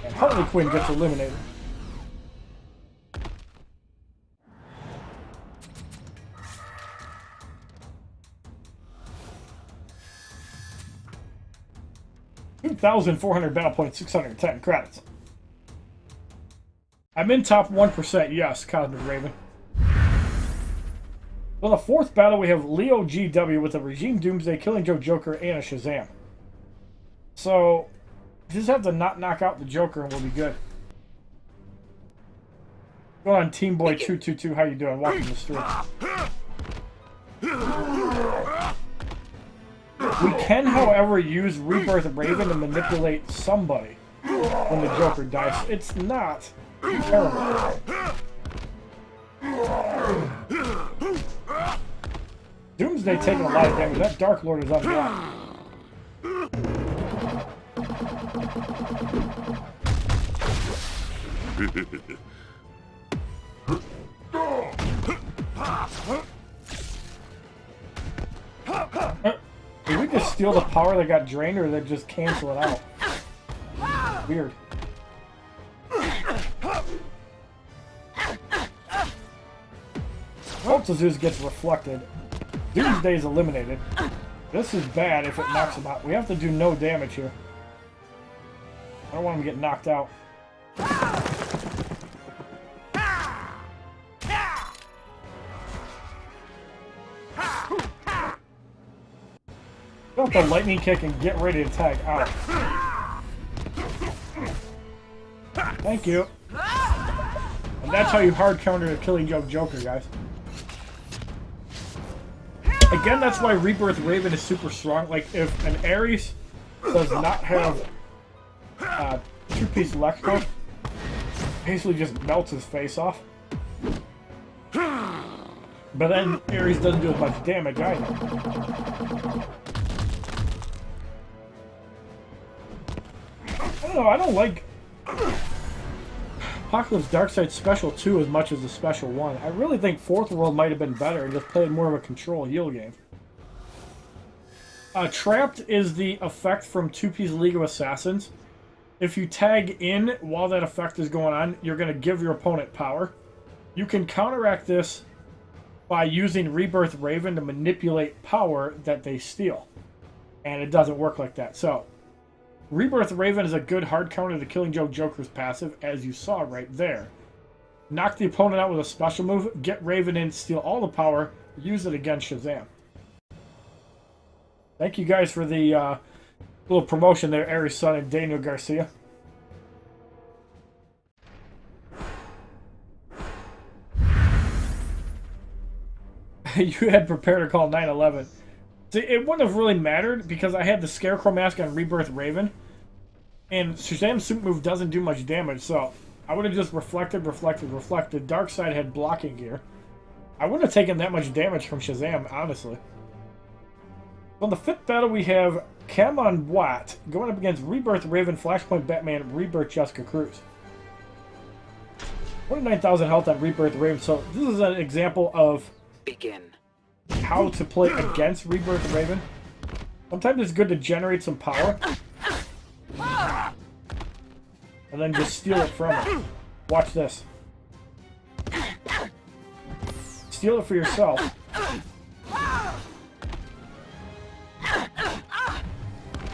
And Harley Quinn gets eliminated. $2,400 battle points, 610 credits. I'm in top 1%, yes, Cosmic Raven. For the fourth battle, we have Leo GW with a Regime Doomsday, Killing Joke Joker, and a Shazam. So, just have to not knock out the Joker and we'll be good. Go on, Team Boy 222, how you doing? Welcome to the stream. We can, however, use Rebirth Raven to manipulate somebody when the Joker dies. It's not terrible. Doomsday taking a lot of damage. That Dark Lord is unblocked. Did we just steal the power that got drained, or did they just cancel it out? Weird. Zeus gets reflected. Doomsday is eliminated. This is bad if it knocks him out. We have to do no damage here. I don't want him to get knocked out. Go with the lightning kick and get ready to tag out. Thank you. And that's how you hard counter the Killing Joke Joker, guys. Again, that's why Rebirth Raven is super strong. Like, if an Ares does not have two-piece electro, basically just melts his face off. But then Ares doesn't do as much damage either. I don't know, I don't like Apokolips Darkseid Special 2 as much as the Special 1. I really think Fourth World might have been better and just played more of a control heal game. Trapped is the effect from Two-Piece League of Assassins. If you tag in while that effect is going on, you're going to give your opponent power. You can counteract this by using Rebirth Raven to manipulate power that they steal. And it doesn't work like that. So, Rebirth Raven is a good hard counter to Killing Joke Joker's passive, as you saw right there. Knock the opponent out with a special move, get Raven in, steal all the power, use it against Shazam. Thank you guys for the little promotion there, Aries Sun and Daniel Garcia. You had prepared to call 9/11. See, it wouldn't have really mattered because I had the Scarecrow mask on Rebirth Raven, and Shazam's super move doesn't do much damage, so I would have just reflected. Darkseid had blocking gear. I wouldn't have taken that much damage from Shazam, honestly. On the fifth battle, we have Kamcord going up against Rebirth Raven, Flashpoint Batman, Rebirth Jessica Cruz. 29,000 health on Rebirth Raven, so this is an example of Begin. how to play against Rebirth Raven. Sometimes it's good to generate some power and then just steal it from it. Watch this. Steal it for yourself.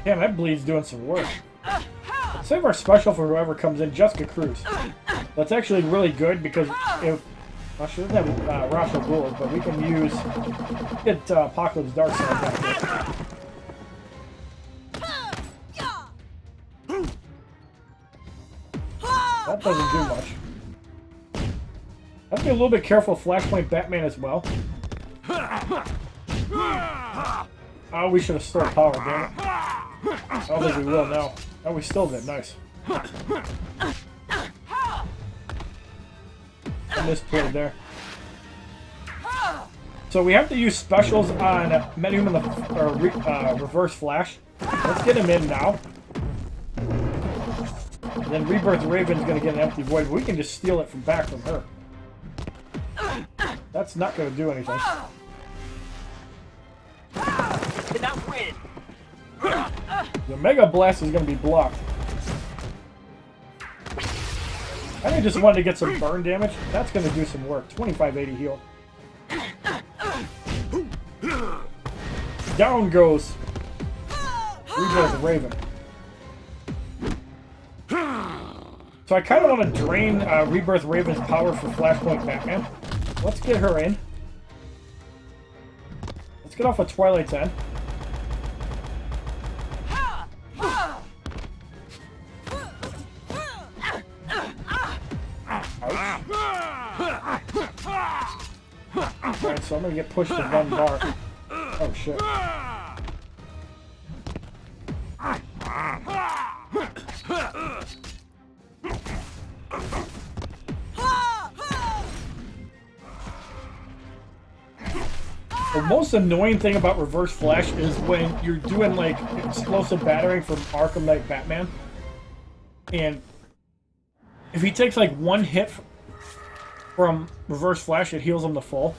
Damn, that bleed's doing some work. Save our special for whoever comes in, Jessica Cruz. That's actually really good because if I should have Rasha Gould, but we can get Apokolips Darkseid back there. doesn't do much. Have to be a little bit careful of Flashpoint Batman as well. Oh, we should have stored power, damn it. I don't think we will now. Oh, we still did. Nice. I misplayed there. So we have to use specials on Metahuman or Reverse Flash. Let's get him in now. And then Rebirth Raven's gonna get an empty void. We can just steal it back from her. That's not gonna do anything. Cannot win. The Mega Blast is gonna be blocked. I think I just wanted to get some burn damage. That's gonna do some work. 2580 heal. Down goes Rebirth Raven. So I kind of want to drain Rebirth Raven's power for Flashpoint Batman. Let's get her in. Let's get off of Twilight's End. Alright, so I'm gonna get pushed to one bar. Oh shit. The most annoying thing about Reverse Flash is when you're doing like explosive battering from Arkham Knight Batman, and if he takes like one hit from Reverse Flash, it heals him to full.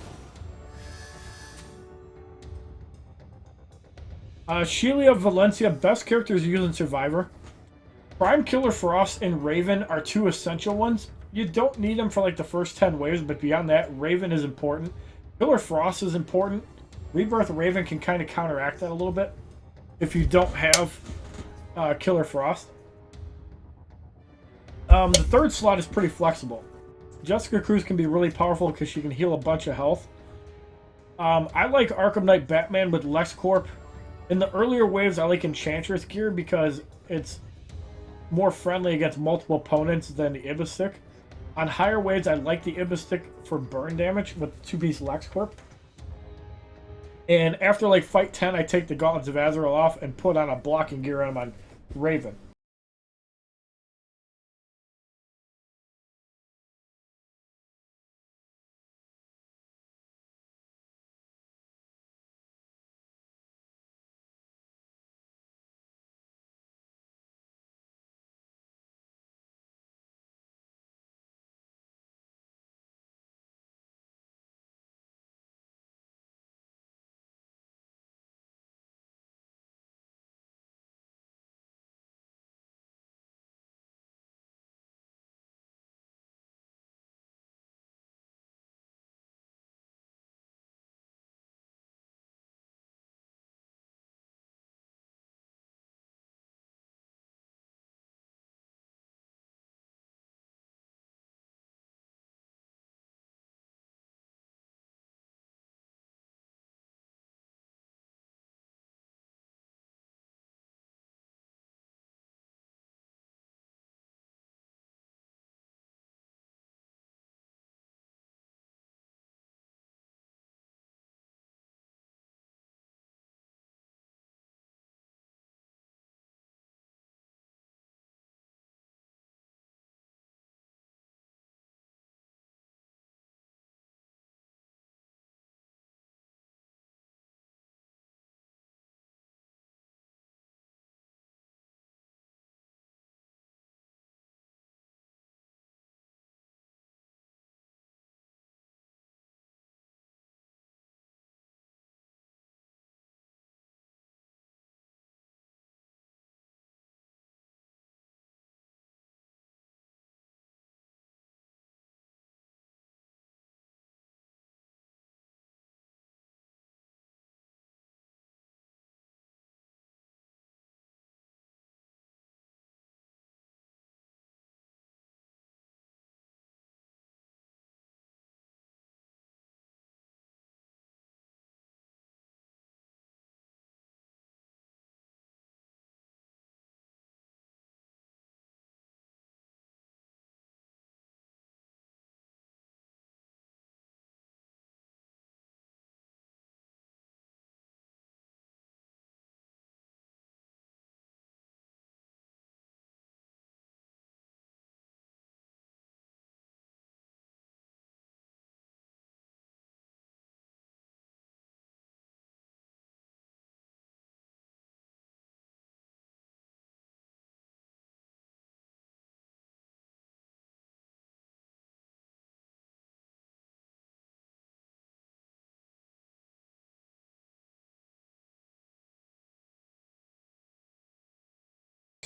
Sheila Valencia, best characters used in Survivor. Prime, Killer Frost, and Raven are two essential ones. You don't need them for like the first 10 waves, but beyond that, Raven is important. Killer Frost is important. Rebirth Raven can kind of counteract that a little bit if you don't have Killer Frost. The third slot is pretty flexible. Jessica Cruz can be really powerful because she can heal a bunch of health. I like Arkham Knight Batman with LexCorp. In the earlier waves, I like Enchantress gear because it's more friendly against multiple opponents than the Ibis stick. On higher waves, I like the Ibis stick for burn damage with 2-piece LexCorp. And after like fight 10, I take the Gauntlets of Azrael off and put on a blocking gear on Raven.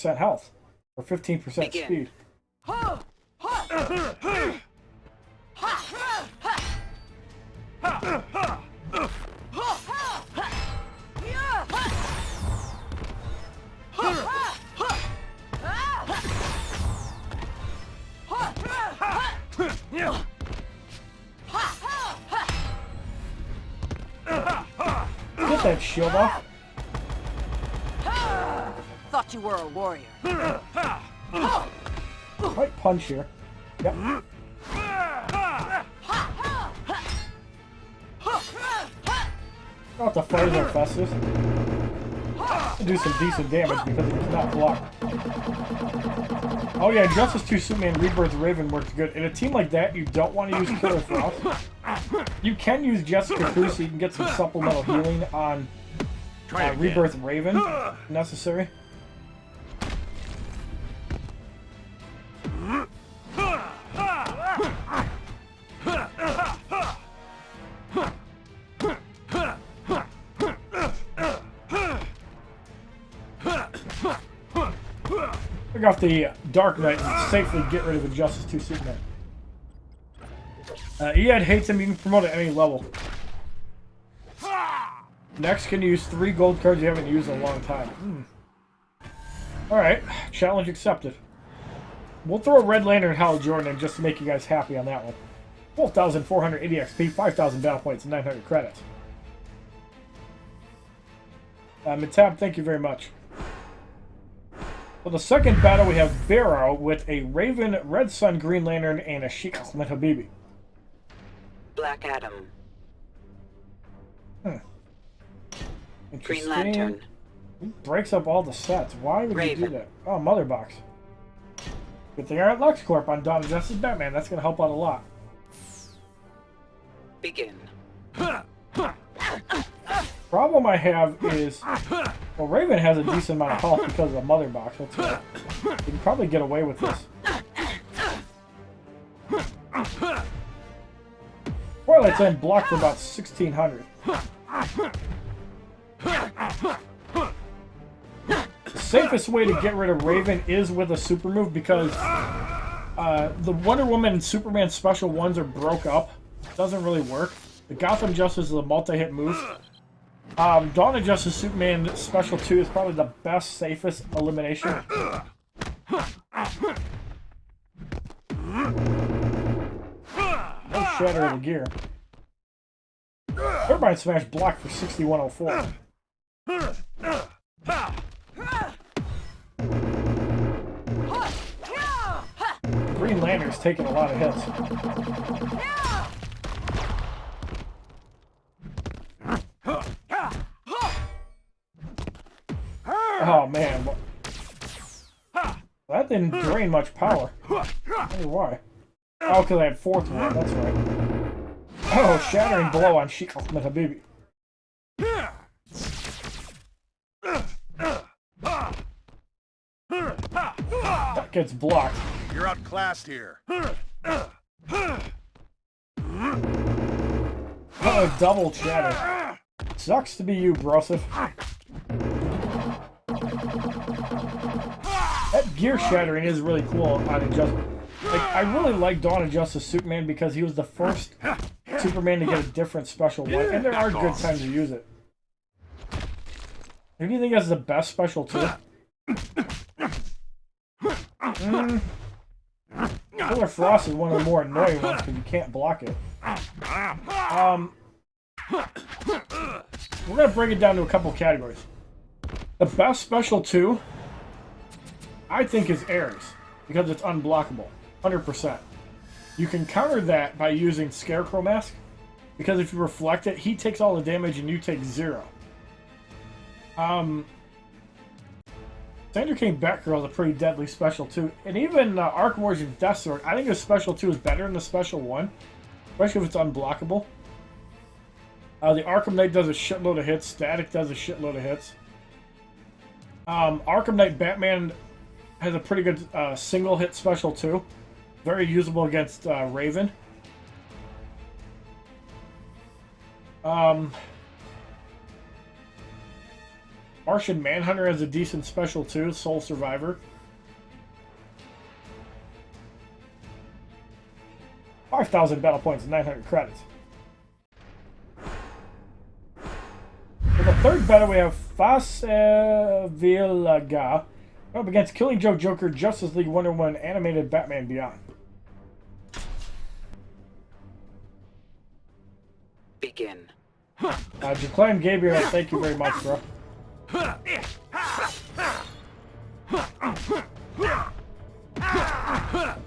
health or 15% Begin. speed. Get that shield off. Thought you were a warrior. Right punch here. Yep. Not the fighters are Festus. Do some decent damage because it does not block. Oh yeah, Justice 2 Superman Rebirth Raven works good. In a team like that, you don't want to use Killer Frost. You can use Jessica Cruz so you can get some supplemental healing on Rebirth Raven if necessary. Pick off the Dark Knight and safely get rid of the Justice 2 Superman. EAD hates him, you can promote at any level. Next, can use 3 gold cards you haven't used in a long time. Alright, challenge accepted. We'll throw a Red Lantern and Hal Jordan in just to make you guys happy on that one. 12,480 XP, 5,000 battle points, and 900 credits. Metab, thank you very much. For the second battle, we have Barrow with a Raven, Red Sun, Green Lantern, and a Sheikh Ahmed Habibi. Black Adam. Green Interesting. Lantern. He breaks up all the sets. Why would you do Raven. that? Oh, Mother Box. Good thing I got LexCorp on Dawn of Justice Batman. That's going to help out a lot. Begin. Problem I have is, well, Raven has a decent amount of health because of the Mother Box. That's right. You can probably get away with this. Twilight's End blocked for about 1,600. The safest way to get rid of Raven is with a super move because the Wonder Woman and Superman special ones are broke up. Doesn't really work. The Gotham Justice is a multi-hit move. Dawn of Justice Superman Special 2 is probably the best, safest elimination. No shatter of the gear. Turbine Smash blocked for 6,104. Green Lantern's taking a lot of hits. Oh man, that didn't drain much power. I wonder why. Oh, because I had fourth one, that's right. Oh, shattering blow on Sheikh Ahmed Habibi. That gets blocked. You're outclassed here. Oh, double shatter. Sucks to be you, Broseph. That gear shattering is really cool on Injustice. Like, I really like Dawn of Justice Superman because he was the first Superman to get a different special one, and there are good times to use it. Who do you think has the best special too? Killer Frost is one of the more annoying ones because you can't block it. We're gonna break it down to a couple categories. The best special 2, I think, is Ares because it's unblockable, 100%. You can counter that by using Scarecrow Mask because if you reflect it, he takes all the damage and you take 0. Sandra King Batgirl is a pretty deadly special 2, and even Arkham Origins Deathsword, I think his special 2 is better than the special 1, especially if it's unblockable. The Arkham Knight does a shitload of hits. Static does a shitload of hits. Arkham Knight Batman has a pretty good single hit special too. Very usable against Raven. Martian Manhunter has a decent special too, Sole Survivor. 5,000 battle points and 900 credits. For the third battle, we have Villaga up against Killing Joke Joker, Justice League, Wonder Woman, Animated Batman Beyond. Begin. Jacqueline Gabriel, thank you very much, bro.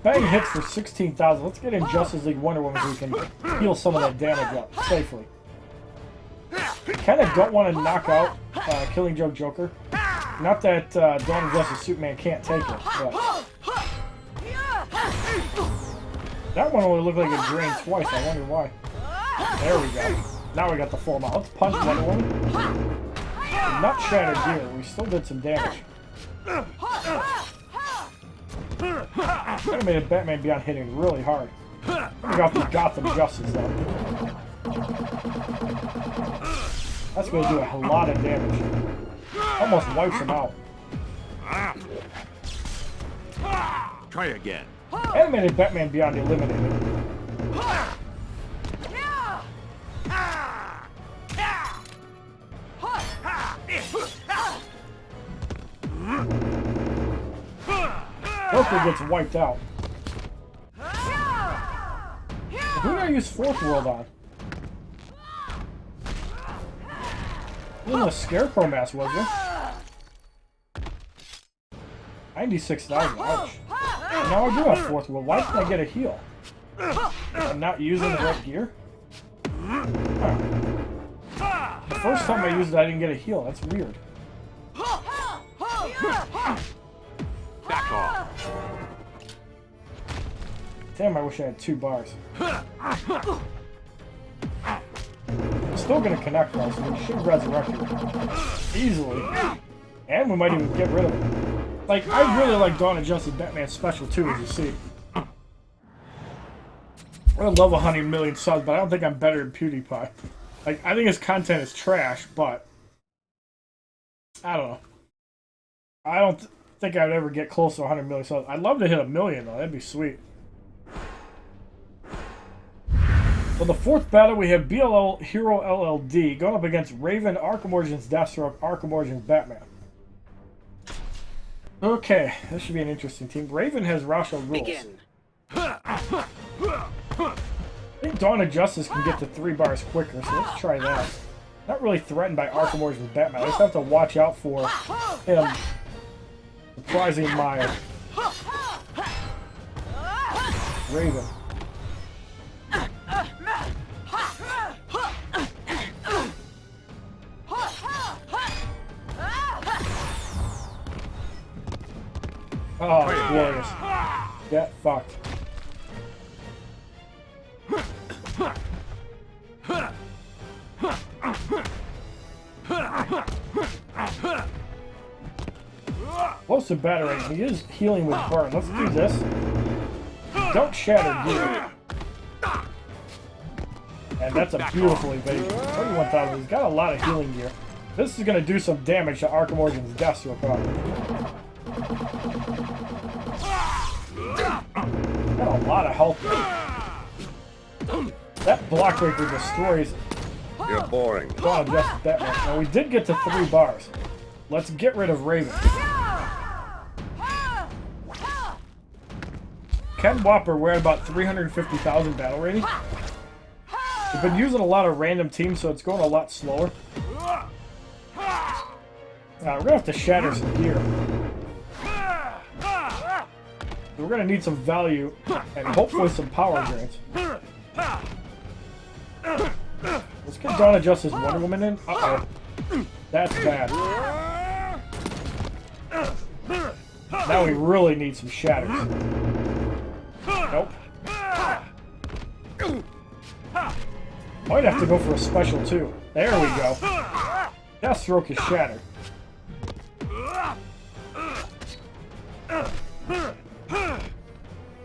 Bang hits for 16,000. Let's get in Justice League Wonder Woman so we can heal some of that damage up safely. Kind of don't want to knock out Killing Joke Joker. Not that Dawn of Justice Superman can't take it, but that one only looked like it drained twice. I wonder why. There we go. Now we got the full amount. Let's punch Wonder Woman. Not shattered gear. We still did some damage. Animated Batman Beyond hitting really hard. We got the Gotham Justice though. That's going to do a lot of damage. Almost wipes him out. Try again. Animated Batman Beyond eliminated. Joker gets wiped out. Who did I use Fourth World on? Wasn't a Scarecrow mask, was there? 96,000, ouch. Now I do have Fourth World. Why didn't I get a heal? I'm not using the right gear? Huh. The first time I used it, I didn't get a heal. That's weird. Back off. Damn, I wish I had 2 bars. Still gonna connect though, so we should resurrect it easily. And we might even get rid of it. Like, I really like Dawn of Justice Batman Special too, as you see. I would love 100 million subs, but I don't think I'm better than PewDiePie. Like, I think his content is trash, but I don't know. I don't think I'd ever get close to 100 million subs. I'd love to hit 1 million though, that'd be sweet. For the fourth battle, we have BLL Hero LLD going up against Raven, Arkham Origins Deathstroke, Arkham Origins Batman. Okay, this should be an interesting team. Raven has Rasha rules. Begin. I think Dawn of Justice can get to 3 bars quicker, so let's try that. Not really threatened by Arkham Origins Batman. I just have to watch out for him surprising my Raven. Oh, glorious. Get fucked. Close to battering. He is healing with burn. Let's do this. Don't shatter gear. And that's a beautiful evasion. 31,000. He's got a lot of healing gear. This is going to do some damage to Arkham Origins Deathstroke. Got a lot of health. That block breaker destroys. You're boring. Dawn of Justice Batman. Now we did get to 3 bars. Let's get rid of Raven. Ken Whopper, we're at about 350,000 battle rating. We've been using a lot of random teams, so it's going a lot slower. We're gonna have to shatter some gear. We're gonna need some value and hopefully some power drains. Let's get Dawn of Justice Wonder Woman in. Uh-oh. That's bad. Now we really need some shatters. Nope. Might have to go for a special too. There we go. Deathstroke is shattered.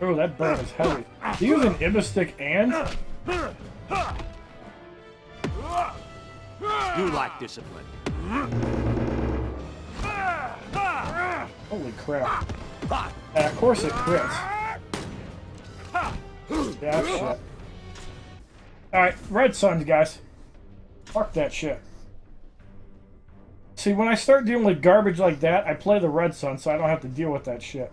Oh, that burn is heavy. He using Ibistic and? You lack discipline. Holy crap. And of course it crits. Yeah, shit. Alright, Red Suns, guys. Fuck that shit. See, when I start dealing with garbage like that, I play the Red Sun so I don't have to deal with that shit.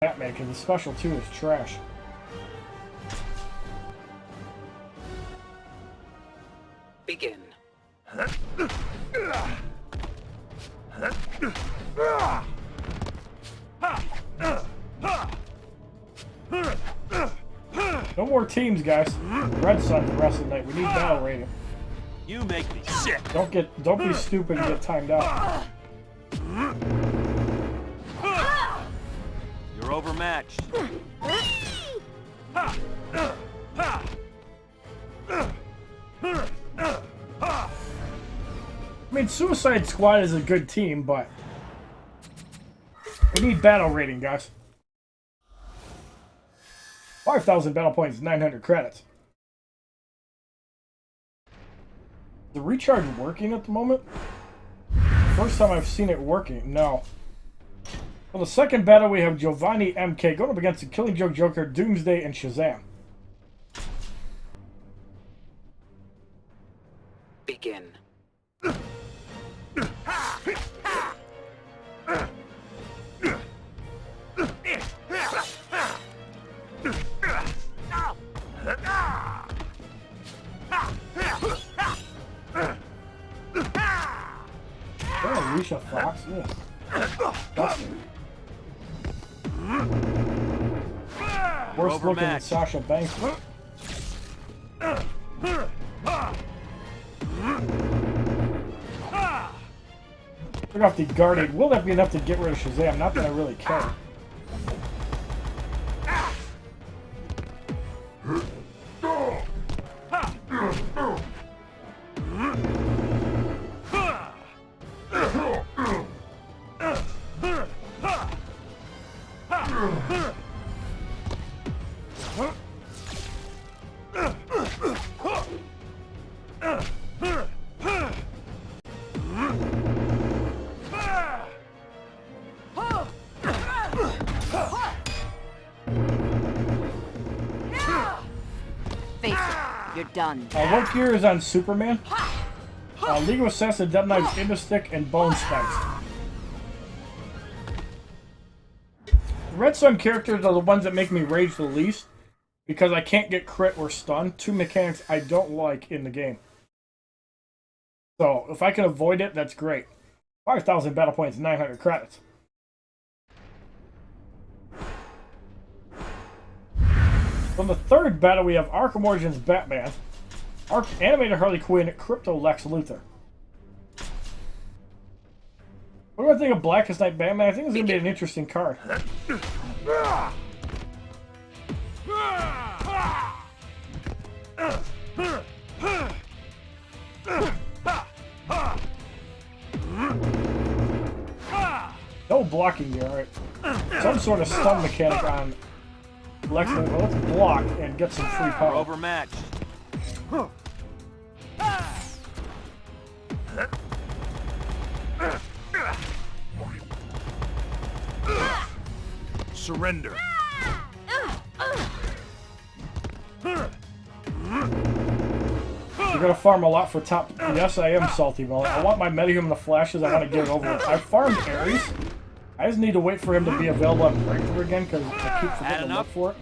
Batman, because the special 2 is trash. Begin. No more teams, guys. Red Sun the rest of the night. We need battle rating. You make me sick. Don't be stupid and get timed out. You're overmatched. I mean, Suicide Squad is a good team, but we need battle rating, guys. 5,000 battle points, 900 credits. Is the recharge working at the moment? First time I've seen it working. No. For the second battle, we have Giovanni MK going up against the Killing Joke Joker, Doomsday, and Shazam. Begin. Oh, Alicia Fox? Yeah. Disgusting. Worse looking than Sasha Banks. Took off the Guardian. Will that be enough to get rid of Shazam? Not that I really care. Done. What gear is on Superman? League of Assassins, Death Knives, Indostick, and Bone Spikes. The Red Sun characters are the ones that make me rage the least because I can't get crit or stun. Two mechanics I don't like in the game. So, if I can avoid it, that's great. 5,000 battle points, 900 credits. From the third battle, we have Arkham Origins Batman, Animated Harley Quinn, Crypto Lex Luthor. What do I think of Blackest Night Batman? I think it's going to be an interesting card. No blocking here, alright. Some sort of stun mechanic on Lex Luthor. Let's block and get some free power. Overmatched. surrender. You're gonna farm a lot for top. Yes, I am salty, Molly. I want my Metahuman the flashes. I want to get it over with. I farmed Ares. I just need to wait for him to be available on Breakthrough again because I keep forgetting to look for it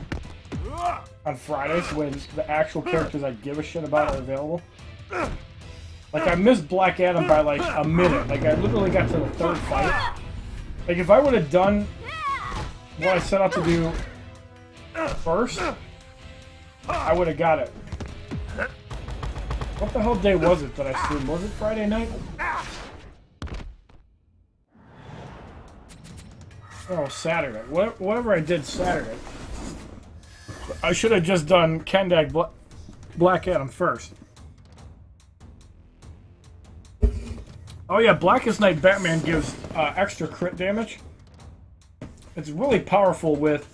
on Fridays when the actual characters I give a shit about are available. Like, I missed Black Adam by like a minute. Like, I literally got to the third fight. Like, if I would have done what I set out to do first, I would have got it. What the hell day was it that I streamed? Was it Friday night? Oh, Saturday. Whatever I did Saturday. I should have just done Kendag Black Adam first. Oh yeah, Blackest Night Batman gives extra crit damage. It's really powerful with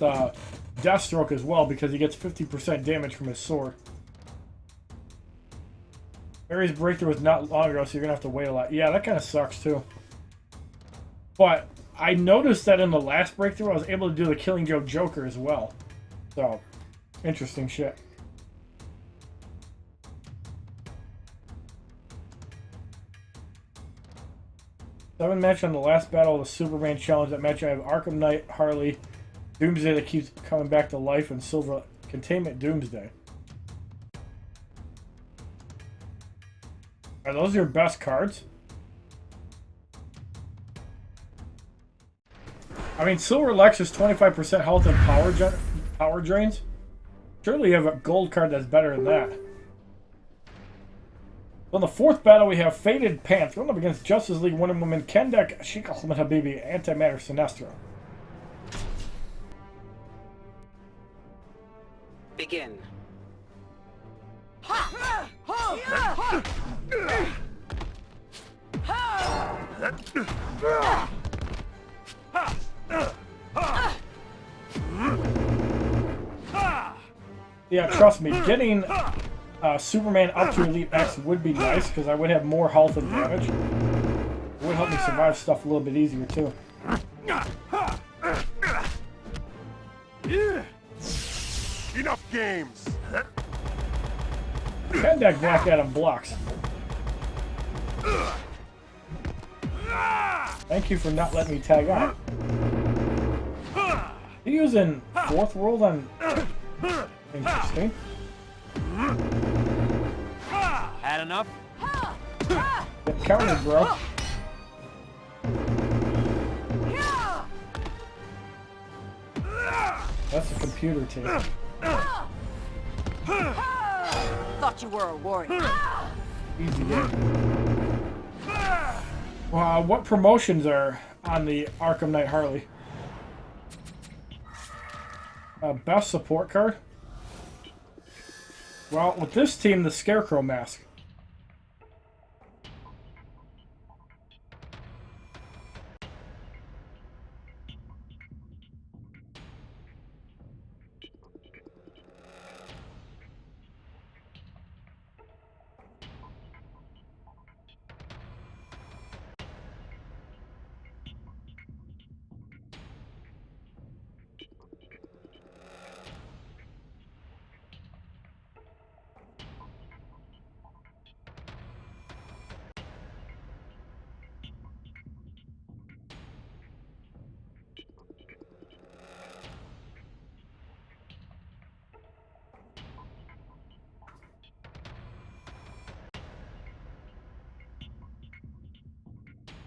Deathstroke as well because he gets 50% damage from his sword. Ares Breakthrough was not long ago, so you're going to have to wait a lot. Yeah, that kind of sucks too. But I noticed that in the last Breakthrough, I was able to do the Killing Joke Joker as well. So, interesting shit. Seven match on the last battle of the Superman Challenge. That match I have Arkham Knight, Harley, Doomsday that keeps coming back to life, and Silver Containment Doomsday. Are those your best cards? I mean, Silver Lex is 25% health and power drains. Surely you have a gold card that's better than that. So in the fourth battle, we have Faded Pants going up against Justice League Wonder Woman, Kendak, Sheikh Ahmed Habibi, Antimatter Sinestro. Begin. Yeah, trust me, getting Superman up to Elite X would be nice because I would have more health and damage. It would help me survive stuff a little bit easier too. Enough games. Kendak Black Adam blocks. Thank you for not letting me tag out. He using Fourth World on... Interesting. Had enough? Get countered, bro. That's a computer team. Thought you were a warrior. Easy game. What promotions are on the Arkham Knight Harley? Best support card? Well, with this team, the Scarecrow mask.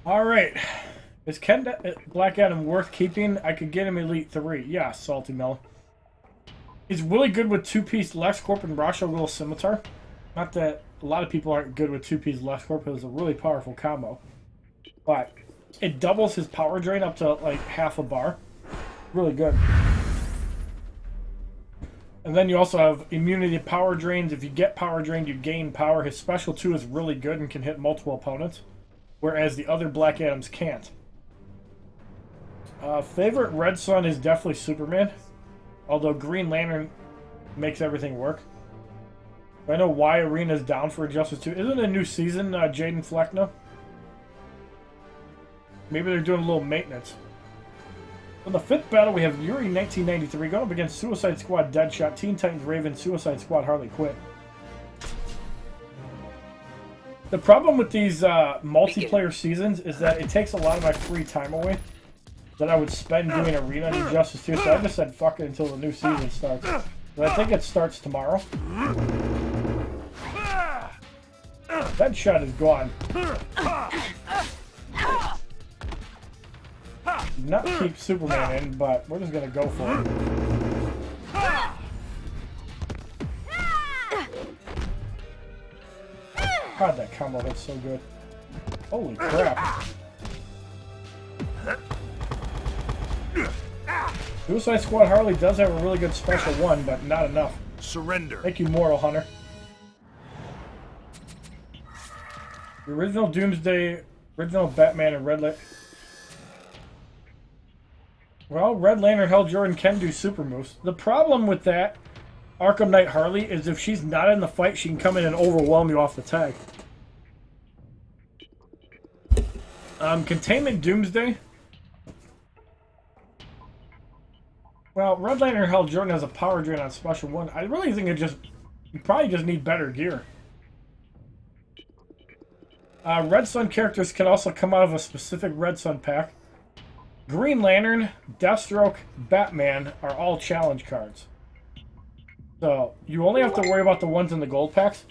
Alright. Is Black Adam worth keeping? I could get him Elite 3. Yeah, Salty Melon. He's really good with two-piece LexCorp and Rashogul Scimitar. Not that a lot of people aren't good with two-piece LexCorp, but it's a really powerful combo. But it doubles his power drain up to like half a bar. Really good. And then you also have immunity to power drains. If you get power drained, you gain power. His special 2 is really good and can hit multiple opponents, whereas the other Black Adams can't. Favorite Red Sun is definitely Superman, although Green Lantern makes everything work. I know why Arena's down for Injustice 2. Isn't it a new season, Jaden Fleckna? Maybe they're doing a little maintenance. For the 5th battle, we have Yuri 1993 going up against Suicide Squad Deadshot, Teen Titans Raven, Suicide Squad Harley Quinn. The problem with these multiplayer seasons is that it takes a lot of my free time away that I would spend doing Arena and Injustice 2, so I just said fuck it until the new season starts. But I think it starts tomorrow. Deadshot is gone. Not keep Superman in, but we're just gonna go for it. God, that combo hits so good. Holy crap. Suicide Squad Harley does have a really good special one, but not enough. Surrender. Thank you, Mortal Hunter. The original Doomsday, original Batman, and Red Lantern. Well, Red Lantern Hell Jordan can do super moves. The problem with that Arkham Knight Harley is if she's not in the fight, she can come in and overwhelm you off the tag. Containment Doomsday. Well, Red Lantern Hell Jordan has a power drain on special one. I really think you probably just need better gear. Red Sun characters can also come out of a specific Red Sun pack. Green Lantern, Deathstroke, Batman are all challenge cards. So, you only have to worry about the ones in the gold packs.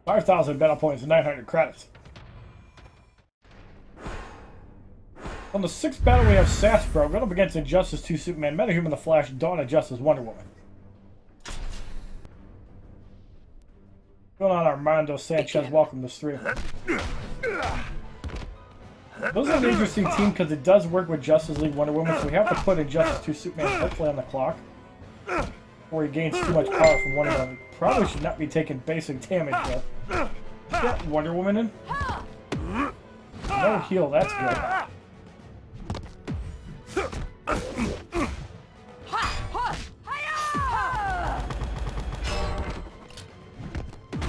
$5,000 battle points and 900 credits. On the 6th battle, we have Saspro going up against Injustice 2 Superman, Metahuman, The Flash, Dawn of Justice, Wonder Woman. Going on, Armando Sanchez, welcome to stream. Those are an interesting team because it does work with Justice League Wonder Woman, so we have to put Injustice 2 Superman hopefully on the clock before he gains too much power from Wonder Woman. Probably should not be taking basic damage though. Get Wonder Woman in. No heal, that's good.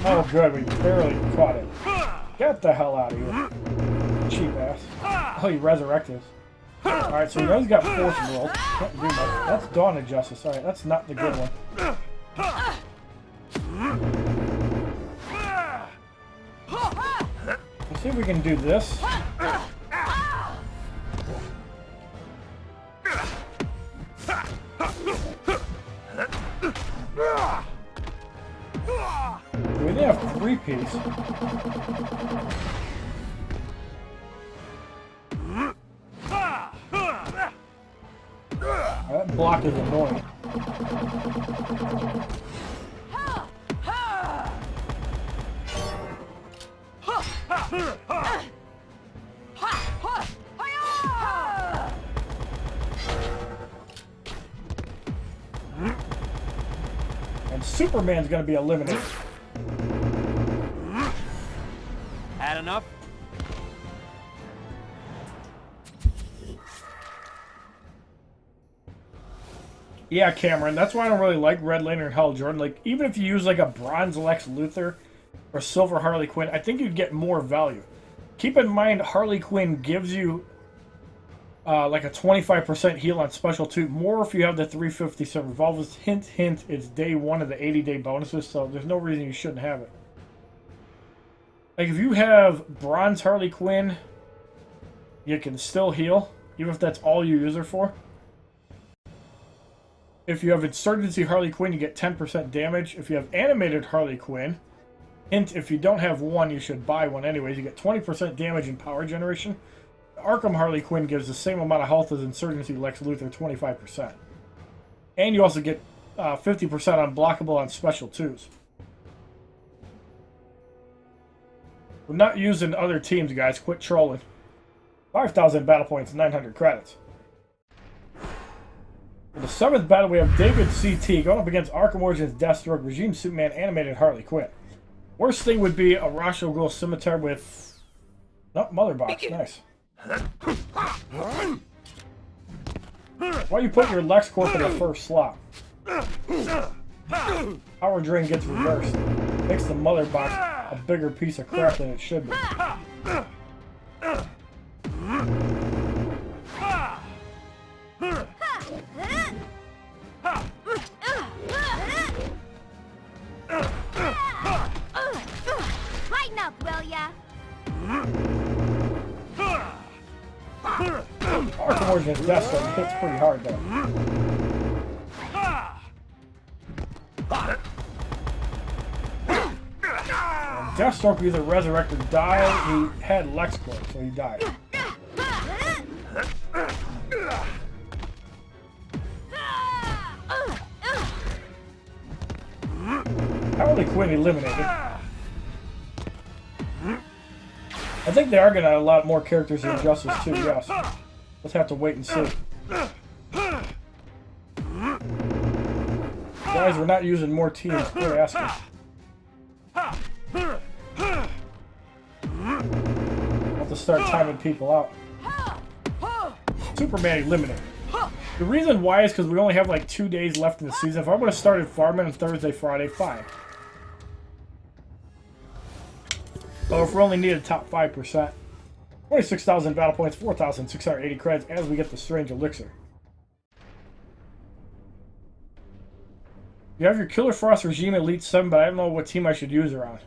Oh good, we barely caught it. Get the hell out of here. Cheap ass. Oh, he resurrected us. Alright, so he always got Force World. Can't do much. That's Dawn of Justice. Alright, that's not the good one. Let's see if we can do this. We only have 3-piece. That block is annoying. And Superman's gonna be eliminated. Had enough? Yeah, Cameron, that's why I don't really like Red Lantern Hell Jordan. Like, even if you use like a bronze Lex Luthor or silver Harley Quinn, I think you'd get more value. Keep in mind, Harley Quinn gives you like a 25% heal on special 2. More if you have the 357 revolvers. Hint, hint, it's day 1 of the 80-day bonuses, so there's no reason you shouldn't have it. Like, if you have bronze Harley Quinn, you can still heal, even if that's all you use her for. If you have Insurgency Harley Quinn, you get 10% damage. If you have Animated Harley Quinn, hint, if you don't have one, you should buy one anyways. You get 20% damage and power generation. Arkham Harley Quinn gives the same amount of health as Insurgency Lex Luthor, 25%. And you also get 50% unblockable on special 2s. We're not using other teams, guys. Quit trolling. 5,000 battle points, 900 credits. For the 7th battle, we have David CT going up against Arkham Origins Deathstroke, Regime Superman, Animated Harley Quinn. Worst thing would be a Rosh al Ghul Scimitar with... Oh, Mother Box. Nice. Why you put your LexCorp in the first slot? Power drain gets reversed. Makes the Mother Box a bigger piece of crap than it should be. Lighten up, will ya? Arkham Origins Deathstroke hits pretty hard though. Deathstroke either resurrected or died. He had LexCorp, so he died. Harley Quinn eliminated. I think they are going to add a lot more characters in Justice too, yes. Let's have to wait and see. Guys, we're not using more teams. Quit asking. I'll have to start timing people out. Superman eliminated. The reason why is because we only have like 2 days left in the season. If I would have started farming on Thursday, Friday, fine. But if we only needed top 5%, 26,000 battle points, 4,680 credits as we get the Strange Elixir. You have your Killer Frost Regime Elite 7, but I don't know what team I should use her on.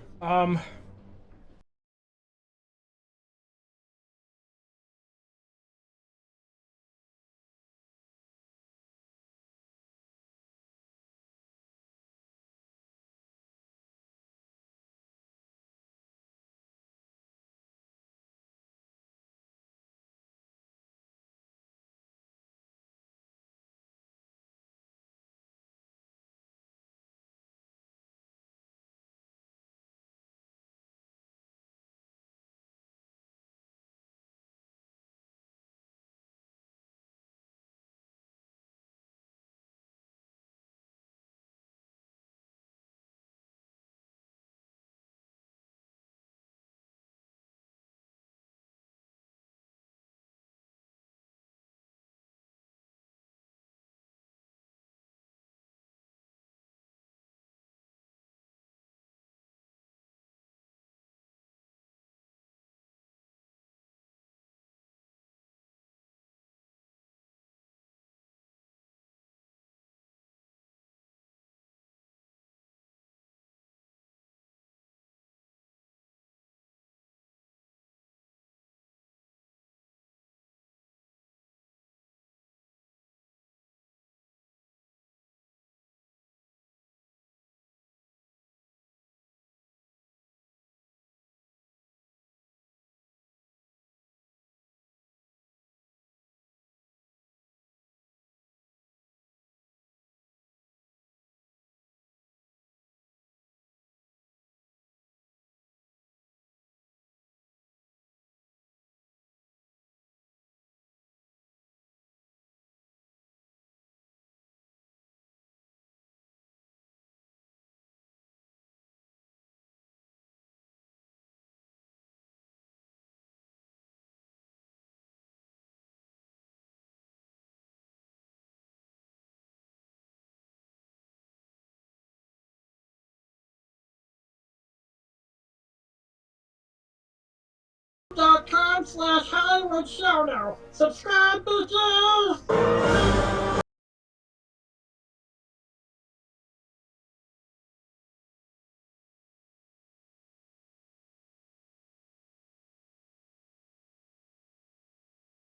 .com/HollywoodShonoYT. Subscribe, bitches!